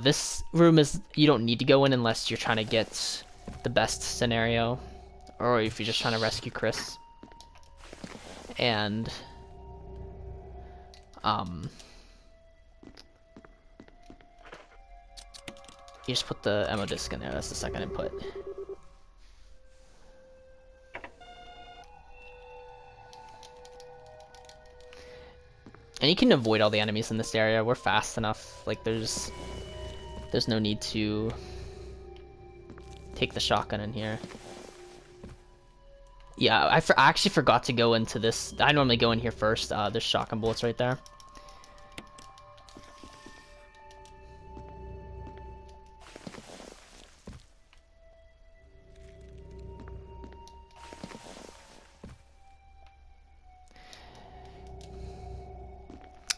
This room is, you don't need to go in unless you're trying to get the best scenario, or if you're just trying to rescue Chris. And, you just put the ammo disc in there, that's the second input. And you can avoid all the enemies in this area, we're fast enough, like there's no need to take the shotgun in here. Yeah, I actually forgot to go into this, I normally go in here first, there's shotgun bullets right there.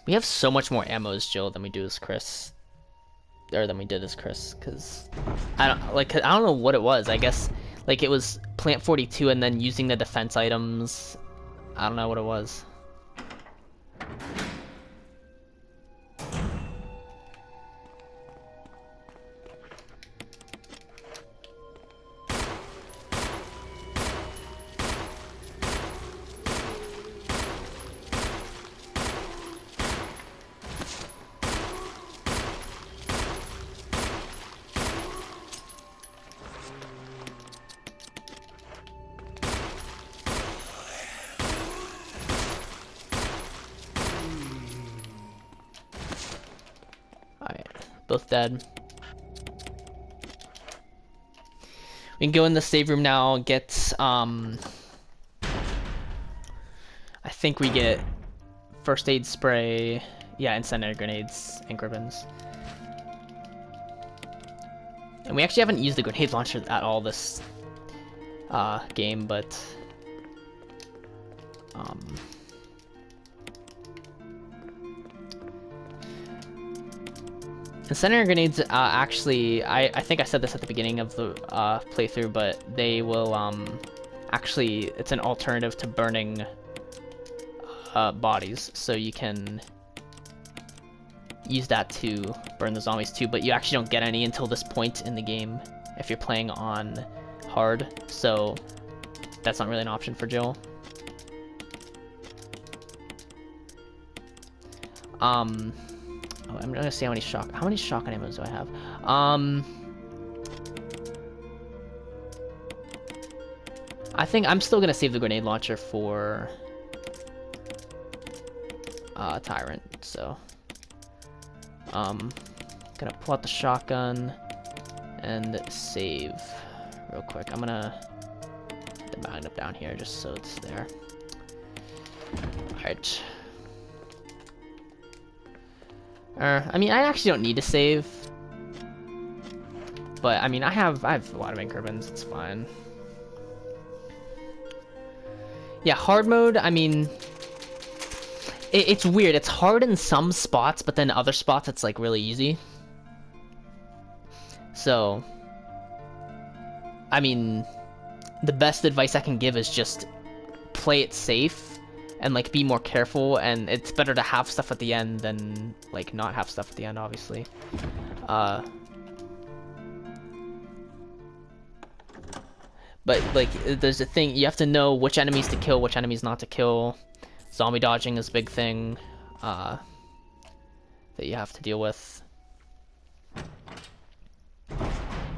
We have so much more ammo as Jill than we do as Chris, or than we did as Chris, because I don't know what it was. I guess like it was plant 42 and then using the defense items. I don't know what it was. Both dead. We can go in the save room now, get, I think we get first aid spray, yeah, incendiary grenades, ink ribbons. And we actually haven't used the grenade launcher at all this game, but incendiary grenades, actually, I think I said this at the beginning of the playthrough, but they will, actually, it's an alternative to burning bodies, so you can use that to burn the zombies too, but you actually don't get any until this point in the game if you're playing on hard, so that's not really an option for Jill. Oh, I'm gonna see how many shotgun ammo do I have? I think I'm still gonna save the grenade launcher for Tyrant, so gonna pull out the shotgun and save real quick. I'm gonna put the magnum down here just so it's there. Alright. I mean, I actually don't need to save, but I mean, I have a lot of ink ribbons. It's fine. Yeah, hard mode. I mean, it's weird. It's hard in some spots, but then other spots it's like really easy. So, I mean, the best advice I can give is just play it safe and like be more careful, and it's better to have stuff at the end than like not have stuff at the end, obviously. But like there's a thing, you have to know which enemies to kill, which enemies not to kill. Zombie dodging is a big thing that you have to deal with.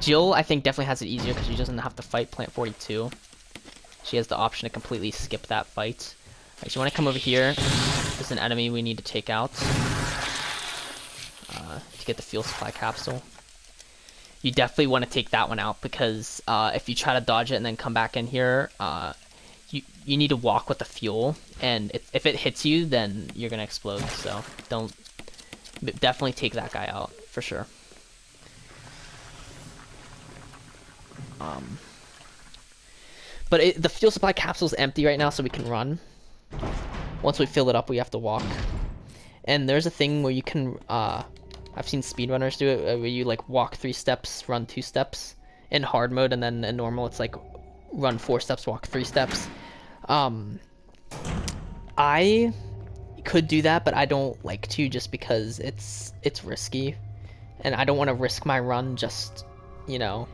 Jill, I think, definitely has it easier because she doesn't have to fight Plant 42. She has the option to completely skip that fight. Alright, so you want to come over here. There's an enemy we need to take out to get the fuel supply capsule. You definitely want to take that one out because if you try to dodge it and then come back in here, you need to walk with the fuel, and if it hits you, then you're gonna explode. So definitely take that guy out for sure. But the fuel supply capsule is empty right now, so we can run. Once we fill it up, we have to walk. And there's a thing where you can, I've seen speedrunners do it, where you like walk 3 steps, run 2 steps in hard mode, and then in normal it's like run 4 steps, walk 3 steps. I could do that, but I don't like to just because it's risky, and I don't want to risk my run just, you know,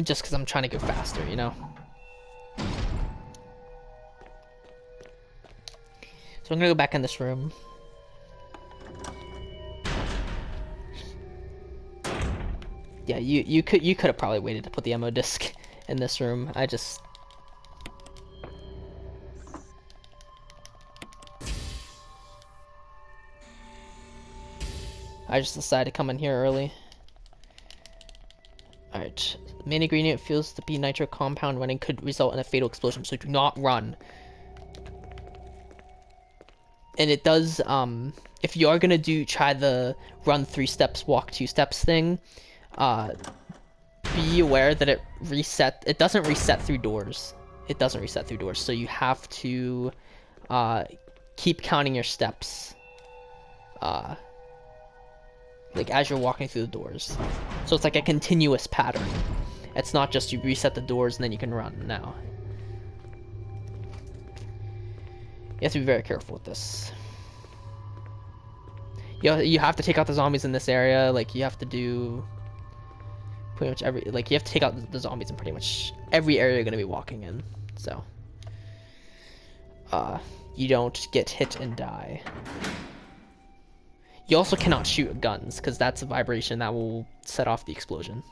just because I'm trying to go faster, you know. So I'm gonna go back in this room. Yeah, you could have probably waited to put the ammo disc in this room. I just decided to come in here early. Alright. Main ingredient feels to be nitro compound. Running could result in a fatal explosion, so do not run. And it does, if you are gonna try the run 3 steps, walk 2 steps thing, be aware that it doesn't reset through doors. It doesn't reset through doors, so you have to, keep counting your steps, like as you're walking through the doors. So it's like a continuous pattern. It's not just you reset the doors and then you can run now. You have to be very careful with this. You have to take out the zombies in this area. Like, you have to do pretty much you have to take out the zombies in pretty much every area you're going to be walking in. So, you don't get hit and die. You also cannot shoot guns, because that's a vibration that will set off the explosion.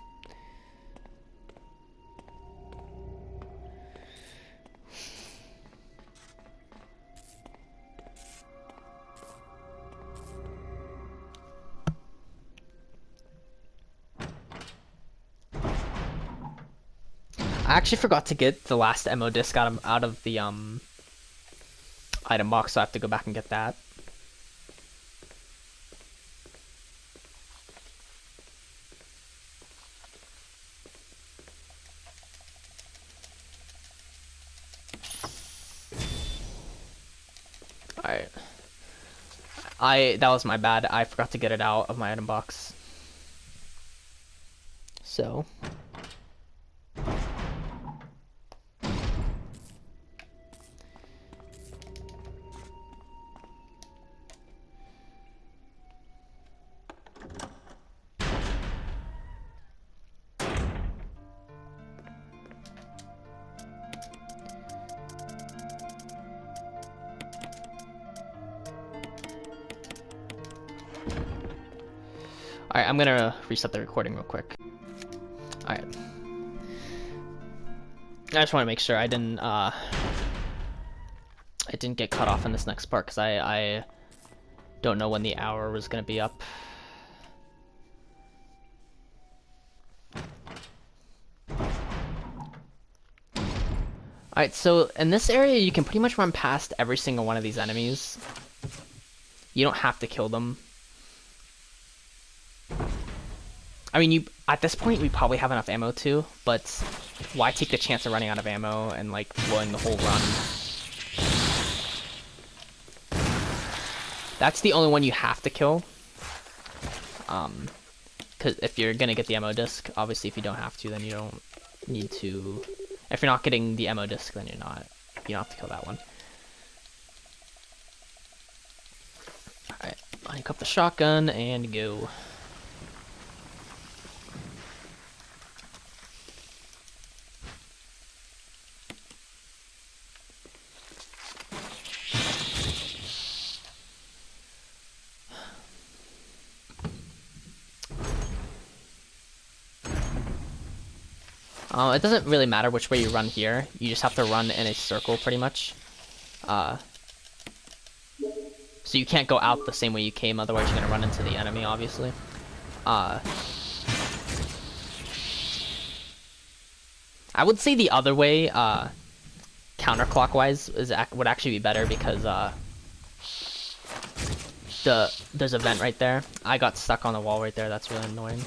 I actually forgot to get the last ammo disc out of the item box, so I have to go back and get that. Alright. That was my bad. I forgot to get it out of my item box. So. Alright, I'm gonna reset the recording real quick. Alright. I just want to make sure I didn't get cut off in this next part, because I don't know when the hour was gonna be up. Alright, so in this area you can pretty much run past every single one of these enemies. You don't have to kill them. I mean, at this point we probably have enough ammo too, but why take the chance of running out of ammo and like blowing the whole run? That's the only one you have to kill. Because if you're gonna get the ammo disc, obviously if you don't have to, then you don't need to. If you're not getting the ammo disc, then you don't have to kill that one. Alright, pick up the shotgun and go. It doesn't really matter which way you run here. You just have to run in a circle, pretty much. So you can't go out the same way you came, otherwise you're gonna run into the enemy, obviously. I would say the other way, counterclockwise, would actually be better, because there's a vent right there. I got stuck on the wall right there. That's really annoying.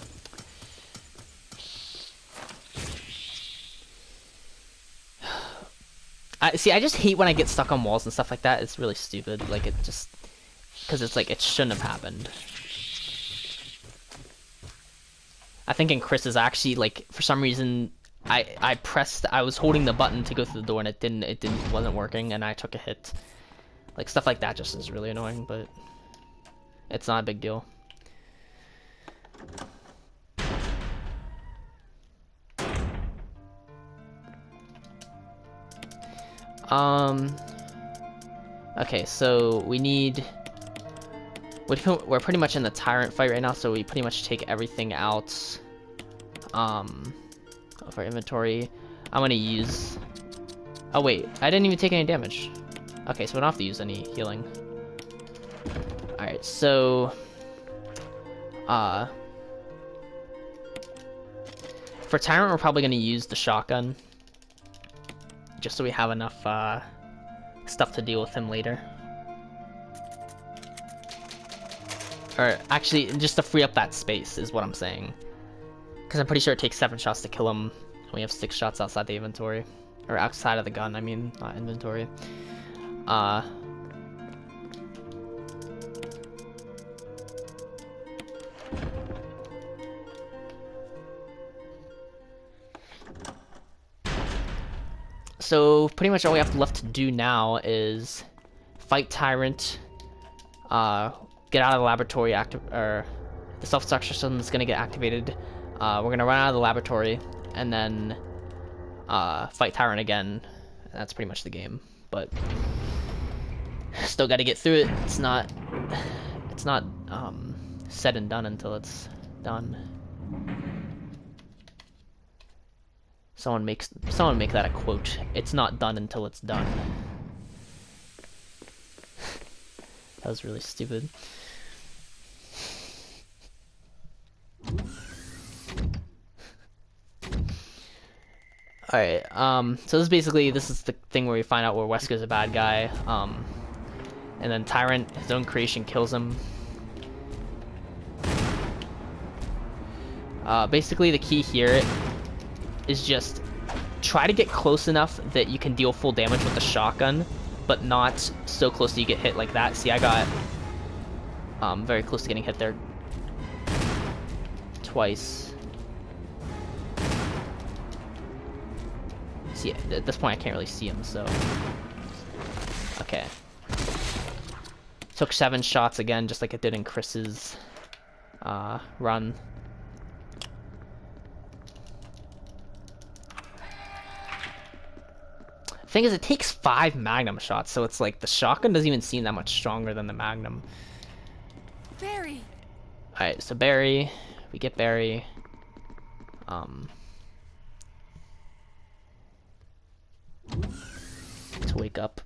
I just hate when I get stuck on walls and stuff like that. It's really stupid. Like, it just... Because it's like, it shouldn't have happened. I think in Chris's actually, like, for some reason, I was holding the button to go through the door and it wasn't working, and I took a hit. Like, stuff like that just is really annoying, but it's not a big deal. Okay, so we need... We're pretty much in the tyrant fight right now, so we pretty much take everything out of our inventory. I'm gonna use... Oh wait, I didn't even take any damage. Okay, so we don't have to use any healing. Alright, so... For tyrant, we're probably gonna use the shotgun. Just so we have enough stuff to deal with him later. Or actually, just to free up that space is what I'm saying. Because I'm pretty sure it takes 7 shots to kill him. We have 6 shots outside the inventory. Or outside of the gun, I mean, not inventory. So pretty much all we have left to do now is fight Tyrant, get out of the laboratory, or the self-destruct system is gonna get activated. We're gonna run out of the laboratory and then fight Tyrant again. And that's pretty much the game. But still got to get through it. It's not said and done until it's done. Someone make that a quote. It's not done until it's done. That was really stupid. Alright, so this is the thing where we find out where Wesker's a bad guy, and then Tyrant, his own creation, kills him. Basically the key here is just try to get close enough that you can deal full damage with the shotgun, but not so close that you get hit like that. See, I got very close to getting hit there twice. See, at this point I can't really see him, so... Okay. Took 7 shots again, just like it did in Chris's run. Thing is, it takes 5 Magnum shots, so it's like the shotgun doesn't even seem that much stronger than the Magnum. Barry. Alright, so Barry, we get Barry. To wake up.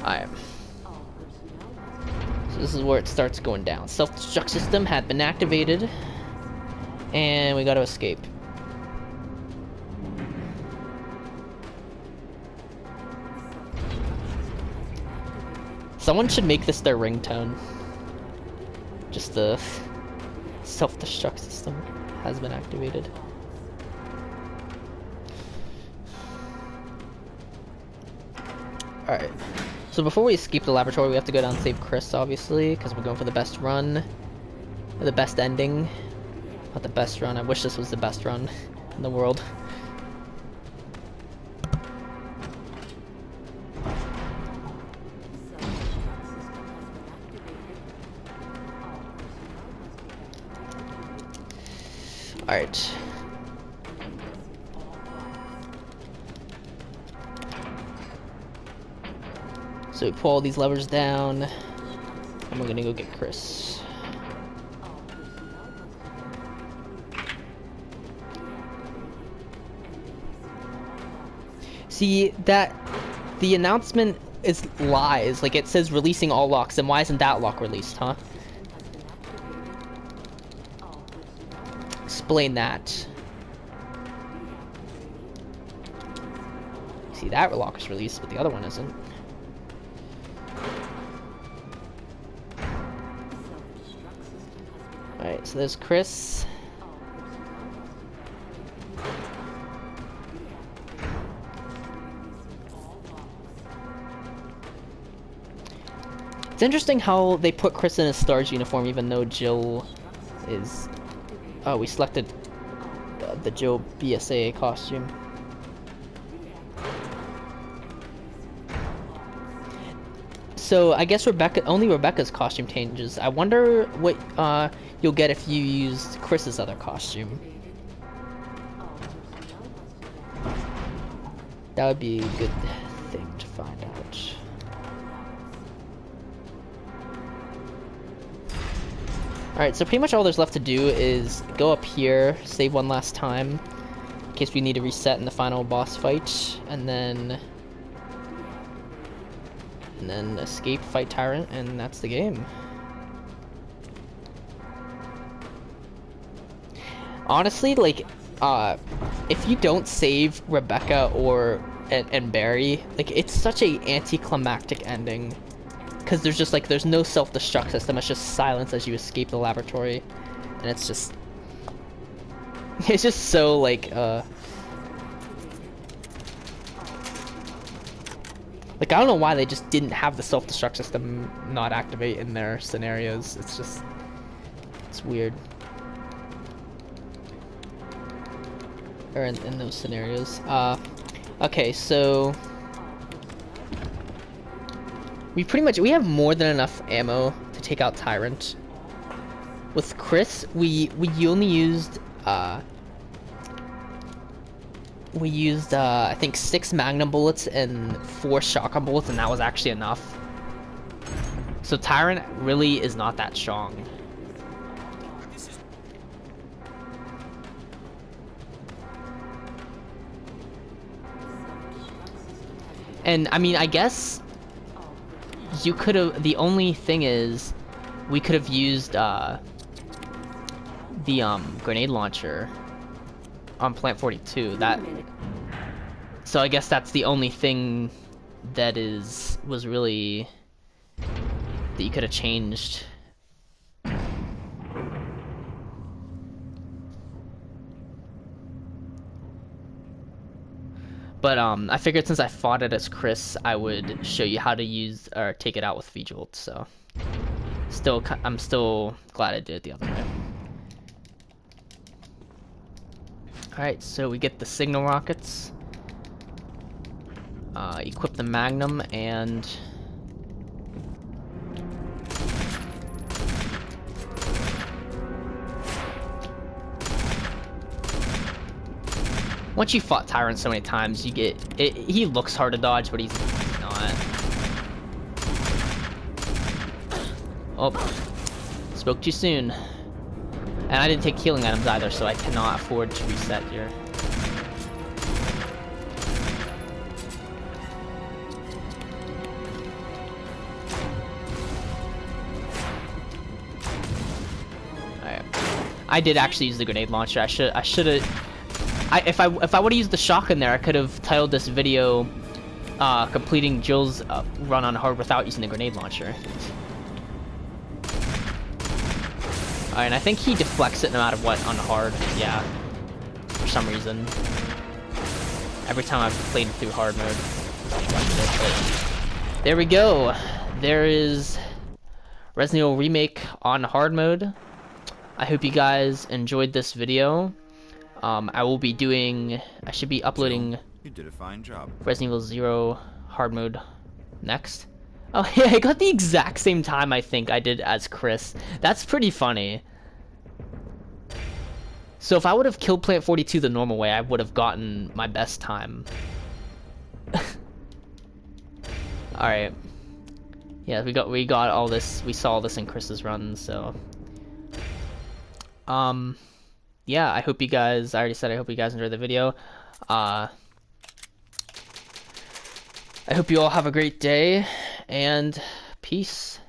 Alright. So this is where it starts going down. Self-destruct system had been activated, and we got to escape. Someone should make this their ringtone. Just the self-destruct system has been activated. Alright. So before we escape the laboratory, we have to go down and save Chris, obviously, because we're going for the best run. Or the best ending. Not the best run. I wish this was the best run in the world. Alright. So we pull all these levers down, and we're gonna go get Chris. See, that the announcement is lies. Like, it says releasing all locks, and why isn't that lock released, huh? Explain that. See, that lock is released, but the other one isn't. Alright, so there's Chris. It's interesting how they put Chris in a STARS uniform even though Jill is... Oh, we selected the Jill BSAA costume. So I guess only Rebecca's costume changes. I wonder what you'll get if you used Chris's other costume. That would be a good thing to find out. Alright, so pretty much all there's left to do is go up here, save one last time, in case we need to reset in the final boss fight, and then escape, fight Tyrant, and that's the game. Honestly, like, if you don't save Rebecca and Barry, like, it's such a anticlimactic ending. Because there's just like, there's no self-destruct system, it's just silence as you escape the laboratory. And it's just so like, I don't know why they just didn't have the self-destruct system not activate in their scenarios. It's weird. Or in those scenarios. Okay, so we have more than enough ammo to take out Tyrant. With Chris, we only used I think 6 Magnum bullets and 4 shotgun bullets, and that was actually enough. So Tyrant really is not that strong. And I mean, I guess you could have, the only thing is we could have used the grenade launcher on Plant 42. So I guess that's the only thing that was really that you could have changed. But I figured since I fought it as Chris, I would show you how to use or take it out with V-Jolt. So I'm still glad I did it the other way. Alright, so we get the signal rockets, equip the Magnum, and once you fought Tyrant so many times, you get it. He looks hard to dodge, but he's not. Oh, spoke too soon. And I didn't take healing items either, so I cannot afford to reset here. Alright. I did actually use the grenade launcher. I should have. If I would have used the shotgun there, I could have titled this video completing Jill's run on hard without using the grenade launcher. Alright, and I think he deflects it no matter what on hard. Yeah. For some reason. Every time I've played through hard mode. But there we go. There is Resident Evil Remake on hard mode. I hope you guys enjoyed this video. I should be uploading You did a fine job. Resident Evil 0 hard mode next. Oh yeah, I got the exact same time I think I did as Chris. That's pretty funny. So if I would have killed Plant 42 the normal way, I would have gotten my best time. Alright. Yeah, we got all this. We saw all this in Chris's run, so yeah, I hope you guys, I already said I hope you guys enjoyed the video. I hope you all have a great day, and peace.